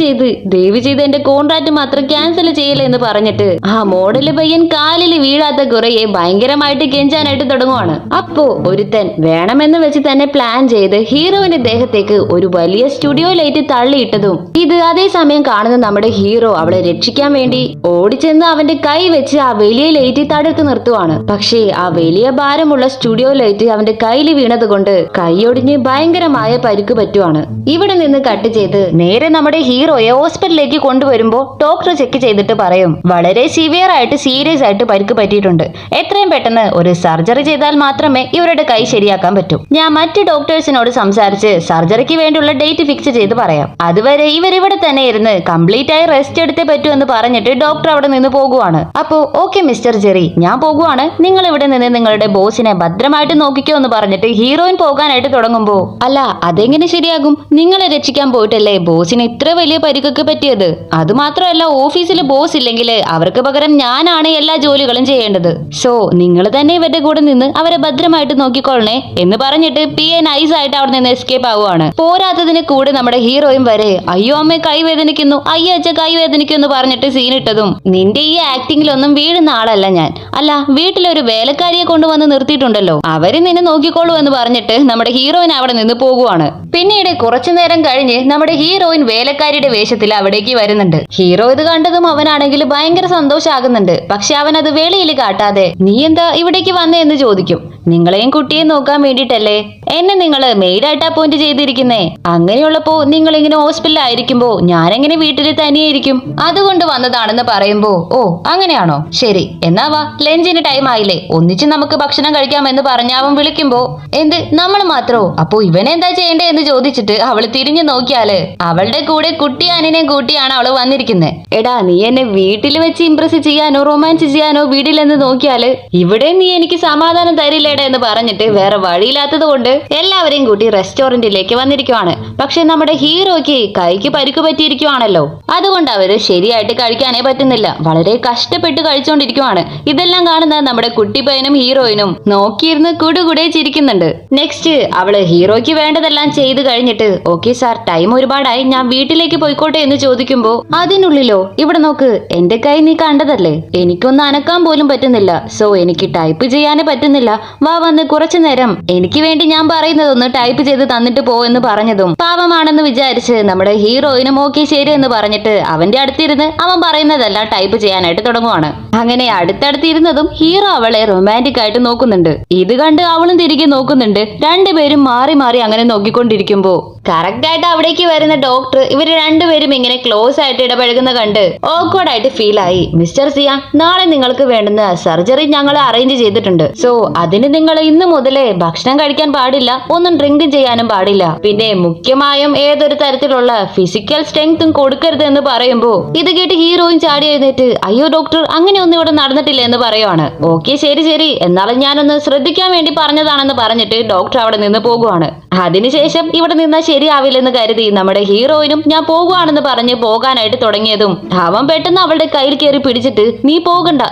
ചെയ്ത് എന്റെ കോൺട്രാക്ട് മാത്രം ക്യാൻസൽ ചെയ്യില്ല എന്ന് പറഞ്ഞിട്ട് ആ മോഡല് പയ്യൻ കാലിൽ വീഴാത്ത കുറയെ ഭയങ്കരമായിട്ട് കെഞ്ചാനായിട്ട് തുടങ്ങുവാണ്. അപ്പോ ഒരുത്തൻ വേണമെന്ന് വെച്ച് തന്നെ പ്ലാൻ ചെയ്ത് ഹീറോവിന്റെ ദേഹത്തേക്ക് ഒരു വലിയ സ്റ്റുഡിയോ ലൈറ്റ് തള്ളിയിട്ടതും ഇത് അതേസമയം കാണുന്ന നമ്മുടെ ഹീറോ അവളെ രക്ഷിക്കാൻ വേണ്ടി ഓടിച്ചെന്ന് അവന്റെ കൈ വെച്ച് ആ വലിയ ലൈറ്റ് തടുത്ത് നിർത്തുവാണ്. പക്ഷേ ആ വലിയ ഭാരമുള്ള സ്റ്റുഡിയോ ലൈറ്റ് അവന്റെ കയ്യിൽ വീണത് കൊണ്ട് കൈയൊടിഞ്ഞ് ഭയങ്കരമായ പരിക്ക് പറ്റുവാണ്. ഇവിടെ നിന്ന് കട്ട് ചെയ്ത് നേരെ നമ്മുടെ ഹീറോയെ ഹോസ്പിറ്റലിലേക്ക് കൊണ്ടുവരുമ്പോ ഡോക്ടർ ചെക്ക് ചെയ്തിട്ട് പറയും, വളരെ സിവിയർ ആയിട്ട് സീരിയസ് ആയിട്ട് പരിക്ക് പറ്റിയിട്ടുണ്ട്, എത്രയും പെട്ടെന്ന് ഒരു സർജറി ചെയ്താൽ മാത്രമേ ഇവരുടെ കൈ ശരിയാക്കാൻ പറ്റൂ. ഞാൻ മറ്റു ഡോക്ടേഴ്സിനോട് സംസാരിച്ച് സർജറിക്ക് വേണ്ടിയുള്ള ഡേറ്റ് ഫിക്സ് ചെയ്ത് പറയാം, അതുവരെ ഇവരിവിടെ തന്നെ ഇരുന്ന് കംപ്ലീറ്റ് ആയി റെസ്റ്റ് എടുത്തേ പറ്റൂ എന്ന് പറഞ്ഞിട്ട് ഡോക്ടർ അവിടെ നിന്ന് പോകുവാണ്. അപ്പോ ഓക്കെ മിസ്റ്റർ ജെറി, ഞാൻ പോകുവാണ്, നിങ്ങൾ ഇവിടെ നിന്ന് നിങ്ങളുടെ ബോസിനെ ഭദ്രമായിട്ട് നോക്കിക്കോ എന്ന് പറഞ്ഞിട്ട് ഹീറോയിൻ പോകാനായിട്ട് തുടങ്ങുമ്പോ, അല്ല അതെങ്ങനെ ശരിയാകും, നിങ്ങളെ രക്ഷിക്കാൻ പോയിട്ടല്ലേ ബോസിന് ഇത്ര വലിയ പരിക്കൊക്കെ പറ്റിയത്, അതുമാത്രമല്ല ഓഫീസിൽ ബോസ് ഇല്ലെങ്കിൽ അവർക്ക് പകരം ഞാനാണ് എല്ലാ ജോലികളും ചെയ്യേണ്ടത്, സോ നിങ്ങൾ തന്നെ ഇവരുടെ കൂടെ നിന്ന് അവരെ ഭദ്രമായിട്ട് നോക്കിക്കൊള്ളണേ എന്ന് പറഞ്ഞിട്ട് PA നൈസായിട്ട് അവിടെ നിന്ന് എസ്കേപ്പ് ആവുകയാണ്. പോരാത്തതിന് കൂടെ നമ്മുടെ ഹീറോയും വരെ, അയ്യോ അമ്മ കൈ വേദനിക്കുന്നു, അയ്യോ അച്ഛ കൈ വേദനിക്കുന്നു എന്ന് പറഞ്ഞിട്ട് സീനിട്ടതും, നിന്റെ ഈ ആക്ടിങ്ങിലൊന്നും വീഴുന്ന ആളല്ല ഞാൻ, അല്ല വീട്ടിലൊരു വേലക്കാരിയെ കൊണ്ടുവന്ന് നിർത്തിയിട്ടുണ്ടല്ലോ, അവര് നിന്നെ നോക്കിക്കോളൂ എന്ന് പറഞ്ഞിട്ട് നമ്മുടെ ഹീറോയിൻ അവിടെ നിന്ന് പോകുവാണ്. പിന്നീട് കുറച്ചു നേരം കഴിഞ്ഞ് നമ്മുടെ ഹീറോയിൻ വേലക്കാരിയുടെ വേഷത്തിൽ അവിടേക്ക് വരുന്നുണ്ട്. ഹീറോ ഇത് കണ്ടതും അവനാണെങ്കിൽ ഭയങ്കര സന്തോഷാകുന്നുണ്ട്. പക്ഷെ അവൻ അത് വേളയിൽ കാട്ടാതെ, നീ എന്താ ഇവിടേക്ക് വന്നേ എന്ന് ചോദിക്കും. നിങ്ങളെയും കുട്ടിയെ നോക്കാൻ വേണ്ടിട്ടല്ലേ എന്നെ നിങ്ങൾ മെയ്ഡായിട്ട് അപ്പോയിന്റ് ചെയ്തിരിക്കുന്നേ, അങ്ങനെയുള്ളപ്പോ നിങ്ങൾ ഇങ്ങനെ ഹോസ്പിറ്റലിൽ ആയിരിക്കുമ്പോ ഞാനെങ്ങനെ വീട്ടിൽ തനിയായിരിക്കും, അതുകൊണ്ട് വന്നതാണെന്ന് പറയുമ്പോ, ഓ അങ്ങനെയാണോ, ശരി എന്നാ വാ ലഞ്ചിന് ടൈം ആയില്ലേ, ഒന്നിച്ച് നമുക്ക് ഭക്ഷണം കഴിക്കാമെന്ന് പറഞ്ഞ അവൻ വിളിക്കുമ്പോ, എന്ത് നമ്മൾ മാത്രോ, അപ്പോ ഇവനെന്താ ചെയ്യണ്ടേ എന്ന് ചോദിച്ചിട്ട് അവള് തിരിഞ്ഞു നോക്കിയാല് അവളുടെ കൂടെ കുട്ടിയാനിനെ കൂട്ടിയാണ് അവള് വന്നിരിക്കുന്നത്. എടാ നീ എന്നെ വീട്ടിൽ വെച്ച് ഇംപ്രസ് ചെയ്യാനോ റൊമാൻസ് ചെയ്യാനോ വീടില്ലെന്ന് നോക്കിയാല് ഇവിടെ നീ എനിക്ക് സമാധാനം തരില്ലേടാ എന്ന് പറഞ്ഞിട്ട് വേറെ വഴിയില്ലാത്തത് കൊണ്ട് എല്ലാവരെയും കൂട്ടി റെസ്റ്റോറന്റിലേക്ക് വന്നിരിക്കുവാണ്. പക്ഷെ നമ്മുടെ ഹീറോയ്ക്ക് കൈക്ക് പരിക്ക് പറ്റിയിരിക്കുവാണല്ലോ, അതുകൊണ്ട് അവര് ശരിയായിട്ട് കഴിക്കാനേ പറ്റുന്നില്ല, വളരെ കഷ്ടപ്പെട്ട് കഴിച്ചുകൊണ്ടിരിക്കുവാണ്. ഇതെല്ലാം കാണുന്ന നമ്മുടെ കുട്ടിപ്പയ്യനും ഹീറോയിനും നോക്കിയിരുന്ന് കൂടുകൂടെ ചിരിക്കുന്നുണ്ട്. നെക്സ്റ്റ് അവള് ഹീറോയ്ക്ക് വേണ്ടതെല്ലാം ചെയ്ത് കഴിഞ്ഞിട്ട്, ഓക്കെ സാർ ടൈം ഒരുപാടായി, ഞാൻ വീട്ടിലേക്ക് പോയിക്കോട്ടെ എന്ന് ചോദിക്കുമ്പോ, അതിനുള്ളിലോ ഇവിടെ നോക്ക്, എന്റെ കൈ നീ കണ്ടതല്ലേ, എനിക്കൊന്ന് അനക്കാൻ പോലും പറ്റുന്നില്ല, സോ എനിക്ക് ടൈപ്പ് ചെയ്യാനേ പറ്റുന്നില്ല, വാ വന്ന് കുറച്ചു നേരം എനിക്ക് വേണ്ടി ഞാൻ പറയുന്നതൊന്ന് ടൈപ്പ് ചെയ്ത് തന്നിട്ട് പോ എന്ന് പറഞ്ഞതും പാവമാണെന്ന് വിചാരിച്ച് നമ്മുടെ ഹീറോയിനും ഓക്കെ ശരി എന്ന് പറഞ്ഞിട്ട് അവന്റെ അടുത്തിരുന്ന് അവൻ പറയുന്നതെല്ലാം ടൈപ്പ് ചെയ്യാനായിട്ട് തുടങ്ങുവാണ്. അങ്ങനെ അടുത്തടുത്തിരുന്നതും ഹീറോ അവളെ റൊമാൻറ്റിക് ആയിട്ട് നോക്കുന്നുണ്ട്. ഇത് കണ്ട് അവളും തിരികെ നോക്കുന്നുണ്ട്. രണ്ടുപേരും മാറി മാറി അങ്ങനെ നോക്കിക്കൊണ്ടിരിക്കുമ്പോ കറക്റ്റ് ആയിട്ട് അവിടേക്ക് വരുന്ന ഡോക്ടർ ഇവര് രണ്ടുപേരും ഇങ്ങനെ ക്ലോസ് ആയിട്ട് ഇടപഴകുന്ന കണ്ട് ഓക്വേർഡ് ആയിട്ട് ഫീൽ ആയി. മിസ്റ്റർ സിയാൻ, നാളെ നിങ്ങൾക്ക് വേണ്ടുന്ന സർജറി ഞങ്ങൾ അറേഞ്ച് ചെയ്തിട്ടുണ്ട്, സോ അതിന് നിങ്ങൾ ഇന്ന് മുതലേ ഭക്ഷണം കഴിക്കാൻ പാടില്ല, ഒന്നും ഡ്രിങ്ക് ചെയ്യാനും പാടില്ല, പിന്നെ മുഖ്യമായും ഏതൊരു തരത്തിലുള്ള ഫിസിക്കൽ സ്ട്രെങ്തും കൊടുക്കരുത് എന്ന് പറയുമ്പോ ഇത് കേട്ട് ഹീറോയിൻ ചാടി എഴുന്നേറ്റ്, അയ്യോ ഡോക്ടർ അങ്ങനെയൊന്നും ഇവിടെ നടന്നിട്ടില്ല എന്ന് പറയുവാണ്. ഓക്കെ ശരി എന്നാലും ഞാനൊന്ന് ശ്രദ്ധിക്കാൻ വേണ്ടി പറഞ്ഞതാണെന്ന് പറഞ്ഞിട്ട് ഡോക്ടർ അവിടെ നിന്ന് പോകുവാണ്. അതിനുശേഷം ഇവിടെ നിന്നാ ശരിയാവില്ലെന്ന് കരുതി നമ്മുടെ ഹീറോയിനും ഞാൻ പോകുവാണെന്ന് പറഞ്ഞ് പോകാനായിട്ട് തുടങ്ങിയതും അവൻ പെട്ടെന്ന് അവളുടെ കയ്യിൽ കയറി പിടിച്ചിട്ട്, നീ പോകണ്ട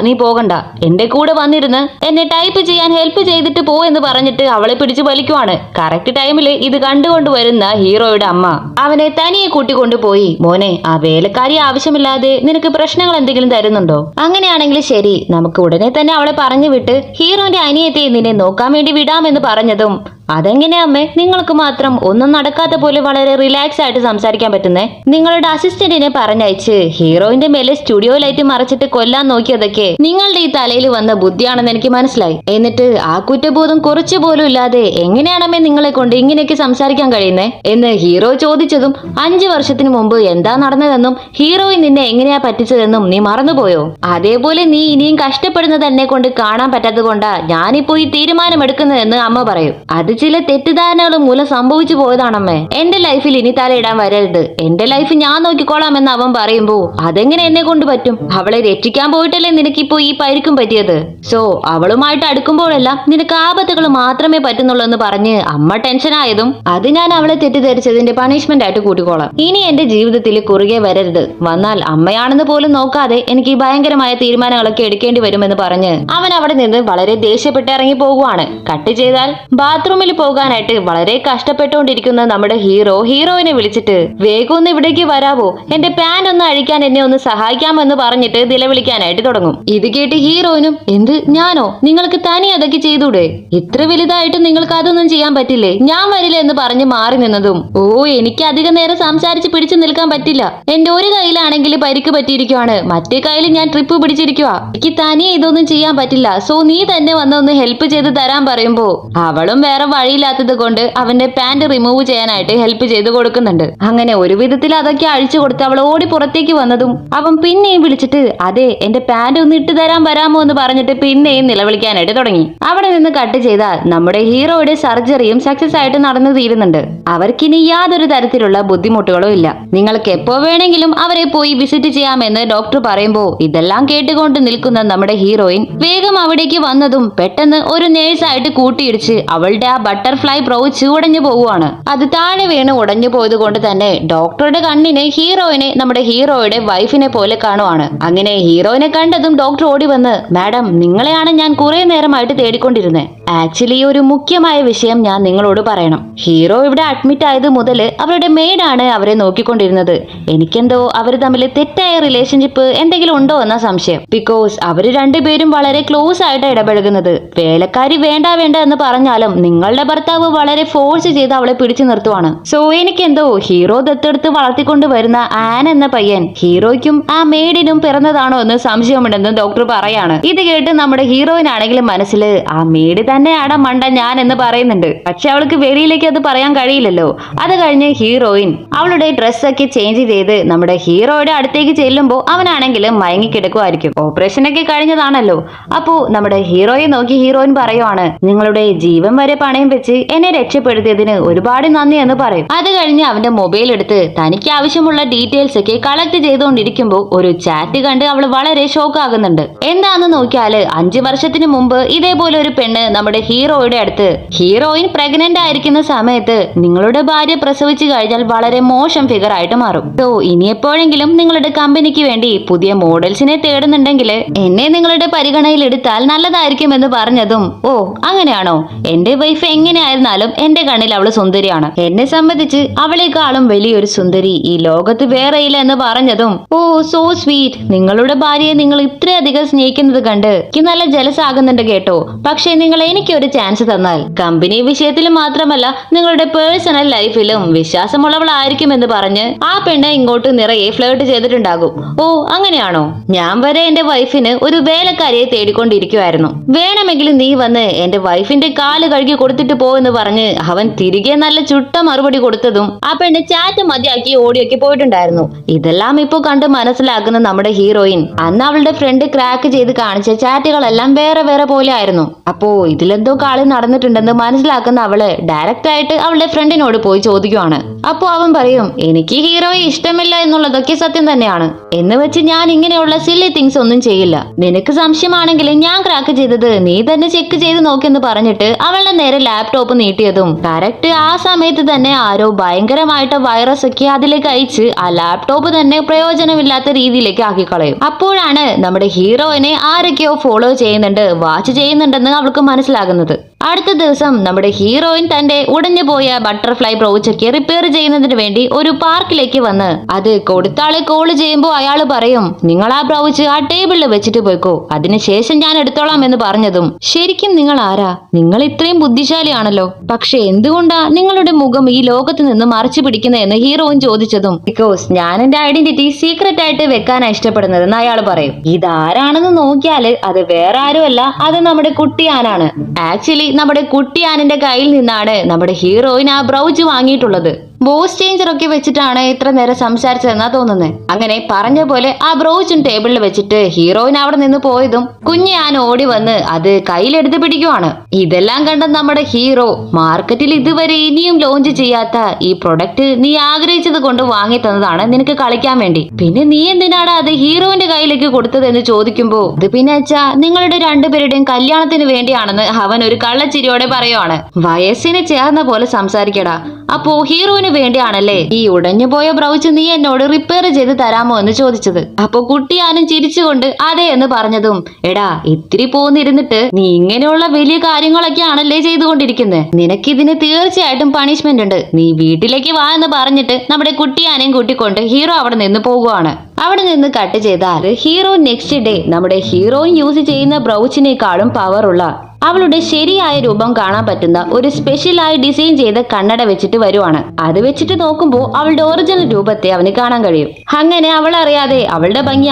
എന്റെ കൂടെ വന്നിരുന്ന് എന്നെ ടൈപ്പ് ചെയ്യാൻ ഹെൽപ്പ് ചെയ്തിട്ട് പോ എന്ന് പറഞ്ഞിട്ട് അവളെ പിടിച്ച് വലിക്കുവാണ്. കറക്റ്റ് ടൈമില് ഇത് കണ്ടുകൊണ്ട് വരുന്ന ഹീറോയുടെ അമ്മ അവനെ തനിയെ കൂട്ടിക്കൊണ്ടുപോയി, മോനെ ആ വേലക്കാരി ആവശ്യമില്ലാതെ നിനക്ക് പ്രശ്നങ്ങൾ എന്തെങ്കിലും തരുന്നുണ്ടോ, അങ്ങനെയാണെങ്കിൽ ശരി നമുക്ക് ഉടനെ തന്നെ അവളെ പറഞ്ഞു വിട്ട് ഹീറോന്റെ അനിയത്തെ നിന്നെ നോക്കാൻ വേണ്ടി വിടാമെന്ന് പറഞ്ഞതും അതെങ്ങനെയാ അമ്മേ നിങ്ങൾക്ക് മാത്രം ഒന്നും നടക്കാത്ത പോലെ വളരെ റിലാക്സ് ആയിട്ട് സംസാരിക്കാൻ പറ്റുന്നേ? നിങ്ങളുടെ അസിസ്റ്റന്റിനെ പറഞ്ഞയച്ച് ഹീറോയിന്റെ മേലെ സ്റ്റുഡിയോ ലൈറ്റ് മറച്ചിട്ട് കൊല്ലാൻ നോക്കിയതൊക്കെ നിങ്ങളുടെ ഈ തലയിൽ വന്ന ബുദ്ധിയാണെന്ന് എനിക്ക് മനസ്സിലായി. എന്നിട്ട് ആ കുറ്റബോധം കുറച്ചു പോലും ഇല്ലാതെ എങ്ങനെയാണമ്മേ നിങ്ങളെ കൊണ്ട് ഇങ്ങനെയൊക്കെ സംസാരിക്കാൻ കഴിയുന്നേ എന്ന് ഹീറോ ചോദിച്ചതും 5 വർഷത്തിന് മുമ്പ് എന്താ നടന്നതെന്നും ഹീറോയിൻ നിന്നെ എങ്ങനെയാ പറ്റിച്ചതെന്നും നീ മറന്നുപോയോ? അതേപോലെ നീ ഇനിയും കഷ്ടപ്പെടുന്നത് എന്നെ കൊണ്ട് കാണാൻ പറ്റാത്തത് കൊണ്ടാ ഞാനിപ്പോ ഈ തീരുമാനമെടുക്കുന്നതെന്ന് അമ്മ പറയും. അത് ചില തെറ്റിദ്ധാരണകൾ മൂലം സംഭവിച്ചു പോയതാണമ്മേ. എന്റെ ലൈഫിൽ ഇനി തലയിടാൻ വരരുത്, എന്റെ ലൈഫ് ഞാൻ നോക്കിക്കോളാം എന്ന് അവൻ പറയുമ്പോ അതെങ്ങനെ എന്നെ കൊണ്ട് പറ്റും? അവളെ രക്ഷിക്കാൻ പോയിട്ടല്ലേ നിനക്കിപ്പോ ഈ പരിക്കും പറ്റിയത്. സോ അവളുമായിട്ട് അടുക്കുമ്പോഴെല്ലാം നിനക്ക് ആപത്തുകൾ മാത്രമേ പറ്റുന്നുള്ളൂ എന്ന് പറഞ്ഞ് അമ്മ ടെൻഷനായതും അത് ഞാൻ അവളെ തെറ്റിദ്ധരിച്ചതിന്റെ പണിഷ്മെന്റ് ആയിട്ട് കൂട്ടിക്കോളാം. ഇനി എന്റെ ജീവിതത്തിൽ കുറുകെ വരരുത്, വന്നാൽ അമ്മയാണെന്ന് പോലും നോക്കാതെ എനിക്ക് ഭയങ്കരമായ തീരുമാനങ്ങളൊക്കെ എടുക്കേണ്ടി വരുമെന്ന് പറഞ്ഞ് അവൻ അവിടെ നിന്ന് വളരെ ദേഷ്യപ്പെട്ട് ഇറങ്ങി പോകുവാണ്. കട്ട് ചെയ്താൽ ബാത്റൂമിൽ പോകാനായിട്ട് വളരെ കഷ്ടപ്പെട്ടുകൊണ്ടിരിക്കുന്ന നമ്മുടെ ഹീറോയിനെ വിളിച്ചിട്ട് വേഗം ഒന്ന് ഇവിടേക്ക് വരാവോ, എന്റെ പാൻ ഒന്ന് അഴിക്കാൻ എന്നെ ഒന്ന് സഹായിക്കാമെന്ന് പറഞ്ഞിട്ട് നിലവിളിക്കാനായിട്ട് തുടങ്ങും. ഇത് കേട്ട് ഹീറോയിനും എന്ത് ഞാനോ, നിങ്ങൾക്ക് തനി അതൊക്കെ ചെയ്തൂടെ, ഇത്ര വലുതായിട്ട് നിങ്ങൾക്ക് അതൊന്നും ചെയ്യാൻ പറ്റില്ലേ, ഞാൻ വരില്ല എന്ന് പറഞ്ഞ് മാറി നിന്നതും ഓ എനിക്ക് അധികം നേരം സംസാരിച്ച് പിടിച്ചു നിൽക്കാൻ പറ്റില്ല, എന്റെ ഒരു കയ്യിലാണെങ്കിൽ പരിക്ക് പറ്റിയിരിക്കുവാണ്, മറ്റേ കയ്യിൽ ഞാൻ ട്രിപ്പ് പിടിച്ചിരിക്കുക, എനിക്ക് തനിയെ ഇതൊന്നും ചെയ്യാൻ പറ്റില്ല, സോ നീ തന്നെ വന്നൊന്ന് ഹെൽപ്പ് ചെയ്ത് തരാൻ പറയുമ്പോ അവളും വേറെ വഴിയില്ലാത്തത് കൊണ്ട് അവന്റെ പാന്റ് റിമൂവ് ചെയ്യാനായിട്ട് ഹെൽപ്പ് ചെയ്ത് കൊടുക്കുന്നുണ്ട്. അങ്ങനെ ഒരു വിധത്തിൽ അതൊക്കെ അഴിച്ചു കൊടുത്ത് അവൾ ഓടി പുറത്തേക്ക് വന്നതും അവൻ പിന്നെയും വിളിച്ചിട്ട് അതെ എന്റെ പാന്റ് ഒന്ന് ഇട്ട് തരാൻ വരാമോ എന്ന് പറഞ്ഞിട്ട് പിന്നെയും നിലവിളിക്കാനായിട്ട് തുടങ്ങി. അവിടെ നിന്ന് കട്ട് ചെയ്താൽ നമ്മുടെ ഹീറോയുടെ സർജറിയും സക്സസ് ആയിട്ട് നടന്നു തീരുന്നുണ്ട്. അവർക്കിനി യാതൊരു തരത്തിലുള്ള ബുദ്ധിമുട്ടുകളും ഇല്ല. നിങ്ങൾക്ക് എപ്പോ വേണമെങ്കിലും അവരെ പോയി വിസിറ്റ് ചെയ്യാമെന്ന് ഡോക്ടർ പറയുമ്പോ ഇതെല്ലാം കേട്ടുകൊണ്ട് നിൽക്കുന്ന നമ്മുടെ ഹീറോയിൻ വേഗം അവിടേക്ക് വന്നതും പെട്ടെന്ന് ഒരു നേഴ്സായിട്ട് കൂട്ടിയിടിച്ച് അവളുടെ ആ ബട്ടർഫ്ലൈ ബ്രൗച്ച് ഉടഞ്ഞു പോവുകയാണ്. അത് താഴെ വീണ് ഉടഞ്ഞു പോയത് കൊണ്ട് തന്നെ ഡോക്ടറുടെ കണ്ണിന് ഹീറോയിനെ നമ്മുടെ ഹീറോയുടെ വൈഫിനെ പോലെ കാണുവാണ്. അങ്ങനെ ഹീറോയിനെ കണ്ടതും ഡോക്ടർ ഓടി വന്ന് മാഡം നിങ്ങളെയാണ് ഞാൻ കുറെ നേരമായിട്ട് തേടിക്കൊണ്ടിരുന്നത്. ആക്ച്വലി ഒരു മുഖ്യമായ വിഷയം ഞാൻ നിങ്ങളോട് പറയണം. ഹീറോ ഇവിടെ അഡ്മിറ്റ് ആയത് മുതൽ അവരുടെ മെയ്ഡാണ് അവരെ നോക്കിക്കൊണ്ടിരുന്നത്. എനിക്കെന്തോ അവർ തമ്മിൽ തെറ്റായ റിലേഷൻഷിപ്പ് എന്തെങ്കിലും ഉണ്ടോ എന്ന സംശയം. ബിക്കോസ് അവര് രണ്ടുപേരും വളരെ ക്ലോസ് ആയിട്ട് ഇടപഴകുന്നത്. വേലക്കാരി വേണ്ട വേണ്ട എന്ന് പറഞ്ഞാലും നിങ്ങളുടെ ഭർത്താവ് വളരെ ഫോഴ്സ് ചെയ്ത് അവളെ പിടിച്ചു നിർത്തുവാണ്. സോ എനിക്കെന്തോ ഹീറോ ദത്തെടുത്ത് വളർത്തിക്കൊണ്ട് വരുന്ന ആൻ എന്ന പയ്യൻ ഹീറോയ്ക്കും ആ മെയ്ഡിനും പിറന്നതാണോ എന്ന് സംശയമുണ്ടെന്ന് ഡോക്ടർ പറയാണ്. ഇത് കേട്ട് നമ്മുടെ ഹീറോയിനാണെങ്കിലും മനസ്സിൽ ആ മെയ്ഡ് തന്നെയാണ് മണ്ട ഞാൻ എന്ന് പറയുന്നുണ്ട്. പക്ഷെ അവൾക്ക് വെളിയിലേക്ക് അത് പറയാൻ കഴിയില്ലല്ലോ. അത് കഴിഞ്ഞ് ഹീറോയിൻ അവളുടെ ഡ്രസ്സൊക്കെ ചേഞ്ച് ചെയ്ത് നമ്മുടെ ഹീറോയുടെ അടുത്തേക്ക് ചെല്ലുമ്പോൾ അവനാണെങ്കിലും മയങ്ങിക്കിടക്കുമായിരിക്കും. ഓപ്പറേഷനൊക്കെ കഴിഞ്ഞതാണല്ലോ. അപ്പോ നമ്മുടെ ഹീറോയെ നോക്കി ഹീറോയിൻ പറയുവാണ് നിങ്ങളുടെ ജീവൻ വരെ പണയം വെച്ച് എന്നെ രക്ഷപ്പെടുത്തിയതിന് ഒരുപാട് നന്ദി എന്ന് പറയും. അത് കഴിഞ്ഞ് അവന്റെ മൊബൈൽ എടുത്ത് തനിക്ക് ആവശ്യമുള്ള ഡീറ്റെയിൽസ് ഒക്കെ കളക്ട് ചെയ്തുകൊണ്ടിരിക്കുമ്പോൾ ഒരു ചാറ്റ് കണ്ട് അവൾ വളരെ ഷോക്ക് ആകുന്നുണ്ട്. എന്താന്ന് നോക്കിയാല് 5 വർഷത്തിന് മുമ്പ് ഇതേപോലെ ഒരു പെണ്ണ് നമ്മുടെ ഹീറോയുടെ അടുത്ത് ഹീറോയിൻ പ്രഗ്നന്റ് ആയിരിക്കുന്ന സമയത്ത് നിങ്ങളുടെ ഭാര്യ പ്രസവിച്ചു കഴിഞ്ഞാൽ വളരെ മോശം ഫിഗർ ആയിട്ട് മാറും. സോ ഇനി എപ്പോഴെങ്കിലും നിങ്ങളുടെ കമ്പനിക്ക് വേണ്ടി പുതിയ മോഡൽസിനെ തേടുന്നുണ്ടെങ്കിൽ എന്നെ നിങ്ങളുടെ പരിഗണനയിൽ എടുത്താൽ നല്ലതായിരിക്കും എന്ന് പറഞ്ഞതും ഓ അങ്ങനെയാണോ, എന്റെ വൈഫ് എങ്ങനെയായിരുന്നാലും എന്റെ കണ്ണിൽ അവള് സുന്ദരിയാണ്, എന്നെ സംബന്ധിച്ച് അവളെക്കാളും വലിയൊരു സുന്ദരി ഈ ലോകത്ത് വേറെയില്ല എന്ന് പറഞ്ഞതും ഓ സോ സ്വീറ്റ്, നിങ്ങളുടെ ഭാര്യയെ നിങ്ങൾ ഇത്രയധികം സ്നേഹിക്കുന്നത് കണ്ട് എനിക്ക് നല്ല ജലസ് ആകുന്നുണ്ട് കേട്ടോ. പക്ഷെ നിങ്ങൾ എനിക്കൊരു ചാൻസ് തന്നാൽ കമ്പനി വിഷയത്തിൽ മാത്രമല്ല നിങ്ങളുടെ പേഴ്സണൽ ലൈഫിലും വിശ്വാസമുള്ളവളായിരിക്കും എന്ന് പറഞ്ഞ് ആ പെണ്ണ് ഇങ്ങോട്ട് നിറയെ ഫ്ലേർട്ട് ചെയ്തിട്ടുണ്ടാകും. ഓ അങ്ങനെയാണോ, ഞാൻ വരെ എന്റെ വൈഫിന് ഒരു വേലക്കാരിയെ തേടിക്കൊണ്ടിരിക്കുവായിരുന്നു, വേണമെങ്കിൽ നീ വന്ന് എന്റെ വൈഫിന്റെ കാല് കഴുകി കൊടുത്തിട്ട് പോ എന്ന് പറഞ്ഞ് അവൻ തിരികെ നല്ല ചുട്ട മറുപടി കൊടുത്തതും ആ പെണ്ണ് ചാറ്റ് മതിയാക്കി ഓടിയൊക്കെ പോയിട്ടുണ്ടായിരുന്നു. ഇതെല്ലാം ഇപ്പൊ കണ്ട് മനസ്സിലാക്കുന്ന നമ്മുടെ ഹീറോയിൻ അന്ന് അവളുടെ ഫ്രണ്ട് ക്രാക്ക് ചെയ്ത് കാണിച്ച ചാറ്റുകളെല്ലാം വേറെ വേറെ പോലെ ആയിരുന്നു. അപ്പോ ഇതിലെന്തോ കളി നടന്നിട്ടുണ്ടെന്ന് മനസ്സിലാക്കുന്ന അവള് ഡയറക്റ്റ് ആയിട്ട് അവളുടെ ഫ്രണ്ടിനോട് പോയി ചോദിക്കുവാണ്. അപ്പോ അവൻ പറയും എനിക്ക് ഹീറോയെ ഇഷ്ടമില്ല എന്നുള്ളതൊക്കെ സത്യം തന്നെയാണ്, എന്ന് വെച്ച് ഞാൻ ഇങ്ങനെയുള്ള സില്ലി തിങ്സ് ഒന്നും ചെയ്യില്ല, നിനക്ക് സംശയമാണെങ്കിൽ ഞാൻ ക്രാക്ക് ചെയ്തത് നീ തന്നെ ചെക്ക് ചെയ്ത് നോക്കെന്ന് പറഞ്ഞിട്ട് അവളുടെ നേരെ ലാപ്ടോപ്പ് നീട്ടിയതും കറക്റ്റ് ആ സമയത്ത് തന്നെ ആരോ ഭയങ്കരമായിട്ട് വൈറസ് ഒക്കെ അതിലേക്ക് അയച്ച് ആ ലാപ്ടോപ്പ് തന്നെ പ്രയോജനമില്ലാത്ത രീതിയിലേക്ക് ആക്കിക്കളയും. അപ്പോഴാണ് നമ്മുടെ ഹീറോയിനെ ആരൊക്കെയോ ഫോളോ ചെയ്യുന്നുണ്ട്, വാച്ച് ചെയ്യുന്നുണ്ടെന്ന് അവൾക്ക് മനസ്സിലാകുന്നത്. അടുത്ത ദിവസം നമ്മുടെ ഹീറോയിൻ തന്റെ ഉടഞ്ഞു പോയ ബട്ടർഫ്ലൈ ബ്രൗച്ചൊക്കെ റിപ്പയർ ചെയ്യുന്നതിന് വേണ്ടി ഒരു പാർക്കിലേക്ക് വന്ന് അത് കൊടുത്താളെ കോള് ചെയ്യുമ്പോൾ അയാൾ പറയും, നിങ്ങൾ ആ ബ്രൗച്ച് ആ ടേബിളിൽ വെച്ചിട്ട് പോയിക്കോ, അതിനുശേഷം ഞാൻ എടുത്തോളാം എന്ന് പറഞ്ഞതും, ശരിക്കും നിങ്ങൾ ആരാ? നിങ്ങൾ ഇത്രയും ബുദ്ധിശാലിയാണല്ലോ, പക്ഷെ എന്തുകൊണ്ടാ നിങ്ങളുടെ മുഖം ഈ ലോകത്ത് നിന്ന് മറച്ചു പിടിക്കുന്നതെന്ന് ഹീറോയിൻ ചോദിച്ചതും, ബിക്കോസ് ഞാൻ എന്റെ ഐഡന്റിറ്റി സീക്രട്ട് ആയിട്ട് വെക്കാനാണ് ഇഷ്ടപ്പെടുന്നതെന്ന് അയാൾ പറയും. ഇതാരാണെന്ന് നോക്കിയാല് അത് വേറെ ആരുമല്ല, അത് നമ്മുടെ കുട്ടിയാനാണ്. ആക്ച്വലി നമ്മുടെ കുട്ടിയാനിന്റെ കയ്യിൽ നിന്നാണ് നമ്മുടെ ഹീറോയിൻ ആ ബ്രൗച്ച് വാങ്ങിയിട്ടുള്ളത്. ബോസ് ചേഞ്ചർ ഒക്കെ വെച്ചിട്ടാണ് ഇത്ര നേരം സംസാരിച്ചതെന്നാ തോന്നുന്നത്. അങ്ങനെ പറഞ്ഞ പോലെ ആ ബ്രൗച്ചും ടേബിളിൽ വെച്ചിട്ട് ഹീറോയിൻ അവിടെ നിന്ന് പോയതും കുഞ്ഞ് ആൻ ഓടി വന്ന് അത് കയ്യിലെടുത്ത് പിടിക്കുവാണ്. ഇതെല്ലാം കണ്ട നമ്മുടെ ഹീറോ, മാർക്കറ്റിൽ ഇതുവരെ ഇനിയും ലോഞ്ച് ചെയ്യാത്ത ഈ പ്രൊഡക്റ്റ് നീ ആഗ്രഹിച്ചത് കൊണ്ട് വാങ്ങി തന്നതാണ് നിനക്ക് കളിക്കാൻ വേണ്ടി, പിന്നെ നീ എന്തിനാണ് അത് ഹീറോയിന്റെ കയ്യിലേക്ക് കൊടുത്തത് എന്ന് ചോദിക്കുമ്പോ, ഇത് പിന്നെ അച്ഛാ നിങ്ങളുടെ രണ്ടുപേരുടെയും കല്യാണത്തിന് വേണ്ടിയാണെന്ന് അവൻ ഒരു കള്ളച്ചിരിയോടെ പറയുവാണ്. വയസ്സിന് ചേർന്ന പോലെ സംസാരിക്കടാ, അപ്പോ ഹീറോയിന് വേണ്ടിയാണല്ലേ ഈ ഉടഞ്ഞുപോയ ബ്രൗച്ച് നീ എന്നോട് റിപ്പയർ ചെയ്ത് തരാമോ എന്ന് ചോദിച്ചത്. അപ്പൊ കുട്ടിയാനും ചിരിച്ചുകൊണ്ട് അതെ എന്ന് പറഞ്ഞതും, എടാ ഇത്തിരി പോന്നിരുന്നിട്ട് നീ ഇങ്ങനെയുള്ള വലിയ കാര്യങ്ങളൊക്കെ ആണല്ലേ ചെയ്തുകൊണ്ടിരിക്കുന്നത്, നിനക്കിതിന് തീർച്ചയായിട്ടും പണിഷ്മെന്റ് ഉണ്ട്, നീ വീട്ടിലേക്ക് വാ എന്ന് പറഞ്ഞിട്ട് നമ്മുടെ കുട്ടിയാനെയും കൂട്ടിക്കൊണ്ട് ഹീറോ അവിടെ നിന്ന് പോകുവാണ്. അവിടെ നിന്ന് കട്ട് ചെയ്താൽ ഹീറോ നെക്സ്റ്റ് ഡേ നമ്മുടെ ഹീറോയിൻ യൂസ് ചെയ്യുന്ന ബ്രൗച്ചിനേക്കാളും പവറുള്ള അവളുടെ ശരിയായ രൂപം കാണാൻ പറ്റുന്ന ഒരു സ്പെഷ്യലായി ഡിസൈൻ ചെയ്ത കണ്ണട വെച്ചിട്ട് വരുവാണ്. അത് വെച്ചിട്ട് നോക്കുമ്പോൾ അവളുടെ ഒറിജിനൽ രൂപത്തെ അവന് കാണാൻ കഴിയും. അങ്ങനെ അവൾ അറിയാതെ അവളുടെ ഭംഗി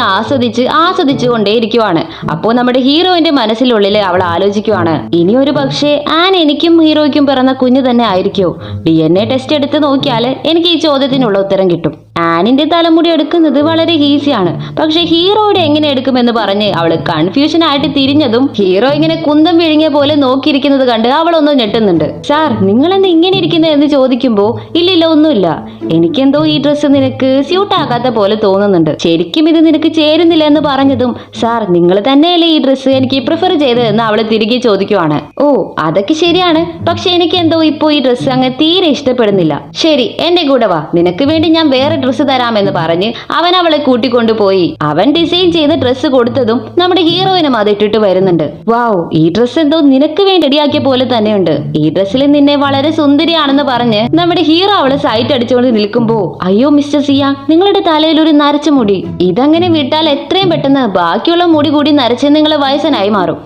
ആസ്വദിച്ചുകൊണ്ടേയിരിക്കുവാണ്. അപ്പോൾ നമ്മുടെ ഹീറോയിന്റെ മനസ്സിനുള്ളിൽ അവൾ ആലോചിക്കുവാണ്, ഇനി ഒരു പക്ഷേ ആൻ എനിക്കും ഹീറോയ്ക്കും പിറന്ന കുഞ്ഞു തന്നെ ആയിരിക്കോ? DNA ടെസ്റ്റ് എടുത്ത് നോക്കിയാൽ എനിക്ക് ഈ ചോദ്യത്തിനുള്ള ഉത്തരം കിട്ടും. ആനിന്റെ തലമുടി എടുക്കുന്നത് വളരെ ഈസിയാണ്, പക്ഷെ ഹീറോയുടെ എങ്ങനെ എടുക്കുമെന്ന് പറഞ്ഞ് അവള് കൺഫ്യൂഷൻ ആയിട്ട് തിരിഞ്ഞതും ഹീറോ ഇങ്ങനെ കുന്തം വിഴുങ്ങിയ പോലെ നോക്കിയിരിക്കുന്നത് കണ്ട് അവളൊന്ന് ഞെട്ടുന്നുണ്ട്. സാർ നിങ്ങൾ എന്താ ഇങ്ങനെ ഇരിക്കുന്നത് എന്ന് ചോദിക്കുമ്പോ, ഇല്ലില്ല ഒന്നുമില്ല, എനിക്കെന്തോ ഈ ഡ്രസ്സ് നിനക്ക് സ്യൂട്ട് ആകാത്ത പോലെ തോന്നുന്നുണ്ട്, ശരിക്കും ഇത് നിനക്ക് ചേരുന്നില്ല എന്ന് പറഞ്ഞതും, സാർ നിങ്ങൾ തന്നെയല്ലേ ഈ ഡ്രസ്സ് എനിക്ക് പ്രിഫർ ചെയ്തതെന്ന് അവള് തിരികെ ചോദിക്കുവാണ്. ഓ അതൊക്കെ ശരിയാണ്, പക്ഷെ എനിക്ക് എന്തോ ഇപ്പോ ഈ ഡ്രസ്സ് അങ്ങ് തീരെ ഇഷ്ടപ്പെടുന്നില്ല. ശരി എന്റെ കൂടെ വാ, നിനക്ക് വേണ്ടി ഞാൻ വേറെ ഡ്രസ്സ് തരാമെന്ന് പറഞ്ഞ് അവൻ അവളെ കൂട്ടിക്കൊണ്ടുപോയി. അവൻ ഡിസൈൻ ചെയ്ത് ഡ്രസ്സ് കൊടുത്തതും നമ്മുടെ ഹീറോയിനും അത് ഇട്ടിട്ട് വരുന്നുണ്ട്. വാവ്, ഈ ഡ്രസ്സ് എന്തോ നിനക്ക് വേണ്ടി റെഡിയാക്കിയ പോലെ തന്നെയുണ്ട്, ഈ ഡ്രസ്സിൽ നിന്നെ വളരെ സുന്ദരിയാണെന്ന് പറഞ്ഞ് നമ്മുടെ ഹീറോ അവളെ സൈറ്റ് അടിച്ചുകൊണ്ട് നിൽക്കുമ്പോ, അയ്യോ മിസ്റ്റർ സിയ, നിങ്ങളുടെ തലയിൽ ഒരു നരച്ച മുടി, ഇതങ്ങനെ വിട്ടാൽ എത്രയും പെട്ടെന്ന് ബാക്കിയുള്ള മുടി കൂടി നരച്ച് നിങ്ങൾ വയസ്സനായി മാറും.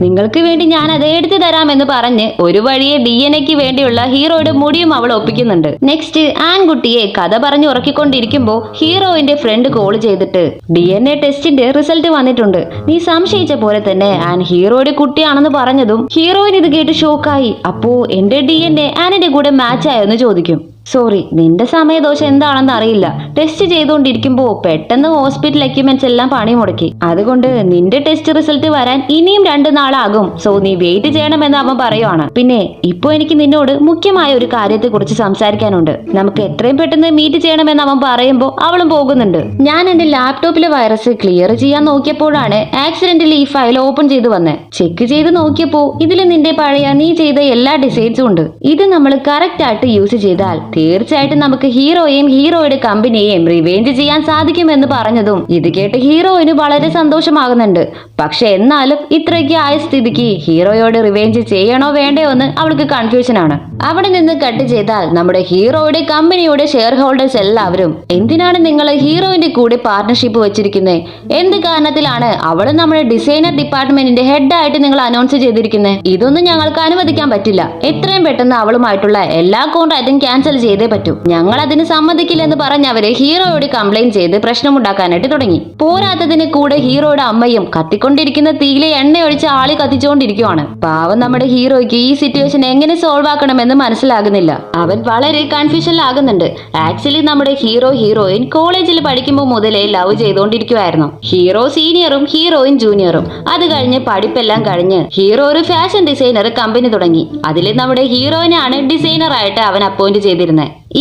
നിങ്ങൾക്ക് വേണ്ടി ഞാൻ അത് എടുത്തു തരാമെന്ന് പറഞ്ഞ് ഒരു വഴിയെ DNA വേണ്ടിയുള്ള ഹീറോയുടെ മുടിയും അവൾ ഒപ്പിക്കുന്നുണ്ട്. നെക്സ്റ്റ് ആൺകുട്ടിയെ കഥ പറഞ്ഞു ഉറക്കിക്കൊണ്ടിരിക്കുമ്പോ ഹീറോയിന്റെ ഫ്രണ്ട് കോൾ ചെയ്തിട്ട്, DNA ടെസ്റ്റിന്റെ റിസൾട്ട് വന്നിട്ടുണ്ട്, നീ സംശയിച്ച പോലെ തന്നെ ആൻ ഹീറോയുടെ കുട്ടിയാണെന്ന് പറഞ്ഞതും ഹീറോയിൻ ഇത് കേട്ട് ഷോക്കായി. അപ്പോ എന്റെ DNA ആനിന്റെ കൂടെ മാച്ച് ആയെന്ന് ചോദിക്കും. സോറി, നിന്റെ സമയദോഷം എന്താണെന്ന് അറിയില്ല, ടെസ്റ്റ് ചെയ്തുകൊണ്ടിരിക്കുമ്പോ പെട്ടെന്ന് ഹോസ്പിറ്റൽ എക്യുപ്മെന്റ്സ് എല്ലാം പണി മുടക്കി, അതുകൊണ്ട് നിന്റെ ടെസ്റ്റ് റിസൾട്ട് വരാൻ ഇനിയും 2 നാളാകും, സോ നീ വെയിറ്റ് ചെയ്യണമെന്ന് അവൻ പറയുവാണ്. പിന്നെ ഇപ്പൊ എനിക്ക് നിന്നോട് മുഖ്യമായ ഒരു കാര്യത്തെ കുറിച്ച് സംസാരിക്കാനുണ്ട്, നമുക്ക് എത്രയും പെട്ടെന്ന് മീറ്റ് ചെയ്യണമെന്ന് അവൻ പറയുമ്പോ അവളും പോകുന്നുണ്ട്. ഞാൻ എന്റെ ലാപ്ടോപ്പിലെ വൈറസ് ക്ലിയർ ചെയ്യാൻ നോക്കിയപ്പോഴാണ് ആക്സിഡന്റലി ഈ ഫയൽ ഓപ്പൺ ചെയ്ത് വന്നത്. ചെക്ക് ചെയ്ത് നോക്കിയപ്പോ ഇതിൽ നിന്റെ പഴയ നീ ചെയ്ത എല്ലാ ഡിസൈൻസും ഉണ്ട്. ഇത് നമ്മൾ കറക്റ്റ് ആയിട്ട് യൂസ് ചെയ്താൽ തീർച്ചയായിട്ടും നമുക്ക് ഹീറോയെയും ഹീറോയുടെ കമ്പനിയെയും റിവേഞ്ച് ചെയ്യാൻ സാധിക്കുമെന്ന് പറഞ്ഞതും ഇത് കേട്ട് ഹീറോയിന് വളരെ സന്തോഷമാകുന്നുണ്ട്. പക്ഷെ എന്നാലും ഇത്രയ്ക്ക് ആയ സ്ഥിതിക്ക് ഹീറോയോട് റിവേഞ്ച് ചെയ്യണോ വേണ്ടയോ എന്ന് അവൾക്ക് കൺഫ്യൂഷൻ ആണ്. അവിടെ നിന്ന് കട്ട് ചെയ്താൽ നമ്മുടെ ഹീറോയുടെ കമ്പനിയുടെ ഷെയർ ഹോൾഡേഴ്സ് എല്ലാവരും, എന്തിനാണ് നിങ്ങൾ ഹീറോയിന്റെ കൂടെ പാർട്ണർഷിപ്പ് വെച്ചിരിക്കുന്നത്, എന്ത് കാരണത്തിലാണ് അവള് നമ്മുടെ ഡിസൈനർ ഡിപ്പാർട്ട്മെന്റിന്റെ ഹെഡായിട്ട് നിങ്ങൾ അനൗൺസ് ചെയ്തിരിക്കുന്നത്, ഇതൊന്നും ഞങ്ങൾക്ക് അനുവദിക്കാൻ പറ്റില്ല, എത്രയും പെട്ടെന്ന് അവളുമായിട്ടുള്ള എല്ലാ കോൺട്രാക്റ്റും ക്യാൻസൽ ചെയ്തേ പറ്റൂ, ഞങ്ങൾ അതിന് സമ്മതിക്കില്ലെന്ന് പറഞ്ഞ് അവര് ഹീറോയോട് കംപ്ലൈന്റ് ചെയ്ത് പ്രശ്നമുണ്ടാക്കാനായിട്ട് തുടങ്ങി. പോരാത്തതിന് കൂടെ ഹീറോയുടെ അമ്മയും കത്തിക്കൊണ്ടിരിക്കുന്ന തീയിലെ എണ്ണ ഒഴിച്ച് ആളി കത്തിച്ചുകൊണ്ടിരിക്കുവാണ്. പാവം നമ്മുടെ ഹീറോയ്ക്ക് ഈ സിറ്റുവേഷൻ എങ്ങനെ സോൾവ് ആക്കണമെന്ന് മനസ്സിലാകുന്നില്ല, അവൻ വളരെ കൺഫ്യൂഷനിലാകുന്നുണ്ട്. ആക്ച്വലി നമ്മുടെ ഹീറോയിൻ കോളേജിൽ പഠിക്കുമ്പോൾ മുതലേ ലവ് ചെയ്തുകൊണ്ടിരിക്കുവായിരുന്നു. ഹീറോ സീനിയറും ഹീറോയിൻ ജൂനിയറും. അത് കഴിഞ്ഞ് പഠിപ്പെല്ലാം കഴിഞ്ഞ് ഹീറോ ഒരു ഫാഷൻ ഡിസൈനർ കമ്പനി തുടങ്ങി. അതിൽ നമ്മുടെ ഹീറോയിനാണ് ഡിസൈനർ ആയിട്ട് അവൻ അപ്പോയിന്റ് ചെയ്തിരുന്നത്.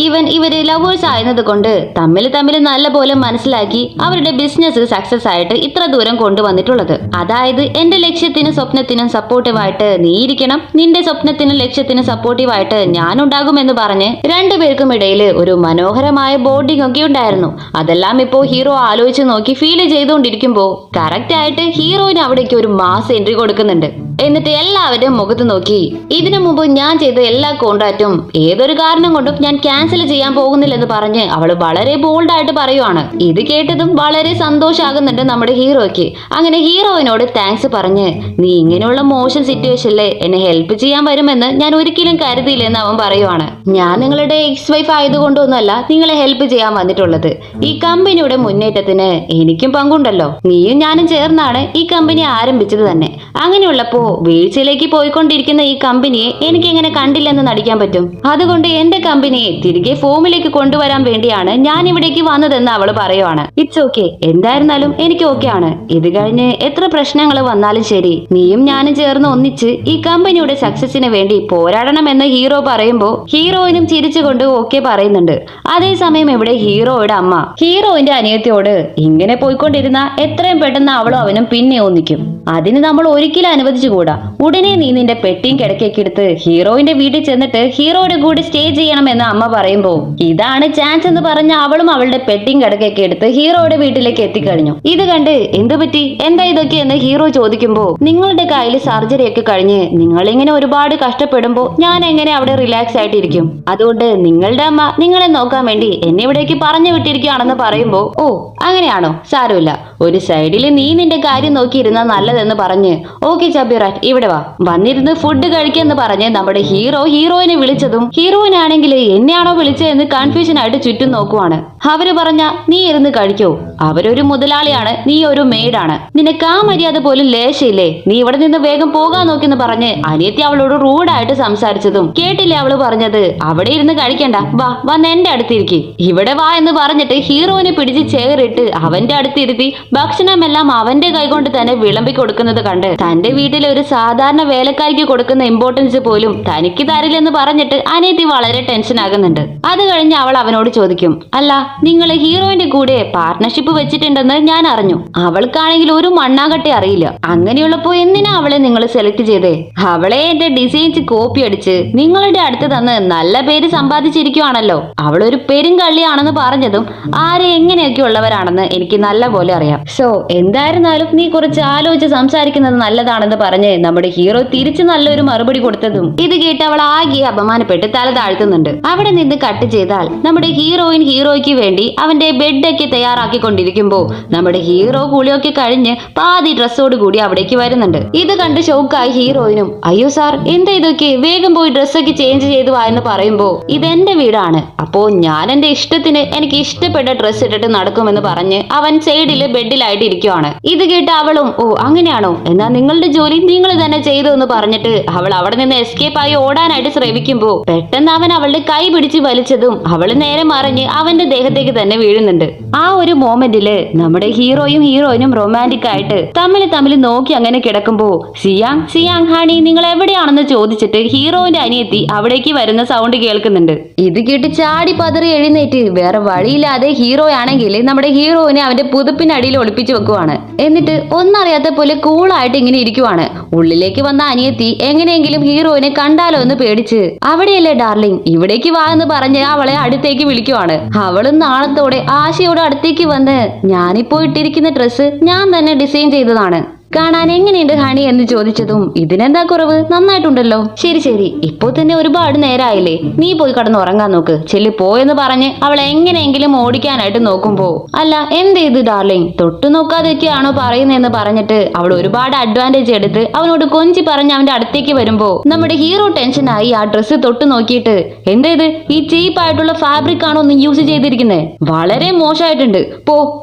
ഈവൻ ഇവര് ലവേഴ്സ് ആയത് കൊണ്ട് തമ്മിൽ നല്ലപോലെ മനസ്സിലാക്കി അവരുടെ ബിസിനസ് സക്സസ് ആയിട്ട് ഇത്ര ദൂരം കൊണ്ടുവന്നിട്ടുള്ളത്. അതായത് എന്റെ ലക്ഷ്യത്തിനും സ്വപ്നത്തിനും സപ്പോർട്ടീവായിട്ട് നീ ഇരിക്കണം, നിന്റെ സ്വപ്നത്തിനും ലക്ഷ്യത്തിനും സപ്പോർട്ടീവായിട്ട് ഞാനുണ്ടാകുമെന്ന് പറഞ്ഞ് രണ്ടുപേർക്കും ഇടയിൽ ഒരു മനോഹരമായ ബോണ്ടിങ് ഒക്കെ ഉണ്ടായിരുന്നു. അതെല്ലാം ഇപ്പോ ഹീറോ ആലോചിച്ച് നോക്കി ഫീൽ ചെയ്തുകൊണ്ടിരിക്കുമ്പോ കറക്റ്റ് ആയിട്ട് ഹീറോയിന് അവിടേക്ക് ഒരു മാസ് എൻട്രി കൊടുക്കുന്നുണ്ട്. എന്നിട്ട് എല്ലാവരും മുഖത്ത് നോക്കി ഇതിനു മുമ്പ് ഞാൻ ചെയ്ത എല്ലാ കോൺട്രാക്റ്റും ഏതൊരു കാരണം കൊണ്ടും ഞാൻ ക്യാൻസൽ ചെയ്യാൻ പോകുന്നില്ലെന്ന് പറഞ്ഞ് അവള് വളരെ ബോൾഡ് ആയിട്ട് പറയുവാണ്. ഇത് കേട്ടതും വളരെ സന്തോഷാകുന്നുണ്ട് നമ്മുടെ ഹീറോയ്ക്ക്. അങ്ങനെ ഹീറോയിനോട് താങ്ക്സ് പറഞ്ഞ് നീ ഇങ്ങനെയുള്ള മോശം സിറ്റുവേഷനില് എന്നെ ഹെൽപ്പ് ചെയ്യാൻ വരുമെന്ന് ഞാൻ ഒരിക്കലും കരുതിയില്ലെന്ന് അവൻ പറയുവാണ്. ഞാൻ നിങ്ങളുടെ എക്സ് വൈഫ് ആയതുകൊണ്ടൊന്നുമല്ല നിങ്ങളെ ഹെൽപ്പ് ചെയ്യാൻ വന്നിട്ടുള്ളത്. ഈ കമ്പനിയുടെ മുന്നേറ്റത്തിന് എനിക്കും പങ്കുണ്ടല്ലോ. നീയും ഞാനും ചേർന്നാണ് ഈ കമ്പനി ആരംഭിച്ചത് തന്നെ. അങ്ങനെയുള്ളപ്പോ വീഴ്ചയിലേക്ക് പോയിക്കൊണ്ടിരിക്കുന്ന ഈ കമ്പനിയെ എനിക്ക് എങ്ങനെ കണ്ടില്ലെന്ന് നടിക്കാൻ പറ്റും? അതുകൊണ്ട് എന്റെ കമ്പനിയെ തിരികെ ഫോമിലേക്ക് കൊണ്ടുവരാൻ വേണ്ടിയാണ് ഞാൻ ഇവിടേക്ക് വന്നതെന്ന് അവള് പറയുവാണ്. ഇറ്റ്സ് ഓക്കെ, എന്തായിരുന്നാലും എനിക്ക് ഓക്കെ ആണ്. ഇത് കഴിഞ്ഞ് എത്ര പ്രശ്നങ്ങൾ വന്നാലും ശരി നീയും ഞാനും ചേർന്ന് ഒന്നിച്ച് ഈ കമ്പനിയുടെ സക്സസിന് വേണ്ടി പോരാടണമെന്ന് ഹീറോ പറയുമ്പോ ഹീറോയിനും ചിരിച്ചുകൊണ്ട് ഓക്കെ പറയുന്നുണ്ട്. അതേസമയം ഇവിടെ ഹീറോയുടെ അമ്മ ഹീറോയിന്റെ അനിയത്തിയോട് ഇങ്ങനെ പോയിക്കൊണ്ടിരുന്ന എത്രയും പെട്ടെന്ന് അവളും അവനും പിന്നെ ഒന്നിക്കും. അതിന് നമ്മൾ ഒരിക്കലും അനുവദിച്ചുകൂടാ. ഉടനെ നീ നിന്റെ പെട്ടിയും കിടക്കൊക്കെ എടുത്ത് ഹീറോയിന്റെ വീട്ടിൽ ചെന്നിട്ട് ഹീറോയുടെ കൂടെ സ്റ്റേ ചെയ്യണമെന്ന് അമ്മ പറയുമ്പോ ഇതാണ് ചാൻസ് എന്ന് പറഞ്ഞ അവളും അവളുടെ പെട്ടിയും കിടക്കൊക്കെ എടുത്ത് ഹീറോയുടെ വീട്ടിലേക്ക് എത്തിക്കഴിഞ്ഞു. ഇത് കണ്ട് എന്തു പറ്റി, എന്താ ഇതൊക്കെ എന്ന് ഹീറോ ചോദിക്കുമ്പോ നിങ്ങളുടെ കയ്യിൽ സർജറി ഒക്കെ കഴിഞ്ഞ് നിങ്ങൾ ഇങ്ങനെ ഒരുപാട് കഷ്ടപ്പെടുമ്പോ ഞാൻ എങ്ങനെ അവിടെ റിലാക്സ് ആയിട്ടിരിക്കും? അതുകൊണ്ട് നിങ്ങളുടെ അമ്മ നിങ്ങളെ നോക്കാൻ വേണ്ടി എന്നെ ഇവിടേക്ക് പറഞ്ഞു വിട്ടിരിക്കുകയാണെന്ന് പറയുമ്പോ ഓ അങ്ങനെയാണോ, സാരമില്ല, ഒരു സൈഡിൽ നീ നിന്റെ കാര്യം നോക്കിയിരുന്ന നല്ലതെന്ന് പറഞ്ഞ് ഓക്കെ ചബിറാറ്റ് ഇവിടെ വാ, വന്നിരുന്ന് ഫുഡ് കഴിക്കാന്ന് പറഞ്ഞ് നമ്മുടെ ഹീറോയിനെ വിളിച്ചതും ഹീറോയിനാണെങ്കിൽ എന്നെയാണോ വിളിച്ചതെന്ന് കൺഫ്യൂഷൻ ആയിട്ട് ചുറ്റും നോക്കുവാണ്. അവര് പറഞ്ഞ നീ ഇരുന്ന് കഴിക്കോ, അവരൊരു മുതലാളിയാണ്, നീ ഒരു മെയ്ഡാണ്, നിനക്ക് ആ മര്യാദ പോലും ലേശയില്ലേ, നീ ഇവിടെ നിന്ന് വേഗം പോകാൻ നോക്കിന്ന് പറഞ്ഞ് അനിയത്തി അവളോട് റൂഡായിട്ട് സംസാരിച്ചതും കേട്ടില്ലേ അവള് പറഞ്ഞത് അവിടെ ഇരുന്ന് കഴിക്കണ്ട, വാ വന്ന് എന്റെ അടുത്തിരിക്കി, ഇവിടെ വാ എന്ന് പറഞ്ഞിട്ട് ഹീറോയിനെ പിടിച്ച് ചേറിട്ട് അവന്റെ അടുത്തിരുത്തി ഭക്ഷണമെല്ലാം അവന്റെ കൈകൊണ്ട് തന്നെ വിളമ്പി കൊടുക്കുന്നത് കണ്ട് തന്റെ വീട്ടിലെ ഒരു സാധാരണ വേലക്കാരിക്ക് കൊടുക്കുന്ന ഇമ്പോർട്ടൻസ് പോലും തനിക്ക് തരില്ലെന്ന് പറഞ്ഞിട്ട് അനിയത്തി വളരെ ടെൻഷൻ ആകുന്നുണ്ട്. അത് കഴിഞ്ഞ് അവൾ അവനോട് ചോദിക്കും, അല്ല നിങ്ങൾ ഹീറോയിന്റെ കൂടെ പാർട്ട്ണർഷിപ്പ് വെച്ചിട്ടുണ്ടെന്ന് ഞാൻ അറിഞ്ഞു, അവൾക്കാണെങ്കിൽ ഒരു മണ്ണാകട്ടെ അറിയില്ല, അങ്ങനെയുള്ളപ്പോ എന്തിനാ അവളെ നിങ്ങൾ സെലക്ട് ചെയ്തേ? അവളെ എന്റെ ഡിസൈൻസ് കോപ്പി അടിച്ച് നിങ്ങളുടെ അടുത്ത് തന്ന് നല്ല പേര് സമ്പാദിച്ചിരിക്കുവാണല്ലോ, അവളൊരു പെരുങ്കള്ളിയാണെന്ന് പറഞ്ഞതും ആരെ എങ്ങനെയൊക്കെ ഉള്ളവരാണെന്ന് എനിക്ക് നല്ല പോലെ അറിയാം. സോ എന്തായിരുന്നാലും നീ കുറച്ച് ആലോചിച്ച് സംസാരിക്കുന്നത് നല്ലതാണെന്ന് പറഞ്ഞ് നമ്മുടെ ഹീറോ തിരിച്ച് നല്ലൊരു മറുപടി കൊടുത്തതും ഇത് കേട്ട് അവൾ ആകെ അപമാനപ്പെട്ട് തല താഴ്ത്തുന്നുണ്ട്. അവിടെ നിന്ന് കട്ട് ചെയ്താൽ നമ്മുടെ ഹീറോയ്ക്ക് വേണ്ടി അവന്റെ ബെഡൊക്കെ തയ്യാറാക്കിക്കൊണ്ടിരിക്കുമ്പോ നമ്മുടെ ഹീറോ കുളിയൊക്കെ കഴിഞ്ഞ് പാതി ഡ്രസ്സോട് കൂടി അവിടേക്ക് വരുന്നുണ്ട്. ഇത് കണ്ട് ഷോക്കായി ഹീറോയിനും അയ്യോ സാർ എന്താ ഇതൊക്കെ, വേഗം പോയി ഡ്രസ്സൊക്കെ ചേഞ്ച് ചെയ്തു വാ എന്ന് പറയുമ്പോ ഇതെന്റെ വീടാണ്, അപ്പോ ഞാൻ എന്റെ ഇഷ്ടത്തിന് എനിക്ക് ഇഷ്ടപ്പെട്ട ഡ്രസ്സ് ഇട്ടിട്ട് നടക്കുമെന്ന് പറഞ്ഞ് അവൻ സൈഡില് ബെഡിലായിട്ട് ഇരിക്കുവാണ്. ഇത് കേട്ട് അവളും ഓ അങ്ങനെയാണോ, എന്നാ നിങ്ങളുടെ ജോലി നിങ്ങൾ തന്നെ ചെയ്തു എന്ന് പറഞ്ഞിട്ട് അവൾ അവിടെ നിന്ന് എസ്കേപ്പ് ആയി ഓടാനായിട്ട് ശ്രമിക്കുമ്പോ പെട്ടെന്ന് അവൻ അവളുടെ കൈ പിടിച്ച് വലിച്ചതും അവള് നേരെ മറിഞ്ഞ് അവന്റെ ദേഹത്തേക്ക് തന്നെ വീഴുന്നുണ്ട്. ആ ഒരു മൊമെന്റില് നമ്മുടെ ഹീറോയിനും റൊമാൻറ്റിക് ആയിട്ട് തമ്മിൽ നോക്കി അങ്ങനെ കിടക്കുമ്പോ സിയാങ് ഹണി നിങ്ങൾ എവിടെയാണെന്ന് ചോദിച്ചിട്ട് ഹീറോയിന്റെ അനിയത്തി അവിടേക്ക് വരുന്ന സൗണ്ട് കേൾക്കുന്നുണ്ട്. ഇത് കേട്ട് ചാടി പതറി എഴുന്നേറ്റ് വേറെ വഴിയില്ലാതെ ഹീറോയാണെങ്കിൽ നമ്മുടെ ഹീറോയിനെ അവന്റെ പുതുപ്പിനടിയിൽ ഒളിപ്പിച്ചു വെക്കുവാണ്. എന്നിട്ട് ഒന്നറിയാത്ത പോലെ കൂളായിട്ട് ഇങ്ങനെ ഇരിക്കുവാണ്. ഉള്ളിലേക്ക് വന്ന അനിയത്തി എങ്ങനെയെങ്കിലും ഹീറോയിനെ കണ്ടാലോ എന്ന് പേടിച്ച് അവിടെയല്ലേ ഡാർലിംഗ് ഇവിടേക്ക് വാ എന്ന് പറഞ്ഞ് അവളെ അടുത്തേക്ക് വിളിക്കുവാണ്. അവളും നാളത്തോടെ ആശയോടെ അടുത്തേക്ക് വന്ന് ഞാനിപ്പോ ഇട്ടിരിക്കുന്ന ഡ്രസ്സ് ഞാൻ തന്നെ ഡിസൈൻ ചെയ്തതാണ്, കാണാൻ എങ്ങനെയുണ്ട് ഹണി എന്ന് ചോദിച്ചതും ഇതിനെന്താ കുറവ്, നന്നായിട്ടുണ്ടല്ലോ, ശരി ഇപ്പോ തന്നെ ഒരുപാട് നേരമായില്ലേ, നീ പോയി കടന്ന് ഉറങ്ങാൻ നോക്ക്, ചെല്ലി പോയെന്ന് പറഞ്ഞ് അവളെ എങ്ങനെയെങ്കിലും ഓടിക്കാനായിട്ട് നോക്കുമ്പോ അല്ല എന്ത് ചെയ്ത് ഡാർലിംഗ് തൊട്ടു നോക്കാതെയൊക്കെയാണോ പറയുന്നതെന്ന് പറഞ്ഞിട്ട് അവൾ ഒരുപാട് അഡ്വാൻറ്റേജ് എടുത്ത് അവനോട് കൊഞ്ചി പറഞ്ഞ് അവന്റെ അടുത്തേക്ക് വരുമ്പോ നമ്മുടെ ഹീറോ ടെൻഷനായി ആ ഡ്രസ്സ് തൊട്ട് നോക്കിയിട്ട് എന്തേത് ഈ ചീപ്പായിട്ടുള്ള ഫാബ്രിക് ആണോ നീ യൂസ് ചെയ്തിരിക്കുന്നത്, വളരെ മോശമായിട്ടുണ്ട്,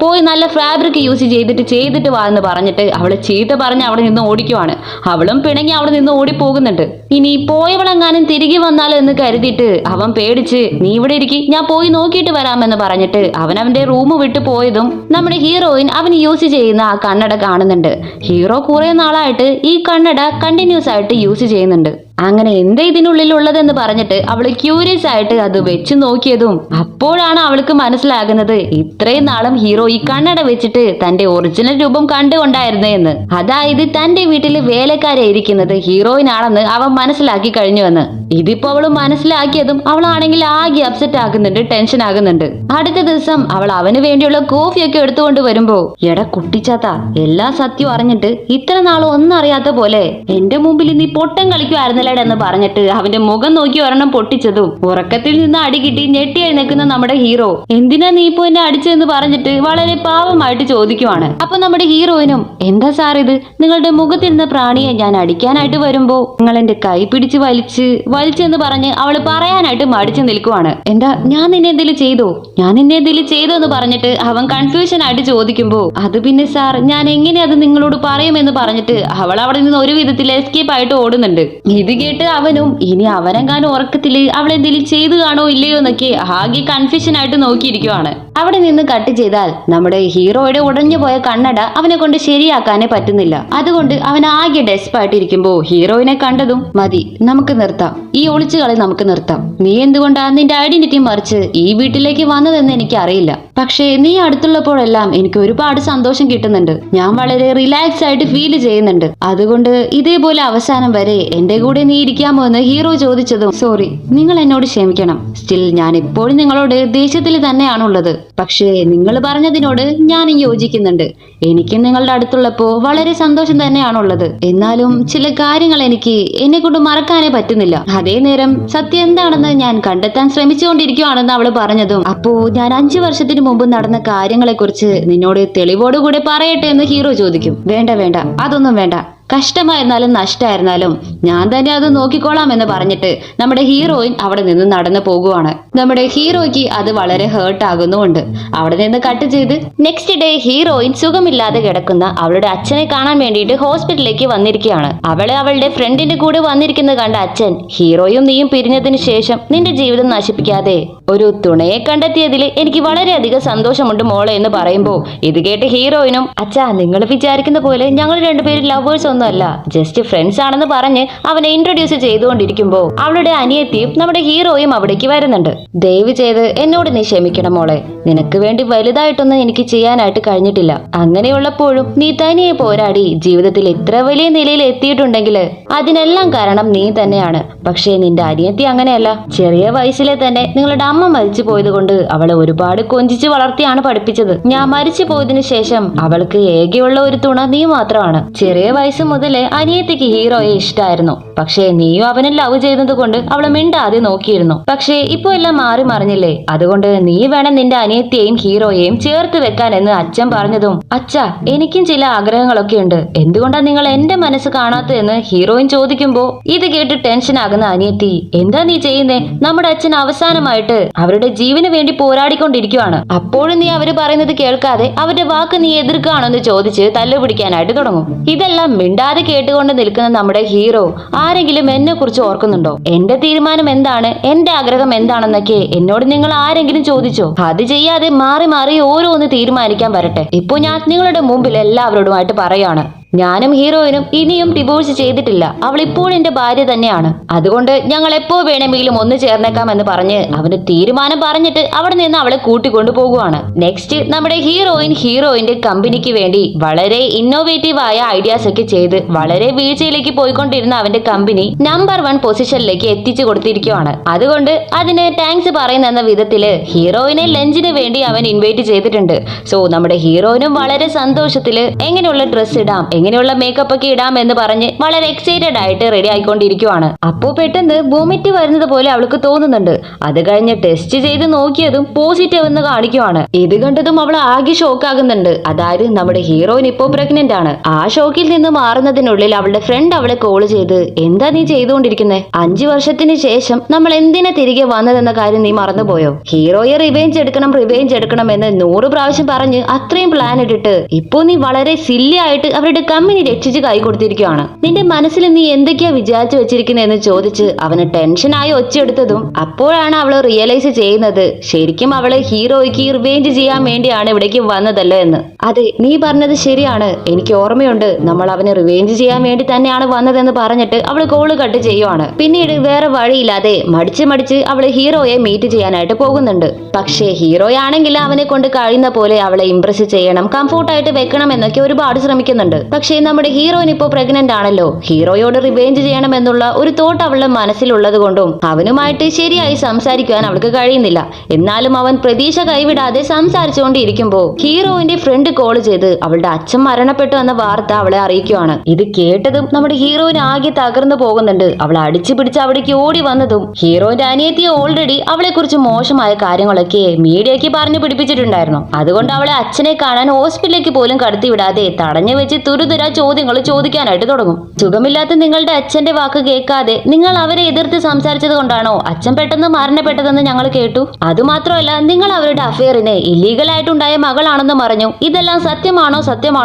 പോയി നല്ല ഫാബ്രിക് യൂസ് ചെയ്തിട്ട് വാ എന്ന് പറഞ്ഞിട്ട് അവളെ ചീത്ത പറഞ്ഞ് അവിടെ നിന്ന് ഓടിക്കുവാണ്. അവളും പിണങ്ങി അവിടെ നിന്ന് ഓടിപ്പോകുന്നുണ്ട്. ഇനി പോയവളെങ്ങാനും തിരികെ വന്നാലോ എന്ന് കരുതിയിട്ട് അവൻ പേടിച്ച് നീ ഇവിടെ ഇരിക്കി ഞാൻ പോയി നോക്കിയിട്ട് വരാമെന്ന് പറഞ്ഞിട്ട് അവന്റെ റൂം വിട്ടു പോയതും നമ്മുടെ ഹീറോയിൻ അവൻ യൂസ് ചെയ്യുന്ന ആ കണ്ണട കാണുന്നുണ്ട്. ഹീറോ കുറെ നാളായിട്ട് ഈ കണ്ണട കണ്ടിന്യൂസ് ആയിട്ട് യൂസ് ചെയ്യുന്നുണ്ട്. അങ്ങനെ എന്താ ഇതിനുള്ളിലുള്ളതെന്ന് പറഞ്ഞിട്ട് അവള് ക്യൂരിയസ് ആയിട്ട് അത് വെച്ച് നോക്കിയതും അപ്പോഴാണ് അവൾക്ക് മനസ്സിലാകുന്നത് ഇത്രയും നാളും ഹീറോ ഈ കണ്ണട വെച്ചിട്ട് തന്റെ ഒറിജിനൽ രൂപം കണ്ടുകൊണ്ടായിരുന്നേ എന്ന്. അതായത് തന്റെ വീട്ടില് വേലക്കാരെ ഇരിക്കുന്നത് ഹീറോയിനാണെന്ന് അവൻ മനസ്സിലാക്കി കഴിഞ്ഞുവെന്ന്. ഇതിപ്പോ അവള് മനസ്സിലാക്കിയതും അവളാണെങ്കിൽ ആകെ അപ്സെറ്റ് ആകുന്നുണ്ട്, ടെൻഷൻ ആകുന്നുണ്ട്. അടുത്ത ദിവസം അവൾ അവന് വേണ്ടിയുള്ള കോഫിയൊക്കെ എടുത്തുകൊണ്ട് വരുമ്പോ എടാ കുട്ടിച്ചാത്ത, എല്ലാ സത്യവും അറിഞ്ഞിട്ട് ഇത്ര നാളും ഒന്നും അറിയാത്ത പോലെ എന്റെ മുമ്പിൽ നീ പൊട്ടം കളിക്കുമായിരുന്നല്ലേടെ എന്ന് പറഞ്ഞിട്ട് അവന്റെ മുഖം നോക്കി ഒരെണ്ണം പൊട്ടിച്ചതും ഉറക്കത്തിൽ നിന്ന് അടികിട്ടി ഞെട്ടി എഴുന്നേക്കുന്ന നമ്മുടെ ഹീറോ എന്തിനാ നീ ഇപ്പൊ എന്നെ അടിച്ചതെന്ന് പറഞ്ഞിട്ട് വളരെ പാവമായിട്ട് ചോദിക്കുവാണ്. അപ്പൊ നമ്മുടെ ഹീറോയിനും എന്താ സാർ ഇത്, നിങ്ങളുടെ മുഖത്തിരുന്ന പ്രാണിയെ ഞാൻ അടിക്കാനായിട്ട് വരുമ്പോ നിങ്ങൾ എന്റെ കൈ പിടിച്ച് വലിച്ചെന്ന് പറഞ്ഞ് അവള് പറയാനായിട്ട് മടിച്ചു നിൽക്കുവാണ്. എന്താ ഞാൻ നിന്നെ എന്തെങ്കിലും ചെയ്തോ എന്ന് പറഞ്ഞിട്ട് അവൻ കൺഫ്യൂഷൻ ആയിട്ട് ചോദിക്കുമ്പോ അത് പിന്നെ സാർ ഞാൻ എങ്ങനെ അത് നിങ്ങളോട് പറയുമെന്ന് പറഞ്ഞിട്ട് അവൾ അവിടെ നിന്ന് ഒരു വിധത്തിൽ എസ്കേപ്പ് ആയിട്ട് ഓടുന്നുണ്ട്. ഇത് കേട്ട് അവനും ഇനി അവനെങ്ങാനും ഉറക്കത്തില് അവൾ എന്തെങ്കിലും ചെയ്തു കാണോ ഇല്ലയോ എന്നൊക്കെ ആകെ കൺഫ്യൂഷൻ ആയിട്ട് നോക്കിയിരിക്കുവാണ്. അവിടെ നിന്ന് കട്ട് ചെയ്താൽ നമ്മുടെ ഹീറോയുടെ ഉടഞ്ഞു പോയ കണ്ണട അവനെ കൊണ്ട് ശരിയാക്കാനേ പറ്റുന്നില്ല. അതുകൊണ്ട് അവൻ ആകെ ഡെസ്പായിട്ടിരിക്കുമ്പോ ഹീറോയിനെ കണ്ടതും മതി, നമുക്ക് നിർത്താം, ഈ ഒളിച്ചുകളി നമുക്ക് നിർത്താം. നീ എന്തുകൊണ്ടാ നിന്റെ ഐഡന്റിറ്റി മറിച്ച് ഈ വീട്ടിലേക്ക് വന്നതെന്ന് എനിക്ക് അറിയില്ല. പക്ഷേ നീ അടുത്തുള്ളപ്പോഴെല്ലാം എനിക്ക് ഒരുപാട് സന്തോഷം കിട്ടുന്നുണ്ട്. ഞാൻ വളരെ റിലാക്സ് ആയിട്ട് ഫീൽ ചെയ്യുന്നുണ്ട്. അതുകൊണ്ട് ഇതേപോലെ അവസാനം വരെ എന്റെ കൂടെ നീ ഇരിക്കാമോ എന്ന് ഹീറോ ചോദിച്ചതും സോറി, നിങ്ങൾ എന്നോട് ക്ഷമിക്കണം. സ്റ്റിൽ ഞാൻ ഇപ്പോഴും നിങ്ങളോട് ദേഷ്യത്തിൽ തന്നെയാണുള്ളത്. പക്ഷേ നിങ്ങൾ പറഞ്ഞതിനോട് ഞാൻ യോജിക്കുന്നുണ്ട്. എനിക്ക് നിങ്ങളുടെ അടുത്തുള്ളപ്പോ വളരെ സന്തോഷം തന്നെയാണുള്ളത്. എന്നാലും ചില കാര്യങ്ങൾ എനിക്ക് എന്നെ കൊണ്ട് മറക്കാനേ പറ്റുന്നില്ല. അതേ നേരം സത്യം എന്താണെന്ന് ഞാൻ കണ്ടെത്താൻ ശ്രമിച്ചുകൊണ്ടിരിക്കുകയാണെന്ന് അവള് പറഞ്ഞതും അപ്പോ ഞാൻ 5 വർഷത്തിന് മുമ്പ് നടന്ന കാര്യങ്ങളെ കുറിച്ച് നിന്നോട് തെളിവോടുകൂടെ പറയട്ടെ എന്ന് ഹീറോ ചോദിക്കും. വേണ്ട, അതൊന്നും വേണ്ട, കഷ്ടമായിരുന്നാലും നഷ്ടമായിരുന്നാലും ഞാൻ തന്നെ അത് നോക്കിക്കോളാം എന്ന് പറഞ്ഞിട്ട് നമ്മുടെ ഹീറോയിൻ അവിടെ നിന്ന് നടന്നു പോകുവാണ്. നമ്മുടെ ഹീറോയ്ക്ക് അത് വളരെ ഹേർട്ട് ആകുന്നുമുണ്ട്. അവിടെ നിന്ന് കട്ട് ചെയ്ത് നെക്സ്റ്റ് ഡേ ഹീറോയിൻ സുഖമില്ലാതെ കിടക്കുന്ന അവളുടെ അച്ഛനെ കാണാൻ വേണ്ടിയിട്ട് ഹോസ്പിറ്റലിലേക്ക് വന്നിരിക്കുകയാണ്. അവളെ അവളുടെ ഫ്രണ്ടിന്റെ കൂടെ വന്നിരിക്കുന്നത് കണ്ട അച്ഛൻ ഹീറോയും നീയും പിരിഞ്ഞതിന് ശേഷം നിന്റെ ജീവിതം നശിപ്പിക്കാതെ ഒരു തുണയെ കണ്ടെത്തിയതിൽ എനിക്ക് വളരെയധികം സന്തോഷമുണ്ട് മോളെ എന്ന് പറയുമ്പോ ഇത് കേട്ട് ഹീറോയിനും അച്ഛാ നിങ്ങൾ വിചാരിക്കുന്ന പോലെ ഞങ്ങൾ രണ്ടുപേരും ലവേഴ്സ് ഒന്നുമല്ല, ജസ്റ്റ് ഫ്രണ്ട്സ് ആണെന്ന് പറഞ്ഞ് അവനെ ഇൻട്രൊഡ്യൂസ് ചെയ്തുകൊണ്ടിരിക്കുമ്പോ അവളുടെ അനിയത്തിയും നമ്മുടെ ഹീറോയും അവിടേക്ക് വരുന്നുണ്ട്. ദയവ് ചെയ്ത് എന്നോട് നീ ക്ഷമിക്കണം മോളെ, നിനക്ക് വേണ്ടി വലുതായിട്ടൊന്നും എനിക്ക് ചെയ്യാനായിട്ട് കഴിഞ്ഞിട്ടില്ല. അങ്ങനെയുള്ളപ്പോഴും നീ തനിയെ പോരാടി ജീവിതത്തിൽ ഇത്ര വലിയ നിലയിൽ എത്തിയിട്ടുണ്ടെങ്കിൽ അതിനെല്ലാം കാരണം നീ തന്നെയാണ്. പക്ഷേ നിന്റെ അനിയത്തി അങ്ങനെയല്ല. ചെറിയ വയസ്സിലെ തന്നെ നിങ്ങളുടെ അമ്മ മരിച്ചു പോയത് കൊണ്ട് അവളെ ഒരുപാട് കൊഞ്ചിച്ച് വളർത്തിയാണ് പഠിപ്പിച്ചത്. ഞാൻ മരിച്ചു പോയതിനു ശേഷം അവൾക്ക് ഏകെയുള്ള ഒരു തുണ നീ മാത്രമാണ്. ചെറിയ വയസ്സ് മുതലേ അനിയത്തിക്ക് ഹീറോയെ ഇഷ്ടമായിരുന്നു. പക്ഷേ നീയും അവനെ ലവ് ചെയ്തത് കൊണ്ട് അവളെ മിണ്ടാതെ നോക്കിയിരുന്നു. പക്ഷേ ഇപ്പൊ എല്ലാം മാറി മറിഞ്ഞില്ലേ, അതുകൊണ്ട് നീ വേണം നിന്റെ അനിയത്തിയെയും ഹീറോയെയും ചേർത്ത് വെക്കാൻ എന്ന് അച്ഛൻ പറഞ്ഞതും അച്ഛാ എനിക്കും ചില ആഗ്രഹങ്ങളൊക്കെ ഉണ്ട്, എന്തുകൊണ്ടാ നിങ്ങൾ എന്റെ മനസ്സ് കാണാത്തതെന്ന് ഹീറോയിൻ ചോദിക്കുമ്പോ ഇത് കേട്ട് ടെൻഷൻ ആകുന്ന അനിയത്തി എന്താ നീ ചെയ്യുന്നേ, നമ്മുടെ അച്ഛൻ അവസാനമായിട്ട് അവരുടെ ജീവന് വേണ്ടി പോരാടിക്കൊണ്ടിരിക്കുവാണ്, അപ്പോഴും നീ അവര് പറയുന്നത് കേൾക്കാതെ അവരുടെ വാക്ക് നീ എതിർക്കുകയാണോ എന്ന് ചോദിച്ച് തല്ലുപിടിക്കാനായിട്ട് തുടങ്ങും. ഇതെല്ലാം മിണ്ടാതെ കേട്ടുകൊണ്ട് നിൽക്കുന്ന നമ്മുടെ ഹീറോ ആരെങ്കിലും എന്നെ കുറിച്ച് ഓർക്കുന്നുണ്ടോ, എന്റെ തീരുമാനം എന്താണ്, എന്റെ ആഗ്രഹം എന്താണെന്നൊക്കെ എന്നോട് നിങ്ങൾ ആരെങ്കിലും ചോദിച്ചോ? അത് ചെയ്യാതെ മാറി മാറി ഓരോന്ന് തീരുമാനിക്കാൻ വരട്ടെ. ഇപ്പൊ ഞാൻ നിങ്ങളുടെ മുമ്പിൽ എല്ലാവരോടുമായിട്ട് പറയാണ്, ഞാനും ഹീറോയിനും ഇനിയും ഡിവോഴ്സ് ചെയ്തിട്ടില്ല. അവൾ ഇപ്പോൾ എന്റെ ഭാര്യ തന്നെയാണ്. അതുകൊണ്ട് ഞങ്ങൾ എപ്പോ വേണമെങ്കിലും ഒന്ന് ചേർന്നേക്കാം എന്ന് പറഞ്ഞ് അവന് തീരുമാനം പറഞ്ഞിട്ട് അവിടെ നിന്ന് അവളെ കൂട്ടിക്കൊണ്ടു പോകുവാണ്. നെക്സ്റ്റ് നമ്മുടെ ഹീറോയിന്റെ കമ്പനിക്ക് വേണ്ടി വളരെ ഇന്നോവേറ്റീവ് ആയ ഐഡിയാസ് ഒക്കെ ചെയ്ത് വളരെ വീഴ്ചയിലേക്ക് പോയിക്കൊണ്ടിരുന്ന അവന്റെ കമ്പനി നമ്പർ 1 പൊസിഷനിലേക്ക് എത്തിച്ചു കൊടുത്തിരിക്കുവാണ്. അതുകൊണ്ട് അതിന് താങ്ക്സ് പറയുന്ന വിധത്തില് ഹീറോയിനെ ലഞ്ചിന് വേണ്ടി അവൻ ഇൻവൈറ്റ് ചെയ്തിട്ടുണ്ട്. സോ നമ്മുടെ ഹീറോയിനും വളരെ സന്തോഷത്തില് എങ്ങനെയുള്ള ഡ്രസ് ഇടാം, എങ്ങനെയുള്ള മേക്കപ്പ് ഒക്കെ ഇടാം എന്ന് പറഞ്ഞ് വളരെ എക്സൈറ്റഡ് ആയിട്ട് റെഡി ആയിക്കൊണ്ടിരിക്കുവാണ്. അപ്പോ പെട്ടെന്ന് വോമിറ്റ് വരുന്നത് പോലെ അവൾക്ക് തോന്നുന്നുണ്ട്. അത് കഴിഞ്ഞ് ടെസ്റ്റ് ചെയ്ത് നോക്കിയതും പോസിറ്റീവ് എന്ന് കാണിക്കുവാണ്. ഇത് കണ്ടതും അവൾ ആകെ ഷോക്ക് ആകുന്നുണ്ട്. അതായത് നമ്മുടെ ഹീറോയിൻ ഇപ്പോ പ്രഗ്നന്റ് ആണ്. ആ ഷോക്കിൽ നിന്ന് മാറുന്നതിനുള്ളിൽ അവളുടെ ഫ്രണ്ട് അവളെ കോൾ ചെയ്ത് എന്താ നീ ചെയ്തുകൊണ്ടിരിക്കുന്നേ, 5 വർഷത്തിന് ശേഷം നമ്മൾ എന്തിനാ തിരികെ വന്നതെന്ന കാര്യം നീ മറന്നുപോയോ? ഹീറോയെ റിവെഞ്ച് എടുക്കണം എന്ന് 100 പ്രാവശ്യം പറഞ്ഞ് അത്രയും പ്ലാൻ ഇട്ടിട്ട് ഇപ്പോ നീ വളരെ സില്ലി ആയിട്ട് അവരുടെ കമ്പനി രക്ഷിച്ച് കൈ കൊടുത്തിരിക്കുകയാണ്. നിന്റെ മനസ്സിൽ നീ എന്തൊക്കെയാ വിചാരിച്ചു വെച്ചിരിക്കുന്നതെന്ന് ചോദിച്ച് അവന് ടെൻഷനായി ഒച്ചെടുത്തതും അപ്പോഴാണ് അവള് റിയലൈസ് ചെയ്യുന്നത് ശരിക്കും അവള് ഹീറോയ്ക്ക് റിവെഞ്ച് ചെയ്യാൻ വേണ്ടിയാണ് ഇവിടേക്ക് വന്നതല്ലോ എന്ന്. അതെ, നീ പറഞ്ഞത് ശരിയാണ്, എനിക്ക് ഓർമ്മയുണ്ട്, നമ്മൾ അവനെ റിവെഞ്ച് ചെയ്യാൻ വേണ്ടി തന്നെയാണ് വന്നതെന്ന് പറഞ്ഞിട്ട് അവള് കോള് കട്ട് ചെയ്യുവാണ്. പിന്നീട് വേറെ വഴിയില്ലാതെ മടിച്ച് അവള് ഹീറോയെ മീറ്റ് ചെയ്യാനായിട്ട് പോകുന്നുണ്ട്. പക്ഷേ ഹീറോയാണെങ്കിൽ അവനെ കൊണ്ട് കഴിയുന്ന പോലെ അവളെ ഇംപ്രസ് ചെയ്യണം, കംഫോർട്ടായിട്ട് വെക്കണം എന്നൊക്കെ ഒരുപാട് ശ്രമിക്കുന്നുണ്ട്. പക്ഷേ നമ്മുടെ ഹീറോയിൻ ഇപ്പോ പ്രഗ്നന്റ് ആണല്ലോ, ഹീറോയോട് റിവെഞ്ച് ചെയ്യണം എന്നുള്ള ഒരു തോട്ട് അവളുടെ മനസ്സിലുള്ളത് കൊണ്ടും അവനുമായിട്ട് ശരിയായി സംസാരിക്കുവാൻ അവൾക്ക് കഴിയുന്നില്ല. എന്നാലും അവൻ പ്രതീക്ഷ കൈവിടാതെ സംസാരിച്ചുകൊണ്ടിരിക്കുമ്പോ ഹീറോയിന്റെ ഫ്രണ്ട് കോൾ ചെയ്ത് അവളുടെ അച്ഛൻ മരണപ്പെട്ടു എന്ന വാർത്ത അവളെ അറിയിക്കുവാണ്. ഇത് കേട്ടതും നമ്മുടെ ഹീറോയിൻ ആകെ തകർന്നു പോകുന്നുണ്ട്. അവൾ അടിച്ചു പിടിച്ച് അവിടേക്ക് ഓടി വന്നതും ഹീറോയിന്റെ അനിയത്തി ഓൾറെഡി അവളെ കുറിച്ച് മോശമായ കാര്യങ്ങളൊക്കെ മീഡിയക്ക് പറഞ്ഞു പിടിപ്പിച്ചിട്ടുണ്ടായിരുന്നു. അതുകൊണ്ട് അവളെ അച്ഛനെ കാണാൻ ഹോസ്പിറ്റലിലേക്ക് പോലും കടത്തിവിടാതെ തടഞ്ഞു വെച്ച് തുരുതുര ചോദ്യങ്ങൾ ചോദിക്കാനായിട്ട് തുടങ്ങും. സുഖമില്ലാത്ത നിങ്ങളുടെ അച്ഛന്റെ വാക്ക് കേൾക്കാതെ നിങ്ങൾ അവരെ എതിർത്ത് സംസാരിച്ചത് കൊണ്ടാണോ അച്ഛൻ പെട്ടെന്ന് മരണപ്പെട്ടതെന്ന് ഞങ്ങൾ കേട്ടു. അതുമാത്രമല്ല, നിങ്ങൾ അവരുടെ അഫെയറിന് ഇല്ലീഗലായിട്ടുണ്ടായ മകളാണെന്ന് പറഞ്ഞു. ഇതെല്ലാം സത്യമാണോ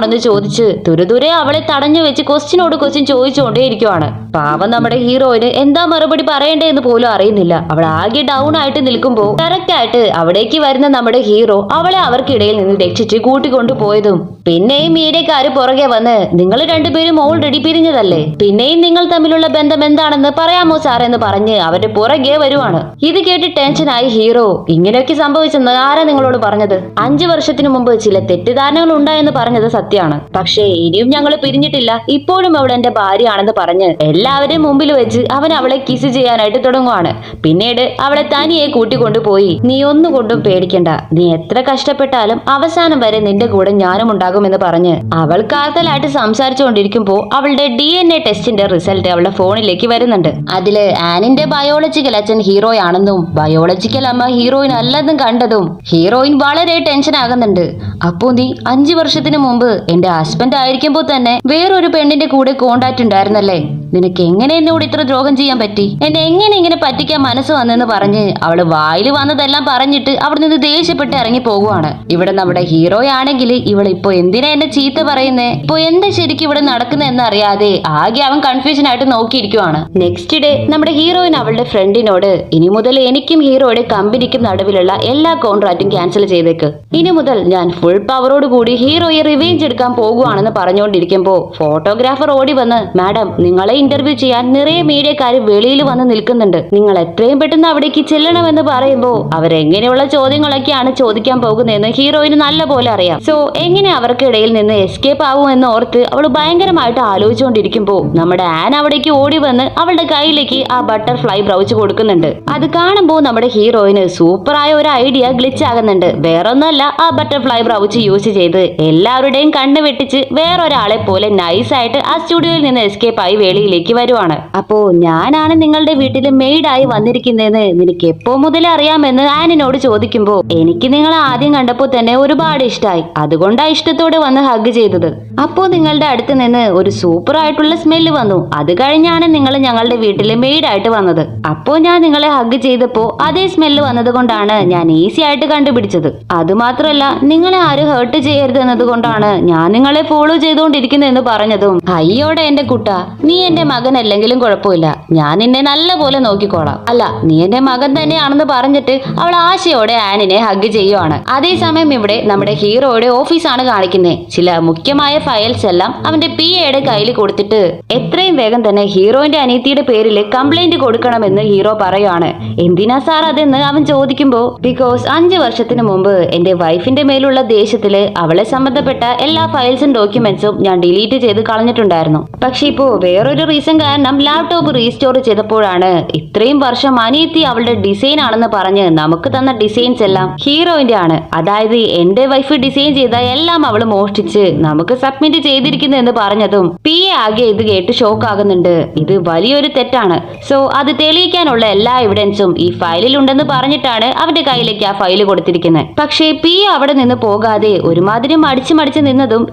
എന്ന് ചോദിച്ച് തുരുതുരെ അവളെ തടഞ്ഞു വെച്ച് ക്വസ്റ്റ്യനോട് ക്വസ്റ്റ്യൻ ചോദിച്ചുകൊണ്ടേയിരിക്കുവാണ്. പാവം നമ്മുടെ ഹീറോയിന് എന്താ മറുപടി പറയണ്ടേ എന്ന് പോലും അറിയുന്നില്ല. അവൾ ആകെ ഡൗൺ ആയിട്ട് നിൽക്കുമ്പോൾ കറക്റ്റ് ആയിട്ട് അവിടേക്ക് വരുന്ന നമ്മുടെ ഹീറോ അവളെ അവർക്കിടയിൽ നിന്ന് രക്ഷിച്ച് കൂട്ടിക്കൊണ്ടു പോയതും പിന്നെയും മീഡിയക്കാര് പുറകെ വന്ന് നിങ്ങൾ രണ്ടുപേരും ഓൾറെഡി പിരിഞ്ഞതല്ലേ, പിന്നെയും നിങ്ങൾ തമ്മിലുള്ള ബന്ധം എന്താണെന്ന് പറയാമോ സാർ എന്ന് പറഞ്ഞ് അവരുടെ പുറകെ വരുവാണ്. ഇത് കേട്ട് ടെൻഷനായി ഹീറോ, ഇങ്ങനെയൊക്കെ സംഭവിച്ചെന്ന് ആരാ നിങ്ങളോട് പറഞ്ഞത്? 5 വർഷത്തിനു മുമ്പ് ചില തെറ്റിദ്ധാരണകൾ ഉണ്ടായെന്ന് പറഞ്ഞത് സത്യമാണ്. പക്ഷേ ഇനിയും ഞങ്ങൾ പിരിഞ്ഞിട്ടില്ല, ഇപ്പോഴും അവൾ എന്റെ ഭാര്യയാണെന്ന് പറഞ്ഞ് എല്ലാവരെയും മുമ്പിൽ വെച്ച് അവൻ അവളെ കിസ് ചെയ്യാനായിട്ട് തുടങ്ങുവാണ്. പിന്നീട് അവളെ തനിയെ കൂട്ടിക്കൊണ്ടുപോയി, നീ ഒന്നുകൊണ്ടും പേടിക്കണ്ട, നീ എത്ര കഷ്ടപ്പെട്ടാലും അവസാനം വരെ നിന്റെ കൂടെ ഞാനും ഉണ്ടാകുമെന്ന് പറഞ്ഞ് അവൾ കാതലായിട്ട് സംസാരിച്ചുകൊണ്ടിരിക്കുമ്പോൾ അവളുടെ DNA ടെസ്റ്റിന്റെ റിസൾട്ട് അവളുടെ ഫോണിലേക്ക് വരുന്നുണ്ട്. അതില് ആനിന്റെ ബയോളജിക്കൽ അച്ഛൻ ഹീറോയാണെന്നും ബയോളജിക്കൽ അമ്മ ഹീറോയിൻ അല്ലെന്നും കണ്ടതും ഹീറോയിൻ വളരെ ടെൻഷൻ ആകുന്നുണ്ട്. അപ്പോ നീ 5 വർഷത്തിന് മുമ്പ് എന്റെ ഹസ്ബൻഡ് ആയിരിക്കുമ്പോൾ തന്നെ വേറൊരു പെണ്ണിന്റെ കൂടെ കോണ്ടാക്ട് ഉണ്ടായിരുന്നല്ലേ, നിനക്ക് എങ്ങനെ എന്നോട് ഇത്ര ദ്രോഹം ചെയ്യാൻ പറ്റി, എന്നെ എങ്ങനെ ഇങ്ങനെ പറ്റിക്കാൻ മനസ്സ് വന്നെന്ന് പറഞ്ഞ് അവള് വായിൽ വന്നതെല്ലാം പറഞ്ഞിട്ട് അവിടെ നിന്ന് ദേഷ്യപ്പെട്ട് ഇറങ്ങി പോകുവാണ്. ഇവിടെ നമ്മുടെ ഹീറോയാണെങ്കിൽ ഇവളിപ്പോ എന്തിനാ എന്നെ ചീത്ത പറയുന്നേ, ഇപ്പൊ എന്താ ശരിക്കും ഇവിടെ നടക്കുന്നതെന്ന് അറിയാതെ ആകെ അവൻ കൺഫ്യൂഷൻ ആയിട്ട് നോക്കിയിരിക്കുവാണ്. നെക്സ്റ്റ് ഡേ നമ്മുടെ ഹീറോയിൻ അവളുടെ ഫ്രണ്ടിനോട് ഇനി മുതൽ എനിക്കും ഹീറോയുടെ കമ്പനിക്കും നടുവിലുള്ള എല്ലാ കോൺട്രാക്റ്റും ക്യാൻസൽ ചെയ്തേക്ക്, ഇനി മുതൽ ഞാൻ ഫുൾ പവറോട് കൂടി ഹീറോയെ റിവെഞ്ച് എടുക്കാൻ പോകുവാണെന്ന് പറഞ്ഞുകൊണ്ടിരിക്കുമ്പോ ഫോട്ടോഗ്രാഫർ ഓടി വന്ന്, മാഡം നിങ്ങളെ ഇന്റർവ്യൂ ചെയ്യാൻ നിറയെ മീഡിയക്കാര് വെളിയിൽ വന്ന് നിൽക്കുന്നുണ്ട്, നിങ്ങൾ എത്രയും പെട്ടെന്ന് അവിടേക്ക് ചെല്ലണമെന്ന് പറയുമ്പോ അവരെങ്ങനെയുള്ള ചോദ്യങ്ങളൊക്കെയാണ് ചോദിക്കാൻ പോകുന്നതെന്ന് ഹീറോയിന് നല്ല പോലെ അറിയാം. സോ എങ്ങനെ അവർക്കിടയിൽ നിന്ന് എസ്കേപ്പ് ആവും എന്ന് ഓർത്ത് അവൾ ഭയങ്കരമായിട്ട് ആലോചിച്ചുകൊണ്ടിരിക്കുമ്പോ നമ്മുടെ ആൻ അവിടേക്ക് ഓടി വന്ന് അവളുടെ കയ്യിലേക്ക് ആ ബട്ടർഫ്ലൈ ബ്രൗച്ച് കൊടുക്കുന്നുണ്ട്. അത് കാണുമ്പോൾ നമ്മുടെ ഹീറോയിന് സൂപ്പറായ ഒരു ഐഡിയ ഗ്ലിച്ച് ആകുന്നുണ്ട്. വേറൊന്നുമല്ല, ആ ബട്ടർഫ്ലൈ ബ്രൗച്ച് യൂസ് ചെയ്ത് എല്ലാവരുടെയും കണ്ണ് വെട്ടിച്ച് വേറൊരാളെ പോലെ നൈസായിട്ട് ആ സ്റ്റുഡിയോയിൽ നിന്ന് എസ്കേപ്പ് ആയി വെളിയിലേക്ക് വരുവാണ്. അപ്പോ ഞാനാണ് നിങ്ങളുടെ വീട്ടിൽ മെയ്ഡായി വന്നിരിക്കുന്നതെന്ന് നിനക്ക് എപ്പോ മുതലേ അറിയാമെന്ന് ആനിനോട് ചോദിക്കുമ്പോ എനിക്ക് നിങ്ങളെ ആദ്യം കണ്ടപ്പോൾ തന്നെ ഒരുപാട് ഇഷ്ടമായി, അതുകൊണ്ടാ ഇഷ്ടത്തോടെ വന്ന് ഹഗ് ചെയ്തത്. അപ്പോ നിങ്ങളുടെ അടുത്ത് നിന്ന് ഒരു സൂപ്പർ ആയിട്ടുള്ള സ്മെല്ല് വന്നു, അത് കഴിഞ്ഞാണ് നിങ്ങൾ ഞങ്ങളുടെ വീട്ടിൽ മെയ്ഡായിട്ട് വന്നത്. അപ്പോ ഞാൻ നിങ്ങളെ ഹഗ് ചെയ്തപ്പോ അതേ സ്മെല്ല് വന്നത് കൊണ്ടാണ് ഞാൻ ഈസി ആയിട്ട് കണ്ടുപിടിച്ചത്. അതുമാത്രമല്ല, നിങ്ങളെ ആരും ഹേർട്ട് ചെയ്യരുത് എന്നതുകൊണ്ടാണ് ഞാൻ നിങ്ങളെ ഫോളോ ചെയ്തുകൊണ്ടിരിക്കുന്നതെന്ന് പറഞ്ഞതും, അയ്യോടെ എന്റെ കുട്ട, നീ എന്റെ മകൻ അല്ലെങ്കിലും കുഴപ്പമില്ല, ഞാൻ നിന്നെ നല്ല പോലെ നോക്കിക്കോളാം. അല്ല, നീ എന്റെ മകൻ തന്നെയാണെന്ന് പറഞ്ഞിട്ട് അവൾ ആശയോടെ ആനിനെ ഹഗ് ചെയ്യുവാണ്. അതേസമയം ഇവിടെ നമ്മുടെ ഹീറോയുടെ ഓഫീസാണ് കാണിക്കുന്നത്. ചില മുഖ്യമായ ഫയൽസ് എല്ലാം അവന്റെ PAയുടെ കയ്യിൽ കൊടുത്തിട്ട് എത്രയും വേഗം തന്നെ ഹീറോയിന്റെ അനിയത്തിയുടെ പേരിൽ കംപ്ലൈന്റ് കൊടുക്കണമെന്ന് ഹീറോ പറയുവാണ്. എന്തിനാ സാർ അതെന്ന് അവൻ ചോദിക്കുമ്പോ, ബിക്കോസ് 5 വർഷത്തിന് മുമ്പ് എന്റെ വൈഫിന്റെ മേലുള്ള ദേഷ്യത്തില് അവളെ സംബന്ധപ്പെട്ട എല്ലാ ഫയൽസും ഡോക്യുമെന്റ്സും ഞാൻ ഡിലീറ്റ് ചെയ്ത് കളഞ്ഞിട്ടുണ്ടായിരുന്നു. പക്ഷെ ഇപ്പോ വേറൊരു റീസൺ കാരണം ലാപ്ടോപ്പ് റീസ്റ്റോർ ചെയ്തപ്പോഴാണ് ഇത്രയും വർഷം അനിയത്തി അവളുടെ ഡിസൈൻ ആണെന്ന് പറഞ്ഞ് നമുക്ക് തന്ന ഡിസൈൻസ് എല്ലാം ഹീറോയിന്റെ ആണ്. അതായത് എന്റെ വൈഫ് ഡിസൈൻ ചെയ്ത എല്ലാം അവള് മോഷ്ടിച്ച് നമുക്ക് സബ്മിറ്റ് ചെയ്തിരിക്കുന്നു എന്ന് പറഞ്ഞതും PA ആകെ ഇത് കേട്ട് ഷോക്ക് ആകുന്നുണ്ട്. ഇത് വലിയൊരു തെറ്റാണ്. സോ അത് തെളിയിക്കാനുള്ള എല്ലാ എവിഡൻസും ഈ ഫയലിൽ ഉണ്ടെന്ന് പറഞ്ഞിട്ടാണ് അവന്റെ കയ്യിലേക്ക് ആ ഫയല് കൊടുത്തിരിക്കുന്നത്. പക്ഷേ PA അവിടെ നിന്ന് പോകാതെ ഒരുമാതിരി മടിച്ചു നിന്നതും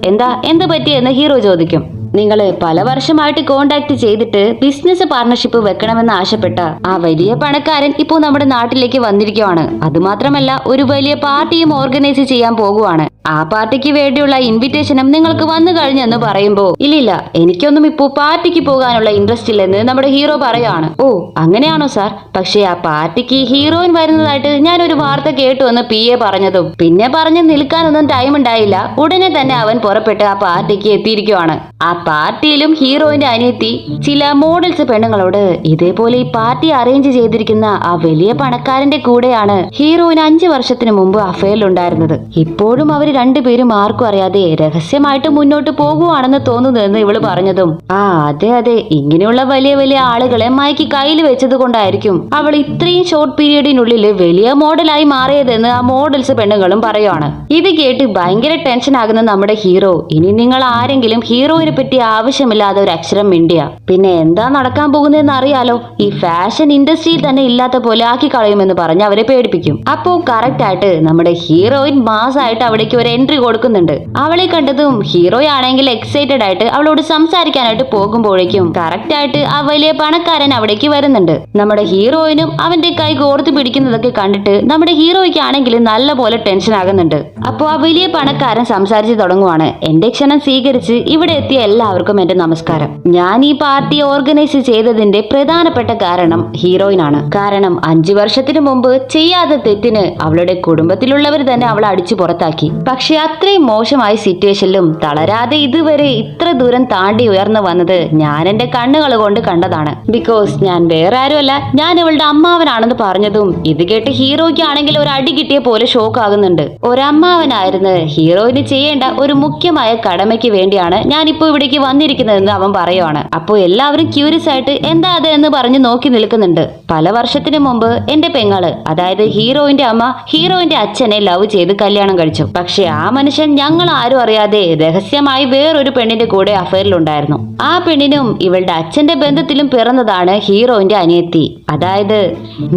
എന്ത് പറ്റിയെന്ന് ഹീറോ ചോദിക്കും. നിങ്ങൾ പല വർഷമായിട്ട് കോണ്ടാക്ട് ചെയ്തിട്ട് ബിസിനസ് പാർട്ണർഷിപ്പ് വെക്കണമെന്ന് ആശപ്പെട്ട ആ വലിയ പണക്കാരൻ ഇപ്പോൾ നമ്മുടെ നാട്ടിലേക്ക് വന്നിരിക്കുവാണ്. അതുമാത്രമല്ല, ഒരു വലിയ പാർട്ടിയും ഓർഗനൈസ് ചെയ്യാൻ പോകുവാണ്. ആ പാർട്ടിക്ക് വേണ്ടിയുള്ള ഇൻവിറ്റേഷനും നിങ്ങൾക്ക് വന്നു കഴിഞ്ഞെന്ന് പറയുമ്പോ ഇല്ലില്ല എനിക്കൊന്നും ഇപ്പോ പാർട്ടിക്ക് പോകാനുള്ള ഇൻട്രസ്റ്റ് ഇല്ലെന്ന് നമ്മുടെ ഹീറോ പറയാണ്. ഓ അങ്ങനെയാണോ സാർ? പക്ഷേ ആ പാർട്ടിക്ക് ഹീറോയിൻ വരുന്നതായിട്ട് ഞാനൊരു വാർത്ത കേട്ടു എന്ന് PA പറഞ്ഞതും പിന്നെ പറഞ്ഞു നിൽക്കാനൊന്നും ടൈം ഉണ്ടായില്ല. ഉടനെ തന്നെ അവൻ പുറപ്പെട്ട് ആ പാർട്ടിക്ക് എത്തിയിരിക്കുവാണ്. ആ പാർട്ടിയിലും ഹീറോയിന്റെ അനിയത്തി ചില മോഡൽസ് പെണ്ണുങ്ങളോട് ഇതേപോലെ ഈ പാർട്ടി അറേഞ്ച് ചെയ്തിരിക്കുന്ന ആ വലിയ പണക്കാരന്റെ കൂടെയാണ് ഹീറോയിന് 5 വർഷത്തിന് മുമ്പ് അഫയറിലുണ്ടായിരുന്നത്. ഇപ്പോഴും അവര് രണ്ടുപേരും ആർക്കും അറിയാതെ രഹസ്യമായിട്ട് മുന്നോട്ട് പോകുവാണെന്ന് തോന്നുന്നതെന്ന് ഇവള് പറഞ്ഞതും അതെ അതെ ഇങ്ങനെയുള്ള വലിയ വലിയ ആളുകളെ മയക്കി കയ്യിൽ വെച്ചത് കൊണ്ടായിരിക്കും അവൾ ഇത്രയും ഷോർട്ട് പീരീഡിനുള്ളിൽ വലിയ മോഡലായി മാറിയതെന്ന് ആ മോഡൽസ് പെണ്ണുങ്ങളും പറയുവാണ്. ഇത് കേട്ട് ഭയങ്കര ടെൻഷൻ ആകുന്ന നമ്മുടെ ഹീറോ ഇനി നിങ്ങൾ ആരെങ്കിലും ഹീറോയിനെ പറ്റി ആവശ്യമില്ലാതെ ഒരു അക്ഷരം മിണ്ടിയ പിന്നെ എന്താ നടക്കാൻ പോകുന്നതെന്ന് അറിയാലോ. ഈ ഫാഷൻ ഇൻഡസ്ട്രിയിൽ തന്നെ ഇല്ലാത്ത പോലെ ആക്കി കളയുമെന്ന് പറഞ്ഞ് അവരെ പേടിപ്പിക്കും. അപ്പോ കറക്റ്റ് ആയിട്ട് നമ്മുടെ ഹീറോയിൻ മാസായിട്ട് അവിടേക്ക് ഒരു എൻട്രി കൊടുക്കുന്നുണ്ട്. അവളെ കണ്ടതും ഹീറോയാണെങ്കിൽ എക്സൈറ്റഡ് ആയിട്ട് അവളോട് സംസാരിക്കാനായിട്ട് പോകുമ്പോഴേക്കും കറക്റ്റ് ആയിട്ട് ആ വലിയ പണക്കാരൻ അവിടേക്ക് വരുന്നുണ്ട്. നമ്മുടെ ഹീറോയിനും അവന്റെ കൈ കോർത്ത് പിടിക്കുന്നതൊക്കെ കണ്ടിട്ട് നമ്മുടെ ഹീറോയ്ക്ക് ആണെങ്കിൽ നല്ല പോലെ ടെൻഷൻ ആകുന്നുണ്ട്. അപ്പോ ആ വലിയ പണക്കാരൻ സംസാരിച്ചു തുടങ്ങുവാണ്. എന്റെ ക്ഷണം സ്വീകരിച്ച് ഇവിടെ എത്തിയ എല്ലാവർക്കും എന്റെ നമസ്കാരം. ഞാൻ ഈ പാർട്ടി ഓർഗനൈസ് ചെയ്തതിന്റെ പ്രധാനപ്പെട്ട കാരണം ഹീറോയിനാണ്. കാരണം 5 വർഷത്തിന് മുമ്പ് ചെയ്യാത്ത തെറ്റിന് അവളുടെ കുടുംബത്തിലുള്ളവർ തന്നെ അവളെ അടിച്ചു പുറത്താക്കി. പക്ഷെ അത്രയും മോശമായ സിറ്റുവേഷനിലും തളരാതെ ഇതുവരെ ഇത്ര ദൂരം താണ്ടി ഉയർന്നു വന്നത് ഞാൻ എന്റെ കണ്ണുകൾ കൊണ്ട് കണ്ടതാണ്. ബിക്കോസ് ഞാൻ വേറെ ആരുമല്ല, ഞാൻ ഇവളുടെ അമ്മാവനാണെന്ന് പറഞ്ഞതും ഇത് കേട്ട് ഹീറോയ്ക്ക് ആണെങ്കിൽ ഒരു അടി കിട്ടിയ പോലെ ഷോക്ക് ആകുന്നുണ്ട്. ഒരമ്മാവനായിരുന്നു ഹീറോയിന് ചെയ്യേണ്ട ഒരു മുഖ്യമായ കടമയ്ക്ക് വേണ്ടിയാണ് ഞാനിപ്പോ ഇവിടേക്ക് വന്നിരിക്കുന്നതെന്ന് അവൻ പറയുവാണ്. അപ്പോൾ എല്ലാവരും ക്യൂരിയസ് ആയിട്ട് എന്താ അത് എന്ന് പറഞ്ഞ് നോക്കി നിൽക്കുന്നുണ്ട്. പല വർഷത്തിന് മുമ്പ് എന്റെ പെങ്ങള്, അതായത് ഹീറോയിന്റെ അമ്മ ഹീറോയിന്റെ അച്ഛനെ ലവ് ചെയ്ത് കല്യാണം കഴിച്ചു. പക്ഷെ ആ മനുഷ്യൻ ഞങ്ങൾ ആരും അറിയാതെ രഹസ്യമായി വേറൊരു പെണ്ണിന്റെ കൂടെ അഫയറിലുണ്ടായിരുന്നു. ആ പെണ്ണിനും ഇവളുടെ അച്ഛന്റെ ബന്ധത്തിലും പിറന്നതാണ് ഹീറോയിന്റെ അനിയത്തി. അതായത്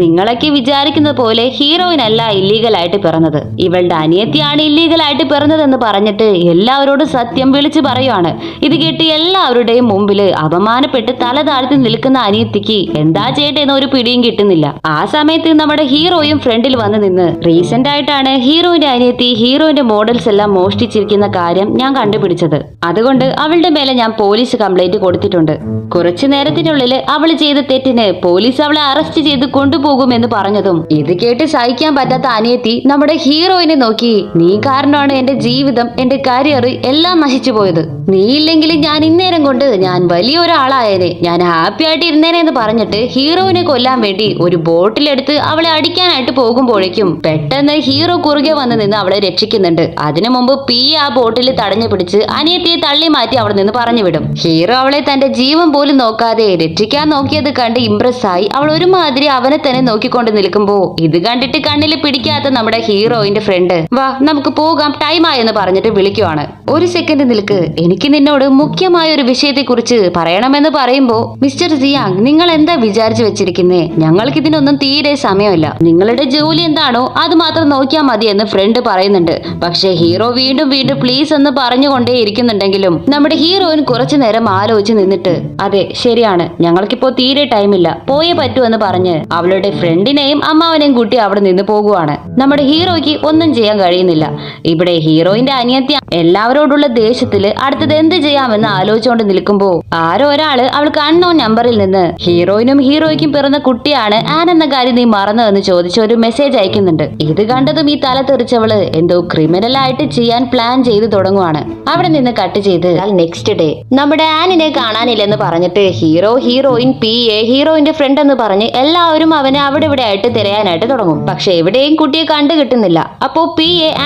നിങ്ങളൊക്കെ വിചാരിക്കുന്ന പോലെ ഹീറോയിൻ അല്ല ഇല്ലീഗലായിട്ട് പിറന്നത്, ഇവളുടെ അനിയത്തിയാണ് ഇല്ലീഗലായിട്ട് പിറന്നതെന്ന് പറഞ്ഞിട്ട് എല്ലാവരോടും സത്യം വിളിച്ചു പറയുവാണ്. ഇത് കേട്ട് എല്ലാവരുടെയും മുമ്പില് അപമാനപ്പെട്ട് തല താഴ്ത്തി നിൽക്കുന്ന അനിയത്തിക്ക് എന്താ ചെയ്യേണ്ടെന്ന് ഒരു പിടിയും കിട്ടുന്നില്ല. ആ സമയത്ത് നമ്മുടെ ഹീറോയും ഫ്രണ്ടിൽ വന്ന് നിന്ന് റീസെന്റ് ആയിട്ടാണ് ഹീറോയിന്റെ അനിയത്തി ഹീറോയിന്റെ മോഡൽസ് എല്ലാം മോഷ്ടിച്ചിരിക്കുന്ന കാര്യം ഞാൻ കണ്ടുപിടിച്ചത്. അതുകൊണ്ട് അവളുടെ മേലെ ഞാൻ പോലീസ് കംപ്ലൈന്റ് കൊടുത്തിട്ടുണ്ട്. കുറച്ചു നേരത്തിനുള്ളിൽ അവൾ ചെയ്ത തെറ്റിന് പോലീസ് അവളെ അറസ്റ്റ് ചെയ്ത് കൊണ്ടുപോകുമെന്ന് പറഞ്ഞതും ഇത് കേട്ട് സഹിക്കാൻ പറ്റാത്ത അനിയത്തി നമ്മുടെ ഹീറോയിനെ നോക്കി നീ കാരണമാണ് എന്റെ ജീവിതം, എന്റെ കരിയർ എല്ലാം നശിച്ചു പോയത്. നീ ഇല്ലെങ്കിൽ ഞാൻ ഇന്നേരം കൊണ്ട് ഞാൻ വലിയൊരാളായേനെ, ഞാൻ ഹാപ്പി ആയിട്ട് ഇരുന്നേനെ എന്ന് പറഞ്ഞിട്ട് ഹീറോയിനെ കൊല്ലാൻ വേണ്ടി ഒരു ബോട്ടിലെടുത്ത് അവളെ അടിക്കാനായിട്ട് പോകുമ്പോഴേക്കും പെട്ടെന്ന് ഹീറോ കുറുകെ വന്ന് നിന്ന് അവളെ രക്ഷിക്കുന്നുണ്ട്. അതിനു മുമ്പ് ആ ബോട്ടിൽ തടഞ്ഞു പിടിച്ച് അനിയത്തിയെ തള്ളി മാറ്റി അവിടെ നിന്ന് പറഞ്ഞു വിടും. ഹീറോ അവളെ തന്റെ ജീവൻ പോലും നോക്കാതെ രക്ഷിക്കാൻ നോക്കിയത് കണ്ട് ഇംപ്രസ് ആയി അവൾ ഒരുമാതിരി അവനെ തന്നെ നോക്കിക്കൊണ്ട് നിൽക്കുമ്പോ ഇത് കണ്ടിട്ട് കണ്ണിൽ പിടിക്കാത്ത നമ്മുടെ ഹീറോയിന്റെ ഫ്രണ്ട് വാ നമുക്ക് പോകാം ടൈം ആയെന്ന് പറഞ്ഞിട്ട് വിളിക്കുവാണ്. ഒരു സെക്കൻഡ് നിൽക്ക്, എനിക്ക് നിന്നോട് മുഖ്യമായ ഒരു വിഷയത്തെ കുറിച്ച് പറയണമെന്ന് പറയുമ്പോ മിസ്റ്റർ സിയാങ് നിങ്ങൾ എന്താ വിചാരിച്ചു വെച്ചിരിക്കുന്നേ? ഞങ്ങൾക്ക് ഇതിനൊന്നും തീരെ സമയമില്ല, നിങ്ങളുടെ ജോലി എന്താണോ അത് മാത്രം നോക്കിയാൽ മതി എന്ന് ഫ്രണ്ട് പറയുന്നുണ്ട്. പക്ഷെ ഹീറോ വീണ്ടും വീണ്ടും പ്ലീസ് എന്ന് പറഞ്ഞുകൊണ്ടേ ഇരിക്കുന്നുണ്ടെങ്കിലും നമ്മുടെ ഹീറോയിൻ കുറച്ചു നേരം ആലോചിച്ച് നിന്നിട്ട് അതെ ശരിയാണ്, ഞങ്ങൾക്കിപ്പോ തീരെ ടൈമില്ല, പോയേ പറ്റൂ എന്ന് പറഞ്ഞ് അവളുടെ ഫ്രണ്ടിനെയും അമ്മാവനെയും കൂട്ടി അവിടെ നിന്ന് പോകുവാണ്. നമ്മുടെ ഹീറോയ്ക്ക് ഒന്നും ചെയ്യാൻ കഴിയുന്നില്ല. ഇവിടെ ഹീറോയിന്റെ അനിയത്തി എല്ലാവരോടുള്ള ദേഷ്യത്തില് അടുത്തത് എന്ത് ചെയ്യാമെന്ന് ആലോചിച്ചുകൊണ്ട് നിൽക്കുമ്പോ ആരോ ഒരാള് അവൾക്ക് അൺനോൺ നമ്പറിൽ നിന്ന് ഹീറോയിനും ഹീറോയ്ക്കും പിറന്ന കുട്ടിയാണ് ആൻ എന്ന കാര്യം നീ മറന്നതെന്ന് ചോദിച്ച് ഒരു മെസ്സേജ് അയക്കുന്നുണ്ട്. ഇത് കണ്ടതും ഈ തല തെറിച്ചവള് എന്തോ ക്രിമിനൽ ആയിട്ട് ചെയ്യാൻ പ്ലാൻ ചെയ്ത് തുടങ്ങുവാണ്. അവിടെ നിന്ന് കട്ട് ചെയ്ത് നെക്സ്റ്റ് ഡേ നമ്മുടെ ആനിനെ കാണാനില്ലെന്ന് പറഞ്ഞിട്ട് ഹീറോയിൻ ഹീറോയിന്റെ ഫ്രണ്ട് എന്ന് പറഞ്ഞ് എല്ലാവരും അവനെ അവിടെ ഇവിടെ ആയിട്ട് തിരയാനായിട്ട് തുടങ്ങും. പക്ഷെ എവിടെയും കുട്ടിയെ കണ്ടു കിട്ടുന്നില്ല. അപ്പോ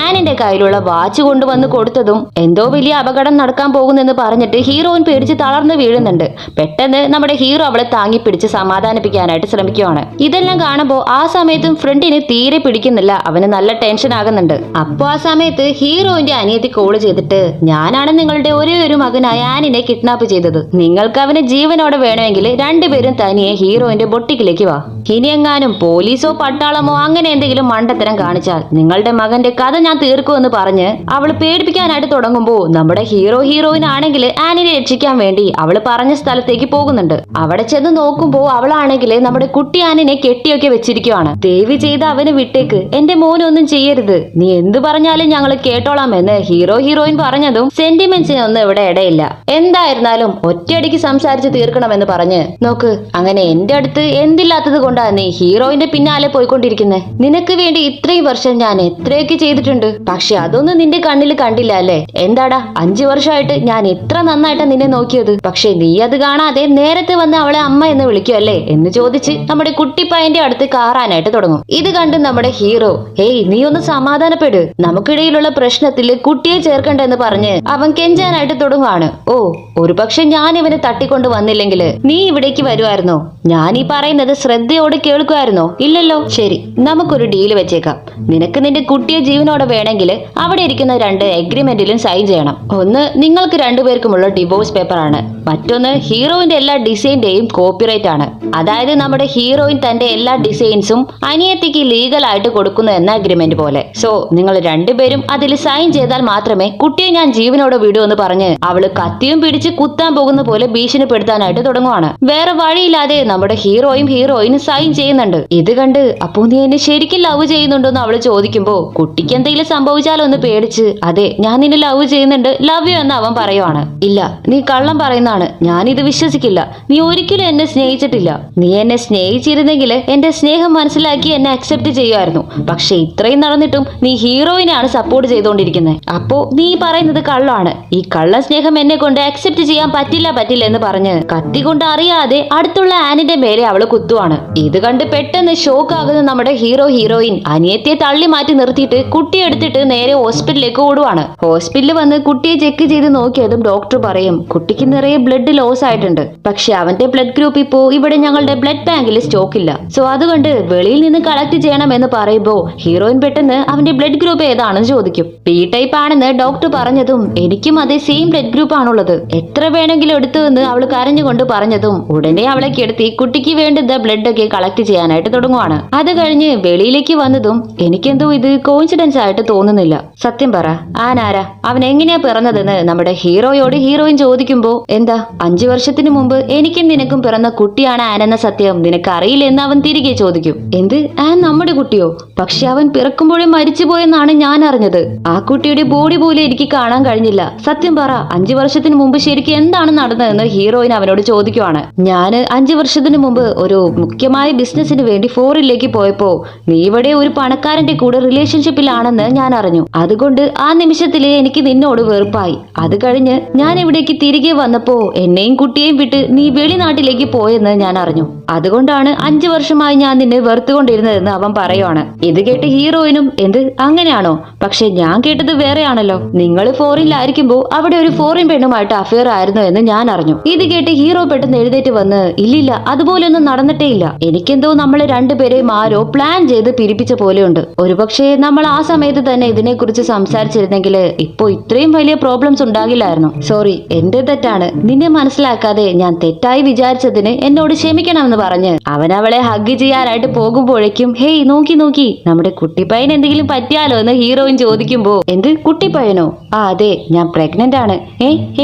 ആനിന്റെ കയ്യിലുള്ള വാച്ച് കൊണ്ടുവന്ന് കൊടുത്തതും എന്തോ വലിയ അപകടം നടക്കാൻ പോകുന്നെന്ന് പറഞ്ഞിട്ട് ഹീറോയിൻ പേടിച്ച് തളർന്നു വീഴുന്നുണ്ട്. പെട്ടെന്ന് നമ്മുടെ ഹീറോ അവളെ താങ്ങി പിടിച്ച് സമാധാനിപ്പിക്കാനായിട്ട് ശ്രമിക്കുവാണ്. ഇതെല്ലാം കാണുമ്പോൾ ആ സമയത്തും ഫ്രണ്ടിന് തീരെ പിടിക്കുന്നില്ല, അവന് നല്ല ടെൻഷൻ ആകുന്നുണ്ട്. അപ്പൊ ആ സമയത്ത് ഹീറോയിന്റെ അനിയത്തി കോള് ചെയ്തിട്ട് ഞാനാണ് നിങ്ങളുടെ ഒരേ ഒരു മകനായ ആനിനെ കിഡ്നാപ്പ് ചെയ്തത്, നിങ്ങൾക്ക് അവനെ ജീവനോടെ വേണമെങ്കിൽ രണ്ടുപേരും തനിയെ ഹീറോയിന്റെ ബൊട്ടിക്കിലേക്ക് വാ. ഇനി എങ്ങാനും പോലീസോ പട്ടാളമോ അങ്ങനെ എന്തെങ്കിലും മണ്ടത്തരം കാണിച്ചാൽ നിങ്ങളുടെ മകന്റെ കഥ ഞാൻ തീർക്കുമെന്ന് പറഞ്ഞ് അവള് പേടിപ്പിക്കാനായിട്ട് തുടങ്ങുമ്പോ നമ്മുടെ ഹീറോയിൻ ആണെങ്കിൽ ആനിനെ രക്ഷിക്കാൻ വേണ്ടി അവള് പറഞ്ഞ സ്ഥലത്തേക്ക് പോകുന്നുണ്ട്. അവിടെ ചെന്ന് നോക്കുമ്പോ അവളാണെങ്കിൽ നമ്മുടെ കുട്ടി ആനിനെ കെട്ടിയൊക്കെ വെച്ചിരിക്കുവാണ്. ദേവി ചെയ്ത് അവന് വിട്ടേക്ക്, എന്റെ മോനൊന്നും ചെയ്യരുത്, നീ എന്ത് പറഞ്ഞാലും കാര്യം ഞങ്ങൾ കേട്ടോളാമെന്ന് ഹീറോയിൻ പറഞ്ഞതും സെന്റിമെന്റ്സിനൊന്നും ഇവിടെ ഇടയില്ല. എന്തായിരുന്നാലും ഒറ്റയടിക്ക് സംസാരിച്ച് തീർക്കണമെന്ന് പറഞ്ഞ് നോക്ക്, അങ്ങനെ എന്റെ അടുത്ത് എന്തില്ലാത്തത് കൊണ്ടാണ് നീ ഹീറോയിന്റെ പിന്നാലെ പോയിക്കൊണ്ടിരിക്കുന്നത്? നിനക്ക് വേണ്ടി ഇത്രയും വർഷം ഞാൻ എത്രയൊക്കെ ചെയ്തിട്ടുണ്ട്, പക്ഷെ അതൊന്നും നിന്റെ കണ്ണിൽ കണ്ടില്ല അല്ലേ? എന്താടാ 5 വർഷമായിട്ട് ഞാൻ എത്ര നന്നായിട്ടാ നിന്നെ നോക്കിയത്, പക്ഷെ നീ അത് കാണാതെ നേരത്തെ വന്ന് അവളെ അമ്മ എന്ന് വിളിക്കുമല്ലേ എന്ന് ചോദിച്ച് നമ്മുടെ കുട്ടിപ്പയ്യന്റെ അടുത്ത് കാറാനായിട്ട് തുടങ്ങും. ഇത് കണ്ട് നമ്മുടെ ഹീറോ, ഹേയ് നീ ഒന്ന് സമാധാനപ്പെട്, നമുക്കിടയിലുള്ള പ്രശ്നത്തിൽ കുട്ടിയെ ചേർക്കണ്ടെന്ന് പറഞ്ഞ് അവൻ കെഞ്ചാനായിട്ട് തുടങ്ങുവാണ്. ഓ, ഒരു പക്ഷെ ഞാൻ ഇവനെ തട്ടിക്കൊണ്ട് വന്നില്ലെങ്കിൽ നീ ഇവിടേക്ക് വരുമായിരുന്നോ? ഞാൻ ഈ പറയുന്നത് ശ്രദ്ധയോടെ കേൾക്കുമായിരുന്നോ? ഇല്ലല്ലോ. ശരി, നമുക്കൊരു ഡീല് വെച്ചേക്കാം. നിനക്ക് നിന്റെ കുട്ടിയെ ജീവനോടെ വേണമെങ്കിൽ അവിടെ ഇരിക്കുന്ന 2 എഗ്രിമെന്റിലും സൈൻ ചെയ്യണം. ഒന്ന് നിങ്ങൾക്ക് രണ്ടുപേർക്കുമുള്ള ഡിവോഴ്സ് പേപ്പർ ആണ്, മറ്റൊന്ന് ഹീറോയിന്റെ എല്ലാ ഡിസൈന്റെയും കോപ്പിറൈറ്റ് ആണ്. അതായത് നമ്മുടെ ഹീറോയിൻ തന്റെ എല്ലാ ഡിസൈൻസും അനിയത്തിക്ക് ലീഗൽ ആയിട്ട് കൊടുക്കുന്നു എന്ന അഗ്രിമെന്റ് പോലെ. സോ നിങ്ങൾ രണ്ടുപേരും അതിൽ സൈൻ ചെയ്താൽ മാത്രമേ കുട്ടിയെ ഞാൻ ജീവനോടെ വിടുമെന്ന് പറഞ്ഞ് അവള് കത്തിയും പിടിച്ച് കുത്താൻ പോകുന്ന പോലെ ഭീഷണിപ്പെടുത്താനായിട്ട് തുടങ്ങുവാണ്. വേറെ വഴിയില്ലാതെ നമ്മുടെ ഹീറോയിന് സൈൻ ചെയ്യുന്നുണ്ട്. ഇത് കണ്ട് അപ്പോ നീ എന്നെ ശരിക്കും ലവ് ചെയ്യുന്നുണ്ടോന്ന് അവള് ചോദിക്കുമ്പോ കുട്ടിക്ക് എന്തെങ്കിലും സംഭവിച്ചാലോ എന്ന് പേടിച്ച് അതെ ഞാൻ നിന്നെ ലവ് ചെയ്യുന്നുണ്ട്, ലവ് യു എന്ന് അവൻ പറയുവാണ്. ഇല്ല, നീ കള്ളം പറയുന്നതാണ്, ഞാനിത് വിശ്വസിക്കില്ല. നീ ഒരിക്കലും എന്നെ സ്നേഹിച്ചിട്ടില്ല. നീ എന്നെ സ്നേഹിച്ചിരുന്നെങ്കിൽ എന്റെ സ്നേഹം മനസ്സിലാക്കി എന്നെ അക്സെപ്റ്റ് ചെയ്യുമായിരുന്നു. പക്ഷെ ഇത്രയും നടന്നിട്ടും നീ ഹീറോയിനാണ് സപ്പോർട്ട് ചെയ്തുകൊണ്ടിരിക്കുന്നത്. അപ്പോ നീ പറയുന്നത് കള്ളമാണ്. ഈ കള്ള സ്നേഹം എന്നെ കൊണ്ട് അക്സെപ്റ്റ് ചെയ്യാൻ പറ്റില്ല എന്ന് പറഞ്ഞ് കത്തി കൊണ്ട് അറിയാതെ അടുത്തുള്ള ആനിന്റെ മേലെ അവള് കുത്തുവാണ്. ഇത് കണ്ട് പെട്ടെന്ന് ഷോക്ക് ആകുന്ന നമ്മുടെ ഹീറോയിൻ അനിയത്തിയെ തള്ളി മാറ്റി നിർത്തിയിട്ട് കുട്ടിയെ എടുത്തിട്ട് നേരെ ഹോസ്പിറ്റലിലേക്ക് ഓടുവാണ്. ഹോസ്പിറ്റലിൽ വന്ന് കുട്ടിയെ ചെക്ക് ചെയ്ത് നോക്കിയതും ഡോക്ടർ പറയും കുട്ടിക്ക് നിറയെ ബ്ലഡ് ലോസ് ആയിട്ടുണ്ട്, പക്ഷെ അവന്റെ ബ്ലഡ് ഗ്രൂപ്പ് ഇപ്പോ ഇവിടെ ഞങ്ങളുടെ ബ്ലഡ് ബാങ്കിൽ സ്റ്റോക്ക് ഇല്ല. സോ അതുകൊണ്ട് വെളിയിൽ നിന്ന് കളക്ട് ചെയ്യണം എന്ന് പറയുമ്പോ ഹീറോയിൻ പെട്ടെന്ന് അവന്റെ ബ്ലഡ് ഗ്രൂപ്പ് ഏതാണെന്ന് ചോദിക്കും. ബി ടൈപ്പ് ആണെന്ന് ഡോക്ടർ പറഞ്ഞതും എനിക്കും അതേ സെയിം ബ്ലഡ് ഗ്രൂപ്പ് ആണുള്ളത്, എത്ര വേണമെങ്കിലും എടുത്തു എന്ന് അവൾ കരഞ്ഞുകൊണ്ട് പറഞ്ഞതും ഉടനെ അവളെ കെടുത്തി കുട്ടിക്ക് വേണ്ടുന്ന ബ്ലഡ് ഒക്കെ കളക്ട് ചെയ്യാനായിട്ട് തുടങ്ങുവാണ്. അത് കഴിഞ്ഞ് വെളിയിലേക്ക് വന്നതും എനിക്കെന്തോ ഇത് കോയിൻസിഡൻസ് ആയിട്ട് തോന്നുന്നില്ല. സത്യം പറ, ആനാരാ, അവൻ എങ്ങനെയാ പിറന്നതെന്ന് നമ്മുടെ ഹീറോയോട് ഹീറോയിൻ ചോദിക്കുമ്പോ എന്താ 5 വർഷത്തിന് മുമ്പ് എനിക്കും നിനക്കും പിറന്ന കുട്ടിയാണ് ആനെന്ന സത്യം നിനക്ക് അറിയില്ലെന്ന് അവൻ തിരികെ ചോദിക്കും. എന്ത്, ആൻ നമ്മുടെ കുട്ടിയോ? പക്ഷെ അവൻ പിറക്കുമ്പോഴേ മരിച്ചുപോയെന്നാണ് ഞാൻ അറിഞ്ഞത്. ആ കുട്ടിയുടെ ബോഡി പോലും എനിക്ക് കാണാൻ കഴിഞ്ഞില്ല. സത്യം പറ, 5 വർഷത്തിന് മുമ്പ് ശരിക്കും എന്താണ് നടന്നതെന്ന് ഹീറോയിൻ അവനോട് ചോദിക്കുവാണ്. ഞാന് 5 വർഷത്തിന് മുമ്പ് ഒരു മുഖ്യമായ ബിസിനസിന് വേണ്ടി ഫോറിനിലേക്ക് പോയപ്പോ നീ ഇവിടെ ഒരു പണക്കാരന്റെ കൂടെ റിലേഷൻഷിപ്പിലാണെന്ന് ഞാൻ അറിഞ്ഞു. അതുകൊണ്ട് ആ നിമിഷത്തില് എനിക്ക് നിന്നോട് വെറുപ്പായി. അത് കഴിഞ്ഞ് ഞാൻ ഇവിടേക്ക് തിരികെ വന്നപ്പോ എന്നെയും കുട്ടിയെയും വിട്ട് നീ വെളിനാട്ടിലേക്ക് പോയെന്ന് ഞാൻ അറിഞ്ഞു. അതുകൊണ്ടാണ് 5 വർഷമായി ഞാൻ നിന്നെ വെറുത്തുകൊണ്ടിരുന്നതെന്ന് അവൻ പറയുവാണ്. ഇത് കേട്ട് ഹീറോയിനും എന്ത് അങ്ങനെയാണോ? പക്ഷെ ഞാൻ കേട്ടത് വേറെയാണല്ലോ. നിങ്ങൾ ഫോറിനിലായിരിക്കുമ്പോ അവിടെ ഒരു ഫോറിൻ പെണ്ണുമായിട്ട് അഫെയർ ആയിരുന്നു എന്ന് ഞാൻ അറിഞ്ഞു. ഇത് കേട്ട് ഹീറോ പെട്ടെന്ന് എഴുന്നേറ്റ് വന്ന് ഇല്ലില്ല, അതുപോലൊന്നും നടന്നിട്ടേ ഇല്ല. എനിക്കെന്തോ നമ്മളെ രണ്ടുപേരെയും ആരോ പ്ലാൻ ചെയ്ത് പിരിപ്പിച്ച പോലെയുണ്ട്. ഒരുപക്ഷെ നമ്മൾ ആ സമയത്ത് തന്നെ ഇതിനെക്കുറിച്ച് സംസാരിച്ചിരുന്നെങ്കിൽ ഇപ്പോ ഇത്രയും വലിയ പ്രോബ്ലംസ് ഉണ്ടാകില്ലായിരുന്നു. സോറി, എന്റെ തെറ്റാണ്. നിന്നെ മനസ്സിലാക്കാതെ ഞാൻ തെറ്റായി വിചാരിച്ചതിന് എന്നോട് ക്ഷമിക്കണമെന്ന് പറഞ്ഞ് അവൻ അവളെ ഹഗ് ചെയ്യാനായിട്ട് പോകുമ്പോഴേക്കും ഹേയ് നോക്കി നമ്മുടെ കുട്ടിപ്പയ്യൻ എന്തെങ്കിലും പറ്റിയാലോ എന്ന് ഹീറോയിൻ ചോദിക്കുമ്പോ എന്ത് കുട്ടിപ്പയ്യനോ? ആ അതെ, ഞാൻ പ്രഗ്നന്റ് ആണ്.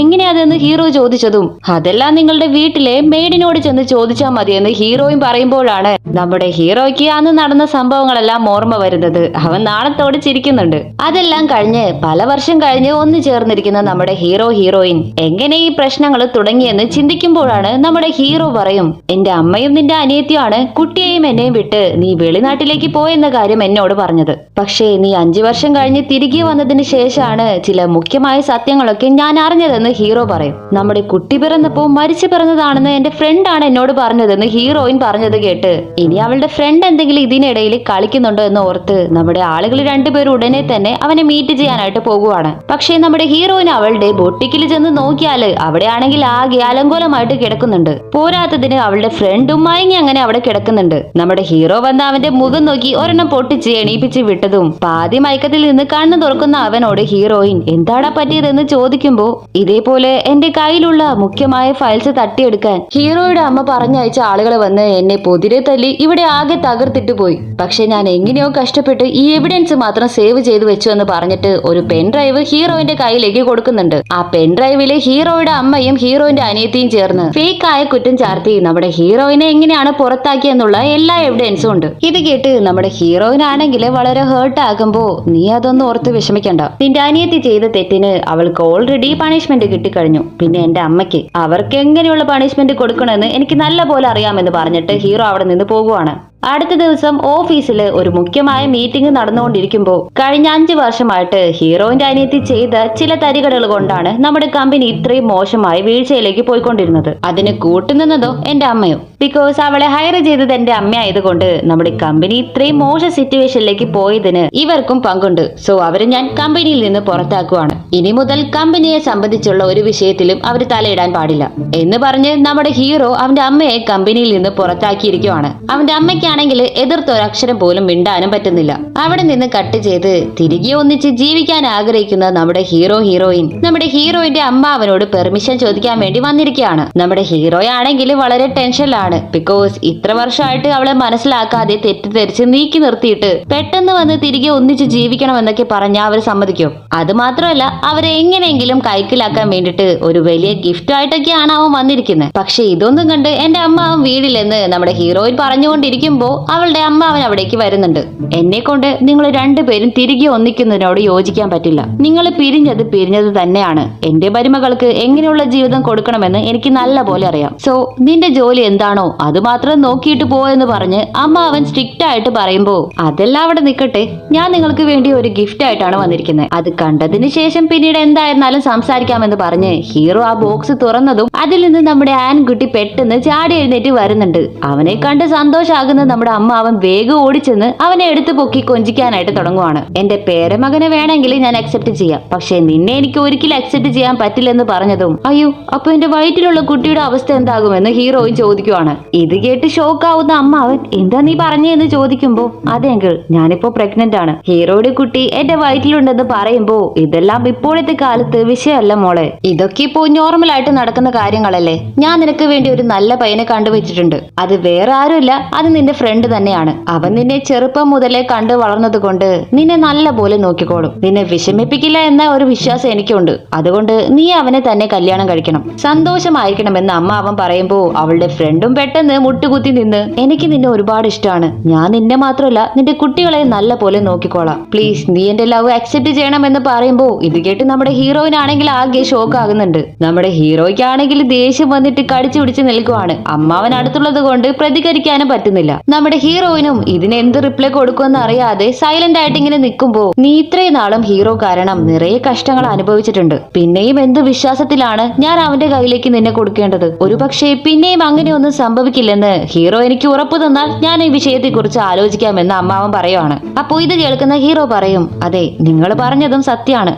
എങ്ങനെയാതെന്ന് ഹീറോ ചോദിച്ചതും അതെല്ലാം നിങ്ങളുടെ വീട്ടിലെ മെയ്ഡിനോട് ചെന്ന് ചോദിച്ചാൽ മതിയെന്ന് ഹീറോയിൻ പറയുമ്പോഴാണ് നമ്മുടെ ഹീറോയ്ക്ക് അന്ന് നടന്ന സംഭവങ്ങളെല്ലാം ഓർമ്മ വരുന്നത്. അവൻ നാണത്തോട് ചിരിക്കുന്നുണ്ട്. അതെല്ലാം കഴിഞ്ഞ് പല വർഷം കഴിഞ്ഞ് ഒന്നു ചേർന്നിരിക്കുന്ന നമ്മുടെ ഹീറോയിൻ എങ്ങനെ ഈ പ്രശ്നങ്ങൾ തുടങ്ങിയെന്ന് ചിന്തിക്കുമ്പോഴാണ് നമ്മുടെ ഹീറോ പറയും എന്റെ അമ്മയും നിന്റെ അനിയത്തിയാണ് കുട്ടിയെയും എന്നെയും വിട്ട് നീ വെളിനാട്ടിലേക്ക് പോയെന്ന കാര്യം എന്നോട് പറഞ്ഞത്. പക്ഷേ നീ 5 വർഷം കഴിഞ്ഞ് തിരികെ വന്നതിന് ശേഷമാണ് ചില മുഖ്യമായ സത്യങ്ങളൊക്കെ ഞാൻ അറിഞ്ഞതെന്ന് ഹീറോ പറയും. നമ്മുടെ കുട്ടി പിറന്നപ്പോ മരിച്ചു പിറന്നതാണെന്ന് എന്റെ ഫ്രണ്ടാണ് എന്നോട് പറഞ്ഞതെന്ന് ഹീറോയിൻ പറഞ്ഞത് കേട്ട് ഇനി അവളുടെ ഫ്രണ്ട് എന്തെങ്കിലും ഇതിനിടയിൽ കളിക്കുന്നുണ്ടോ എന്ന് ഓർത്ത് നമ്മുടെ ആളുകൾ രണ്ടുപേരും ഉടനെ തന്നെ അവനെ മീറ്റ് ചെയ്യാനായിട്ട് പോകുവാണ്. പക്ഷേ നമ്മുടെ ഹീറോയിൻ അവളുടെ ബൊട്ടിക്കിൽ ചെന്ന് നോക്കിയാല് അവിടെയാണെങ്കിൽ ആകെ അലങ്കോലമായിട്ട് കിടക്കുന്നുണ്ട്. പോരാത്തതിന് അവളുടെ ഫ്രണ്ടും മയങ്ങി അങ്ങനെ അവിടെ കിടക്കുന്നുണ്ട്. നമ്മുടെ ഹീറോ വന്ന് അവന്റെ മുഖം നോക്കി ഒരെണ്ണം പൊട്ടിച്ച് എണീപ്പിച്ച് വിട്ടതും പാതി മയക്കത്തിൽ നിന്ന് കണ്ണു തുറക്കുന്ന അവനോട് ഹീറോയിൻ എന്താടാ പറ്റിയതെന്ന് ചോദിക്കുമ്പോ ഇതേപോലെ എന്റെ കയ്യിലുള്ള മുഖ്യമായ ഫയൽസ് തട്ടിയെടുക്കാൻ ഹീറോയുടെ അമ്മ പറഞ്ഞയച്ച ആളുകൾ വന്ന് എന്നെ പൊതിരെ തല്ലി ഇവിടെ ആകെ തകർത്തിട്ട് പോയി. പക്ഷെ ഞാൻ എങ്ങനെയോ കഷ്ടപ്പെട്ട് ഈ എവിഡൻസ് മാത്രം സേവ് ചെയ്തു വെച്ചു എന്ന് പറഞ്ഞിട്ട് ഒരു പെൻ ഡ്രൈവ് ഹീറോയിന്റെ കയ്യിലേക്ക് കൊടുക്കുന്നുണ്ട്. ആ പെൻ ഡ്രൈവില് ഹീറോയുടെ അമ്മയും ഹീറോയിന്റെ അനിയത്തിയും ചേർന്ന് ഫേക്ക് ആയ കുറ്റം ചാർത്തി നമ്മുടെ ഹീറോയിനെ എങ്ങനെയാണ് പുറത്താക്കിയെന്നുള്ള എല്ലാ എവിഡൻസും ഉണ്ട്. ഇത് കേട്ട് നമ്മുടെ ഹീറോയിനാണെങ്കിൽ വളരെ ഹേർട്ട് ആകുമ്പോ നീ അതൊന്നും ഓർത്ത് വിഷമിക്കണ്ട. നിന്റെ അനിയത്തി ചെയ്ത തെറ്റിന് അവൾക്ക് ഓൾറെഡി പണിഷ്മെന്റ് കിട്ടിക്കഴിഞ്ഞു. പിന്നെ എന്റെ അമ്മയ്ക്ക് അവർക്ക് എങ്ങനെയുള്ള പണിഷ്മെന്റ് കൊടുക്കണമെന്ന് എനിക്ക് നല്ല പോലെ അറിയാമെന്ന് പറഞ്ഞിട്ട് ഹീറോ അവിടെ നിന്ന് പോകുവാണ്. അടുത്ത ദിവസം ഓഫീസിൽ ഒരു മുഖ്യമായ മീറ്റിംഗ് നടന്നുകൊണ്ടിരിക്കുമ്പോൾ കഴിഞ്ഞ 5 വർഷമായിട്ട് ഹീറോയിന്റെ അനിയത്തി ചെയ്ത ചില തരികടകൾ കൊണ്ടാണ് നമ്മുടെ കമ്പനി ഇത്രയും മോശമായി വീഴ്ചയിലേക്ക് പോയിക്കൊണ്ടിരുന്നത്. അതിന് കൂട്ടുനിന്നതോ എന്റെ അമ്മയോ. ബിക്കോസ് അവളെ ഹയർ ചെയ്തത് എന്റെ അമ്മയായതുകൊണ്ട് നമ്മുടെ കമ്പനി ഇത്രയും മോശം സിറ്റുവേഷനിലേക്ക് പോയതിന് ഇവർക്കും പങ്കുണ്ട്. സോ അവരെ ഞാൻ കമ്പനിയിൽ നിന്ന് പുറത്താക്കുവാണ്. ഇനി മുതൽ കമ്പനിയെ സംബന്ധിച്ചുള്ള ഒരു വിഷയത്തിലും അവർ തലയിടാൻ പാടില്ല എന്ന് പറഞ്ഞ് നമ്മുടെ ഹീറോ അവന്റെ അമ്മയെ കമ്പനിയിൽ നിന്ന് പുറത്താക്കിയിരിക്കുവാണ്. അവന്റെ അമ്മയ്ക്ക് ണെങ്കിൽ എതിർത്തൊരക്ഷരം പോലും മിണ്ടാനും പറ്റുന്നില്ല. അവിടെ നിന്ന് കട്ട് ചെയ്ത് തിരികെ ഒന്നിച്ച് ജീവിക്കാൻ ആഗ്രഹിക്കുന്ന നമ്മുടെ ഹീറോയിൻ നമ്മുടെ ഹീറോയിന്റെ അമ്മ അവനോട് പെർമിഷൻ ചോദിക്കാൻ വേണ്ടി വന്നിരിക്കുകയാണ്. നമ്മുടെ ഹീറോയാണെങ്കിൽ വളരെ ടെൻഷനിലാണ്. ബിക്കോസ് ഇത്ര വർഷമായിട്ട് അവളെ മനസ്സിലാക്കാതെ തെറ്റിദ്ധരിച്ച് നീക്കി നിർത്തിയിട്ട് പെട്ടെന്ന് വന്ന് തിരികെ ഒന്നിച്ച് ജീവിക്കണമെന്നൊക്കെ പറഞ്ഞാൽ അവർ സമ്മതിക്കും. അത് മാത്രമല്ല അവരെ എങ്ങനെയെങ്കിലും കൈക്കലാക്കാൻ വേണ്ടിട്ട് ഒരു വലിയ ഗിഫ്റ്റ് ആയിട്ടൊക്കെയാണ് അവൻ വന്നിരിക്കുന്നത്. പക്ഷെ ഇതൊന്നും കണ്ട് എന്റെ അമ്മ അവൻ വീടില്ലെന്ന് നമ്മുടെ ഹീറോയിൻ പറഞ്ഞുകൊണ്ടിരിക്കുമ്പോൾ അവളുടെ അമ്മ അവൻ അവിടേക്ക് വരുന്നുണ്ട്. എന്നെ കൊണ്ട് നിങ്ങൾ രണ്ടുപേരും തിരികെ ഒന്നിക്കുന്നതിനോട് യോജിക്കാൻ പറ്റില്ല. നിങ്ങൾ പിരിഞ്ഞത് തന്നെയാണ്. എന്റെ മരുമകൾക്ക് എങ്ങനെയുള്ള ജീവിതം കൊടുക്കണമെന്ന് എനിക്ക് നല്ല പോലെ അറിയാം. സോ നിന്റെ ജോലി എന്താണോ അത് മാത്രം നോക്കിയിട്ട് പോയെന്ന് പറഞ്ഞ് അമ്മ അവൻ സ്ട്രിക്റ്റ് ആയിട്ട് പറയുമ്പോ അതെല്ലാം അവിടെ നിൽക്കട്ടെ, ഞാൻ നിങ്ങൾക്ക് വേണ്ടി ഒരു ഗിഫ്റ്റ് ആയിട്ടാണ് വന്നിരിക്കുന്നത്. അത് കണ്ടതിന് ശേഷം പിന്നീട് എന്തായിരുന്നാലും സംസാരിക്കാമെന്ന് പറഞ്ഞ് ഹീറോ ആ ബോക്സ് തുറന്നതും അതിൽ നിന്ന് നമ്മുടെ ആൻകുട്ടി പെട്ടെന്ന് ചാടി എഴുന്നേറ്റ് വരുന്നുണ്ട്. അവനെ കണ്ട് സന്തോഷാകുന്ന നമ്മുടെ അമ്മ അവൻ വേഗം ഓടിച്ചെന്ന് അവനെ എടുത്തു പൊക്കി കൊഞ്ചിക്കാനായിട്ട് തുടങ്ങുവാണ്. എന്റെ പേരമകനെ വേണമെങ്കിൽ ഞാൻ അക്സെപ്റ്റ് ചെയ്യാം, പക്ഷെ നിന്നെ എനിക്ക് ഒരിക്കലും അക്സെപ്റ്റ് ചെയ്യാൻ പറ്റില്ലെന്ന് പറഞ്ഞതും അയ്യോ അപ്പൊ എന്റെ വയറ്റിലുള്ള കുട്ടിയുടെ അവസ്ഥ എന്താകുമെന്ന് ഹീറോയിൻ ചോദിക്കുവാണ്. ഇത് കേട്ട് ഷോക്ക് ആവുന്ന അമ്മ അവൻ എന്താ നീ പറഞ്ഞെന്ന് ചോദിക്കുമ്പോ അതെങ്കിൽ ഞാനിപ്പോ പ്രഗ്നന്റ് ആണ്, ഹീറോയുടെ കുട്ടി എന്റെ വയറ്റിലുണ്ടെന്ന് പറയുമ്പോ ഇതെല്ലാം ഇപ്പോഴത്തെ കാലത്ത് വിഷയമല്ല മോളെ, ഇതൊക്കെ ഇപ്പോ നോർമൽ ആയിട്ട് നടക്കുന്ന കാര്യങ്ങളല്ലേ. ഞാൻ നിനക്ക് വേണ്ടി ഒരു നല്ല പയ്യനെ കണ്ടുവച്ചിട്ടുണ്ട്. അത് വേറെ ആരുമില്ല, അത് നിന്റെ ഫ്രണ്ട് തന്നെയാണ്. അവൻ നിന്നെ ചെറുപ്പം മുതലേ കണ്ടു വളർന്നത് കൊണ്ട് നിന്നെ നല്ല പോലെ നോക്കിക്കോളും. നിന്നെ വിഷമിപ്പിക്കില്ല എന്ന ഒരു വിശ്വാസം എനിക്കുണ്ട്. അതുകൊണ്ട് നീ അവനെ തന്നെ കല്യാണം കഴിക്കണം, സന്തോഷമായിരിക്കണമെന്ന് അമ്മ അവൻ പറയുമ്പോ അവളുടെ ഫ്രണ്ടും പെട്ടെന്ന് മുട്ടുകുത്തി നിന്ന് എനിക്ക് നിന്നെ ഒരുപാട് ഇഷ്ടമാണ്, ഞാൻ നിന്നെ മാത്രമല്ല നിന്റെ കുട്ടികളെ നല്ല പോലെ നോക്കിക്കോളാം, പ്ലീസ് നീ എന്റെ ലവ് അക്സെപ്റ്റ് ചെയ്യണമെന്ന് പറയുമ്പോ ഇത് കേട്ട് നമ്മുടെ ഹീറോയിനാണെങ്കിൽ ആകെ ഷോക്ക് ആകുന്നുണ്ട്. നമ്മുടെ ഹീറോയ്ക്കാണെങ്കിൽ ദേഷ്യം വന്നിട്ട് കടിച്ചു പിടിച്ച് നിൽക്കുവാണ്. അമ്മാവൻ അടുത്തുള്ളത് കൊണ്ട് പ്രതികരിക്കാനും പറ്റുന്നില്ല. നമ്മുടെ ഹീറോയിനും ഇതിന് എന്ത് റിപ്ലൈ കൊടുക്കുമെന്ന് അറിയാതെ സൈലന്റ് ആയിട്ട് ഇങ്ങനെ നിൽക്കുമ്പോ നീ ഇത്രയും നാളും ഹീറോ കാരണം നിറയെ കഷ്ടങ്ങൾ അനുഭവിച്ചിട്ടുണ്ട്, പിന്നെയും എന്ത് വിശ്വാസത്തിലാണ് ഞാൻ അവന്റെ കയ്യിലേക്ക് നിന്നെ കൊടുക്കേണ്ടത്? ഒരു പക്ഷേ പിന്നെയും അങ്ങനെയൊന്നും സംഭവിക്കില്ലെന്ന് ഹീറോ എനിക്ക് ഉറപ്പു തന്നാൽ ഞാൻ ഈ വിഷയത്തെ കുറിച്ച് ആലോചിക്കാമെന്ന് അമ്മാവൻ പറയുവാണ്. അപ്പോ ഇത് കേൾക്കുന്ന ഹീറോ പറയും അതെ നിങ്ങൾ പറഞ്ഞതും സത്യമാണ്,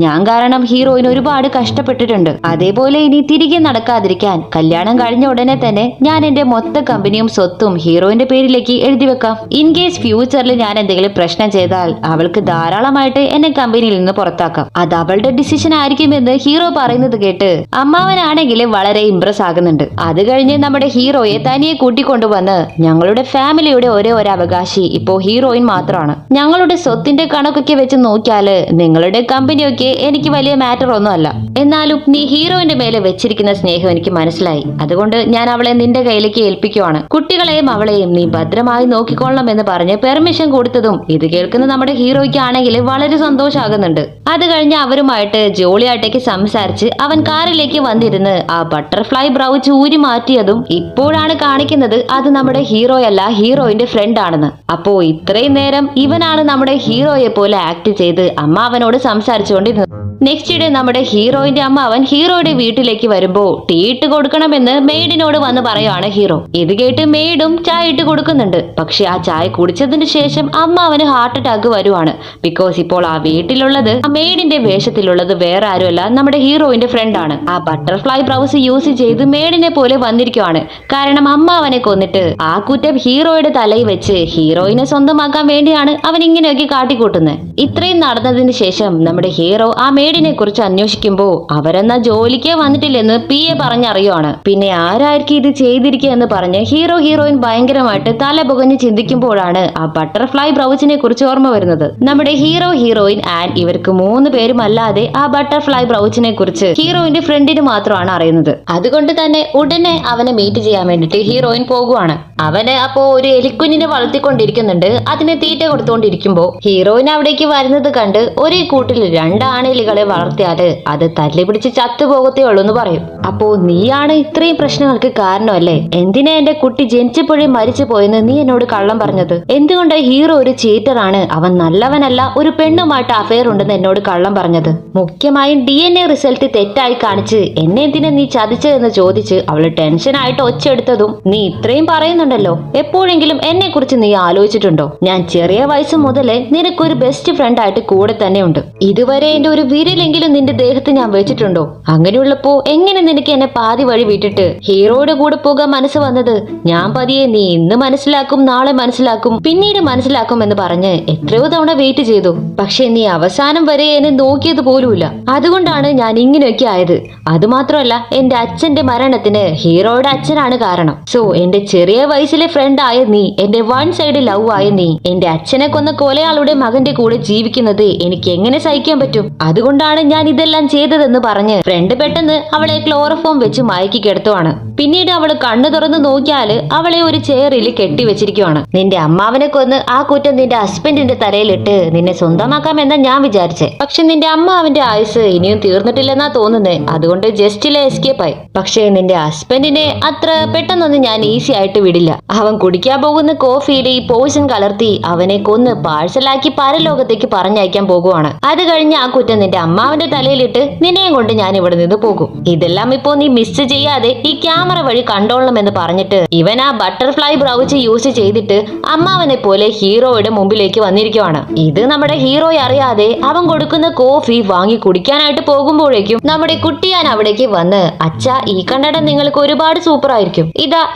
ഞാൻ കാരണം ഹീറോയിന് ഒരുപാട് കഷ്ടപ്പെട്ടിട്ടുണ്ട്. അതേപോലെ ഇനി തിരികെ നടക്കാതിരിക്കാൻ കല്യാണം കഴിഞ്ഞ ഉടനെ തന്നെ ഞാൻ എന്റെ മൊത്തം കമ്പനിയും സ്വത്തും ഹീറോയിന്റെ പേരിലേക്ക് എഴുതി വെക്കാം. ഇൻ കേസ് ഫ്യൂച്ചറിൽ ഞാൻ എന്തെങ്കിലും പ്രശ്നം ചെയ്താൽ അവൾക്ക് ധാരാളമായിട്ട് എന്നെ കമ്പനിയിൽ നിന്ന് പുറത്താക്കാം. അത് അവളുടെ ഡിസിഷൻ ആയിരിക്കുമെന്ന് ഹീറോ പറയുന്നത് കേട്ട് അമ്മാവനാണെങ്കിൽ വളരെ ഇംപ്രസ് ആകുന്നുണ്ട്. അത് കഴിഞ്ഞ് നമ്മുടെ ഹീറോയെ തനിയെ കൂട്ടിക്കൊണ്ടുവന്ന് ഞങ്ങളുടെ ഫാമിലിയുടെ ഒരേ ഒരു അവകാശി ഇപ്പോ ഹീറോയിൻ മാത്രമാണ്. ഞങ്ങളുടെ സ്വത്തിന്റെ കണക്കൊക്കെ വെച്ച് നോക്കിയാല് നിങ്ങളുടെ കമ്പനിയൊക്കെ എനിക്ക് വലിയ മാറ്റർ ഒന്നുമല്ല. എന്നാലും നീ ഹീറോയിന്റെ മേലെ വെച്ചിരിക്കുന്ന സ്നേഹം എനിക്ക് മനസ്സിലായി. അതുകൊണ്ട് ഞാൻ അവളെ നിന്റെ കയ്യിലേക്ക് ഏൽപ്പിക്കുവാണ്. കുട്ടികളെയും അവളെയും നീ ഭദ്രമായി നോക്കിക്കൊള്ളണം എന്ന് പറഞ്ഞ് പെർമിഷൻ കൊടുത്തതും ഇത് കേൾക്കുന്ന നമ്മുടെ ഹീറോയ്ക്ക് ആണെങ്കിൽ വളരെ സന്തോഷമാകുന്നുണ്ട്. അത് കഴിഞ്ഞ് അവരുമായിട്ട് ജോളിയായിട്ടേക്ക് സംസാരിച്ച് അവൻ കാറിലേക്ക് വന്നിരുന്ന് ആ ബട്ടർഫ്ലൈ ബ്രൗച്ച് ഊരി മാറ്റിയതും ഇപ്പോഴാണ് കാണിക്കുന്നത് അത് നമ്മുടെ ഹീറോയല്ല ഹീറോയിന്റെ ഫ്രണ്ട് ആണെന്ന്. അപ്പോ ഇത്രയും നേരം ഇവനാണ് നമ്മുടെ ഹീറോയെ പോലെ ആക്ട് ചെയ്ത് അമ്മ അവനോട് സംസാരിച്ചുകൊണ്ടിരുന്നത്. നെക്സ്റ്റ് ഡേ നമ്മുടെ ഹീറോയിന്റെ അമ്മ അവൻ ഹീറോയുടെ വീട്ടിലേക്ക് വരുമ്പോ ടീ ഇട്ട് കൊടുക്കണമെന്ന് മെയ്ഡിനോട് വന്ന് പറയാണ് ഹീറോ. ഇത് കേട്ട് മെയ്ഡും ചായ ഇട്ട് കൊടുക്കുന്നുണ്ട്. പക്ഷെ ആ ചായ കുടിച്ചതിന് ശേഷം അമ്മ അവന് ഹാർട്ട് അറ്റാക്ക് വരുവാണ്. ബിക്കോസ് ഇപ്പോൾ ആ വീട്ടിലുള്ളത് ആ മെയ്ഡിന്റെ വേഷത്തിലുള്ളത് വേറെ ആരുമല്ല നമ്മുടെ ഹീറോയിന്റെ ഫ്രണ്ട് ആണ്. ആ ബട്ടർഫ്ലൈ ബ്രൗസ് യൂസ് ചെയ്ത് മെയ്ഡിനെ പോലെ വന്നിരിക്കുവാണ്. കാരണം അമ്മ അവനെ കൊന്നിട്ട് ആ കുറ്റം ഹീറോയുടെ തലയിൽ വെച്ച് ഹീറോയിനെ സ്വന്തമാക്കാൻ വേണ്ടിയാണ് അവൻ ഇങ്ങനെയൊക്കെ കാട്ടിക്കൂട്ടുന്നത്. ഇത്രയും നടന്നതിന് ശേഷം നമ്മുടെ ഹീറോ ആ മെയ്ഡിനെ കുറിച്ച് അന്വേഷിക്കുമ്പോ അവരെന്നാ ജോലിക്കേ വന്നിട്ടില്ലെന്ന് PA പറഞ്ഞറിയുവാണ്. പിന്നെ ആരായിരിക്കും ഇത് ചെയ്തിരിക്കുക എന്ന് പറഞ്ഞ് ഹീറോയിൻ ഭയങ്കരമായിട്ട് തല പുകഞ്ഞ് ചിന്തിക്കുമ്പോഴാണ് ആ ബട്ടർഫ്ലൈ ബ്രൗച്ചിനെ കുറിച്ച് ഓർമ്മ വരുന്നത്. നമ്മുടെ ഹീറോയിൻ ആൻഡ് ഇവർക്ക് 3 പേരും അല്ലാതെ ആ ബട്ടർഫ്ലൈ ബ്രൗച്ചിനെ കുറിച്ച് ഹീറോയിന്റെ ഫ്രണ്ടിന് മാത്രമാണ് അറിയുന്നത്. അതുകൊണ്ട് തന്നെ ഉടനെ അവനെ മീറ്റ് ചെയ്യാൻ വേണ്ടിട്ട് ഹീറോയിൻ പോകുവാണ്. അവന് അപ്പോ ഒരു എലിക്കുഞ്ഞിനെ വളർത്തിക്കൊണ്ടിരിക്കുന്നുണ്ട്. അതിനെ തീറ്റ കൊടുത്തുകൊണ്ടിരിക്കുമ്പോ ഹീറോയിൻ അവിടേക്ക് വരുന്നത് കണ്ട് ഒരേ കൂട്ടിൽ 2 ആണെലികളെ വളർത്തിയാല് അത് തല്ലി പിടിച്ച് ചത്തുപോകത്തേ ഉള്ളൂ എന്ന് പറയും. അപ്പോ നീയാണ് ഇത്രയും പ്രശ്നങ്ങൾക്ക് കാരണമല്ലേ? എന്തിനാ എന്റെ കുട്ടി ജനിച്ചപ്പോഴേ മരിച്ചു പോയെന്ന് നീ എന്നോട് കള്ളം പറഞ്ഞത്? എന്തുകൊണ്ട് ഹീറോ ഒരു ചീറ്ററാണ്, അവൻ നല്ലവനല്ല, ഒരു പെണ്ണുമായിട്ട് അഫെയർ ഉണ്ടെന്ന് എന്നോട് കള്ളം പറഞ്ഞത്? മുഖ്യമായും DNA റിസൾട്ട് തെറ്റായി കാണിച്ച് എന്നെ എന്തിനാ നീ ചതിച്ചതെന്ന് ചോദിച്ച് അവള് ടെൻഷനായിട്ട് ഒച്ചെടുത്തതും നീ ഇത്രയും പറയുന്നുണ്ടല്ലോ, എപ്പോഴെങ്കിലും എന്നെ കുറിച്ച് നീ ആലോചിച്ചിട്ടുണ്ടോ? ഞാൻ ചെറിയ വയസ്സ് മുതലേ നിനക്കൊരു ബെസ്റ്റ് ഫ്രണ്ട് ആയിട്ട് കൂടെ തന്നെ ഉണ്ട്. ഇതുവരെ എന്റെ ഒരു വിരലെങ്കിലും നിന്റെ ദേഹത്ത് ഞാൻ വെച്ചിട്ടുണ്ടോ? അങ്ങനെയുള്ളപ്പോ എങ്ങനെ നിനക്ക് എന്നെ പാതി വഴി വിട്ടിട്ട് ഹീറോയുടെ കൂടെ പോകാൻ മനസ്സ് വന്നത്? ഞാൻ പതിയെ നീ ഇന്ന് മനസ്സിലാക്കും, നാളെ മനസ്സിലാക്കും, പിന്നീട് മനസ്സിലാക്കും എന്ന് പറഞ്ഞ് എത്രയോ തവണ വെയിറ്റ് ചെയ്തു. പക്ഷെ നീ അവസാനം വരെ എന്നെ നോക്കിയത് പോലുമില്ല. അതുകൊണ്ടാണ് ഞാൻ ഇങ്ങനെയൊക്കെ ആയത്. അതുമാത്രമല്ല, എന്റെ അച്ഛന്റെ മരണത്തിന് ഹീറോയുടെ അച്ഛനാണ് കാരണം. സോ എന്റെ ചെറിയ വയസ്സിലെ ഫ്രണ്ട് ആയ നീ, എന്റെ വൺ സൈഡ് ലവ് ആയ നീ, എന്റെ അച്ഛനെ കൊന്ന കൊലയാളുടെ മകന്റെ കൂടെ ജീവിക്കുന്നത് എനിക്ക് എങ്ങനെ സഹിക്കാൻ പറ്റും? അതുകൊണ്ടാണ് ഞാൻ ഇതെല്ലാം ചെയ്തതെന്ന് പറഞ്ഞ് ഫ്രണ്ട് പെട്ടെന്ന് അവളെ ക്ലോറോഫോം വെച്ച് മയക്കി കിടത്തുവാണ്. പിന്നീട് അവള് കണ്ണു തുറന്ന് നോക്കിയാല് അവളെ ഒരു ചെയറിൽ കെട്ടിവെച്ചിരിക്കുവാണ്. നിന്റെ അമ്മാവനെ കൊന്ന് ആ കുറ്റം നിന്റെ ഹസ്ബൻഡിന്റെ തലയിലിട്ട് നിന്നെ സ്വന്തമാക്കാമെന്നാ ഞാൻ വിചാരിച്ചേ. പക്ഷെ നിന്റെ അമ്മാവന്റെ ആയുസ് ഇനിയും തീർന്നിട്ടില്ലെന്നാ തോന്നുന്നേ. അതുകൊണ്ട് ജസ്റ്റിലെ എസ്കേപ്പ് ആയി. പക്ഷേ നിന്റെ ഹസ്ബൻഡിനെ അത്ര പെട്ടെന്നൊന്നും ഞാൻ ഈസി ആയിട്ട് വിടില്ല. അവൻ കുടിക്കാൻ പോകുന്ന കോഫിയിൽ ഈ പോയിസൺ കലർത്തി അവനെ കൊന്ന് പാഴ്സലാക്കി പരലോകത്തേക്ക് പറഞ്ഞയക്കാൻ പോകുവാണ്. അത് കഴിഞ്ഞ് ആ കുറ്റം നിന്റെ അമ്മാവന്റെ തലയിലിട്ട് നിന്നെയും കൊണ്ട് ഞാൻ ഇവിടെ നിന്ന് പോകും. ഇതെല്ലാം ഇപ്പോ നീ മിസ് ചെയ്യാതെ ഈ ക്യാമറ വഴി കണ്ടോളണം എന്ന് പറഞ്ഞിട്ട് ഇവൻ ആ ബട്ടർഫ്ലൈ ബ്രൗച്ച് യൂസ് ചെയ്തിട്ട് അമ്മാവനെ പോലെ ഹീറോയുടെ മുമ്പിലേക്ക് വന്നിരിക്കുവാണ്. ഇത് നമ്മുടെ ഹീറോയെ അറിയാതെ അവൻ കൊടുക്കുന്ന കോഫി വാങ്ങി കുടിക്കാനായിട്ട് പോകുമ്പോഴേക്കും നമ്മുടെ കുട്ടിയാൻ അവിടേക്ക് വന്ന്, അച്ഛാ ഈ കണ്ണട നിങ്ങൾക്ക് ഒരുപാട് സൂപ്പർ ആയിരിക്കും,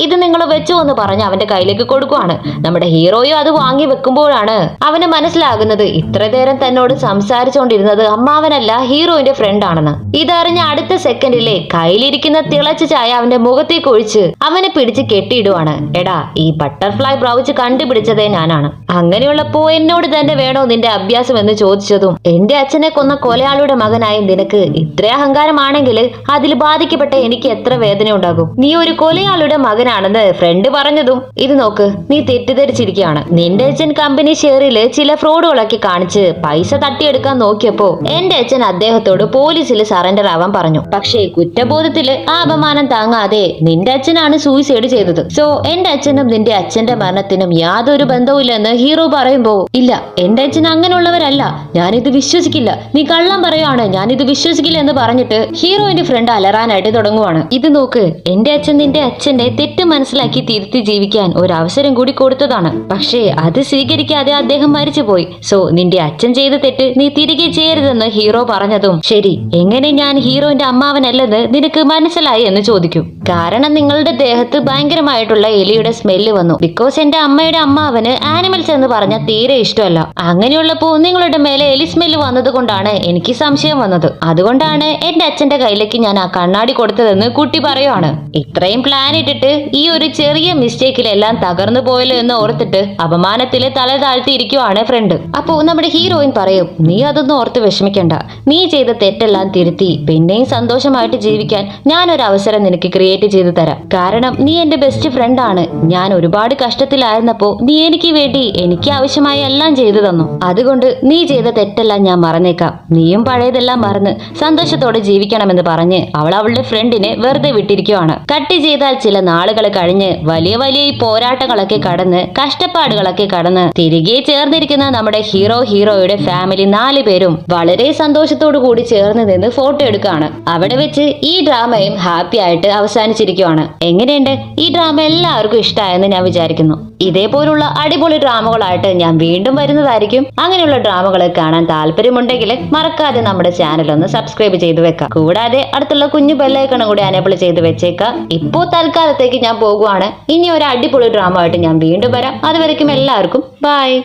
ഇത് നിങ്ങൾ വെച്ചോ എന്ന് പറഞ്ഞ് അവന്റെ കയ്യിലേക്ക് കൊടുക്കുവാണ്. നമ്മുടെ ഹീറോയും അത് വാങ്ങി വെക്കുമ്പോഴാണ് അവന് മനസ്സിലാകുന്നത് ഇത്ര നേരം തന്നോട് സംസാരിച്ചുകൊണ്ടിരുന്നത് അമ്മാവനല്ല, ഹീറോയിന്റെ ഫ്രണ്ട് ആണെന്ന്. ഇതറിഞ്ഞ അടുത്ത സെക്കൻഡിലെ കയ്യിലിരിക്കുന്ന തിളച്ച ചായ അവന്റെ മുഖത്തേക്ക് ഒഴിച്ച് അവനെ പിടിച്ച് കെട്ടിയിടുവാണ്. എടാ, ഈ ബട്ടർഫ്ലൈ ബ്രൗച്ച് കണ്ടുപിടിച്ചതേ ഞാനാണ്. അങ്ങനെയുള്ളപ്പോ എന്നോട് തന്നെ വേണോ നിന്റെ അഭ്യാസം എന്ന് ചോദിച്ചതും, എന്റെ അച്ഛനെ കൊന്ന കൊലയാളുടെ മകനായി നിനക്ക് ഇത്ര അഹങ്കാരമാണെങ്കിൽ അതിൽ ബാധിക്കപ്പെട്ട എനിക്ക് എത്ര വേദന ഉണ്ടാകും? നീ ഒരു കൊലയാളുടെ മകനാണെന്ന് ഫ്രണ്ട് പറഞ്ഞതും, ഇത് നോക്ക്, നീ തെറ്റിദ്ധരിച്ചിരിക്കുകയാണ്. നിന്റെ അച്ഛൻ കമ്പനി ഷെയറിൽ ചില ഫ്രോഡുകളൊക്കെ കാണിച്ച് പൈസ തട്ടിയെടുക്കാൻ നോക്കിയപ്പോ എന്റെ അച്ഛൻ അദ്ദേഹത്തോട് പോലീസിൽ സറണ്ടർ ആവാൻ പറഞ്ഞു. പക്ഷേ കുറ്റബോധത്തില് ആ അപമാനം താങ്ങാതെ നിന്റെ അച്ഛനാണ് സൂയിസൈഡ് ചെയ്തത്. സോ എന്റെ അച്ഛനും നിന്റെ അച്ഛന്റെ മരണത്തിനും യാതൊരു ബന്ധവുമില്ലെന്ന് ഹീറോ പറയുമ്പോ, ഇല്ല, എന്റെ അച്ഛൻ അങ്ങനെയുള്ളവരല്ല, ഞാനിത് വിശ്വസിക്കില്ല, നീ കള്ളം പറയുവാണ്, ഞാനിത് വിശ്വസിക്കില്ല എന്ന് പറഞ്ഞിട്ട് ഹീറോയിന്റെ ഫ്രണ്ട് അലറാനായിട്ട് തുടങ്ങുവാണ്. ഇത് നോക്ക്, എന്റെ അച്ഛൻ നിന്റെ അച്ഛന്റെ തെറ്റ് മനസ്സിലാക്കി തിരുത്തി ജീവിക്കാൻ ഒരു അവസരം കൂടി കൊടുത്തതാണ്. പക്ഷേ അത് സ്വീകരിക്കാതെ അദ്ദേഹം മരിച്ചുപോയി. സോ നിന്റെ അച്ഛൻ ചെയ്ത തെറ്റ് നീ തിരികെ ചെയ്യരുതെന്ന് ഹീറോ പറഞ്ഞതും, ശരി, എങ്ങനെ ഞാൻ ഹീറോയിന്റെ അമ്മാവനല്ലെന്ന് നിനക്ക് മനസ്സിലായി എന്ന് ചോദിക്കും. കാരണം നിങ്ങളുടെ ദേഹത്ത് ഭയങ്കരമായിട്ടുള്ള എലിയുടെ സ്മെല്ല് വന്നു. ബിക്കോസ് എന്റെ അമ്മയുടെ അമ്മാവന് ആനിമൽസ് എന്ന് പറഞ്ഞാൽ തീരെ ഇഷ്ടമല്ല. അങ്ങനെയുള്ളപ്പോ നിങ്ങളുടെ മേലെ എലി സ്മെല്ല് വന്നത് കൊണ്ടാണ് എനിക്ക് സംശയം വന്നത്. അതുകൊണ്ടാണ് എന്റെ അച്ഛന്റെ കയ്യിലേക്ക് ഞാൻ ആ കണ്ണാടി കൊടുത്തതെന്ന് കുട്ടി പറയുവാണ്. ഇത്രയും പ്ലാൻ ഇട്ടിട്ട് ഈ ഒരു ചെറിയ മിസ്റ്റേക്കിലെല്ലാം തകർന്നു പോയല്ലോ എന്ന് ഓർത്തിട്ട് അപമാനത്തില് തല താഴ്ത്തിയിരിക്കുവാണ് ഫ്രണ്ട്. അപ്പോ നമ്മുടെ ഹീറോയിൻ പറയും, നീ അതൊന്നും ഓർത്ത് വിഷമിക്കണ്ട, നീ ചെയ്ത തെറ്റെല്ലാം തിരുത്തി പിന്നെയും സന്തോഷമായിട്ട് ജീവിക്കാൻ ഞാനൊരു അവസരം നിനക്ക് ക്രിയേറ്റ് ചെയ്തു തരാം. കാരണം നീ എന്റെ ബെസ്റ്റ് ഫ്രണ്ട് ആണ്. ഞാൻ ഒരുപാട് കഷ്ടത്തിലായിരുന്നപ്പോ നീ എനിക്ക് വേണ്ടി എനിക്ക് ആവശ്യമായ എല്ലാം ചെയ്തു തന്നു. അതുകൊണ്ട് നീ ചെയ്ത തെറ്റെല്ലാം ഞാൻ മറന്നേക്കാം. നീയും പഴയതെല്ലാം മറന്ന് സന്തോഷത്തോടെ ജീവിക്കണമെന്ന് പറഞ്ഞ് അവൾ അവളുടെ ഫ്രണ്ടിനെ വെറുതെ വിട്ടിരിക്കുവാണ്. കട്ട് ചെയ്താൽ ചില നാളുകൾ കഴിഞ്ഞ് വലിയ വലിയ ഈ പോരാട്ടങ്ങളൊക്കെ കടന്ന് കഷ്ടപ്പാടുകളൊക്കെ കടന്ന് തിരികെ ചേർന്നിരിക്കുന്ന നമ്മുടെ ഹീറോയുടെ ഫാമിലി 4 പേരും വളരെ സന്തോഷത്തോടു കൂടി ചേർന്ന് നിന്ന് ഫോട്ടോ എടുക്കുകയാണ്. അവിടെ വെച്ച് ഈ ഡ്രാമയും ഹാപ്പി ആയിട്ട് അവസാനിച്ചിരിക്കുവാണ്. എങ്ങനെയുണ്ട് ഈ ഡ്രാമ? എല്ലാവർക്കും ഇഷ്ടമായെന്ന് ഞാൻ വിചാരിക്കുന്നു. ഇതേപോലുള്ള അടിപൊളി ഡ്രാമകളായിട്ട് ഞാൻ വീണ്ടും വരുന്നതായിരിക്കും. അങ്ങനെയുള്ള ഡ്രാമകൾ കാണാൻ താല്പര്യമുണ്ടെങ്കിൽ മറക്കാതെ നമ്മുടെ ചാനൽ ഒന്ന് സബ്സ്ക്രൈബ് ചെയ്ത് വെക്കാം. കൂടാതെ അടുത്തുള്ള കുഞ്ഞു ബെല്ലൈക്കണും കൂടി എനേബിൾ ചെയ്ത് വെച്ചേക്കാം. ഇപ്പോ തൽക്കാലത്തേക്ക് ഞാൻ പോകുവാണ്. ഇനി ഒരു അടിപൊളി ഡ്രാമ ആയിട്ട് ഞാൻ വീണ്ടും വരാം. അതുവരയ്ക്കും എല്ലാവർക്കും ബൈ.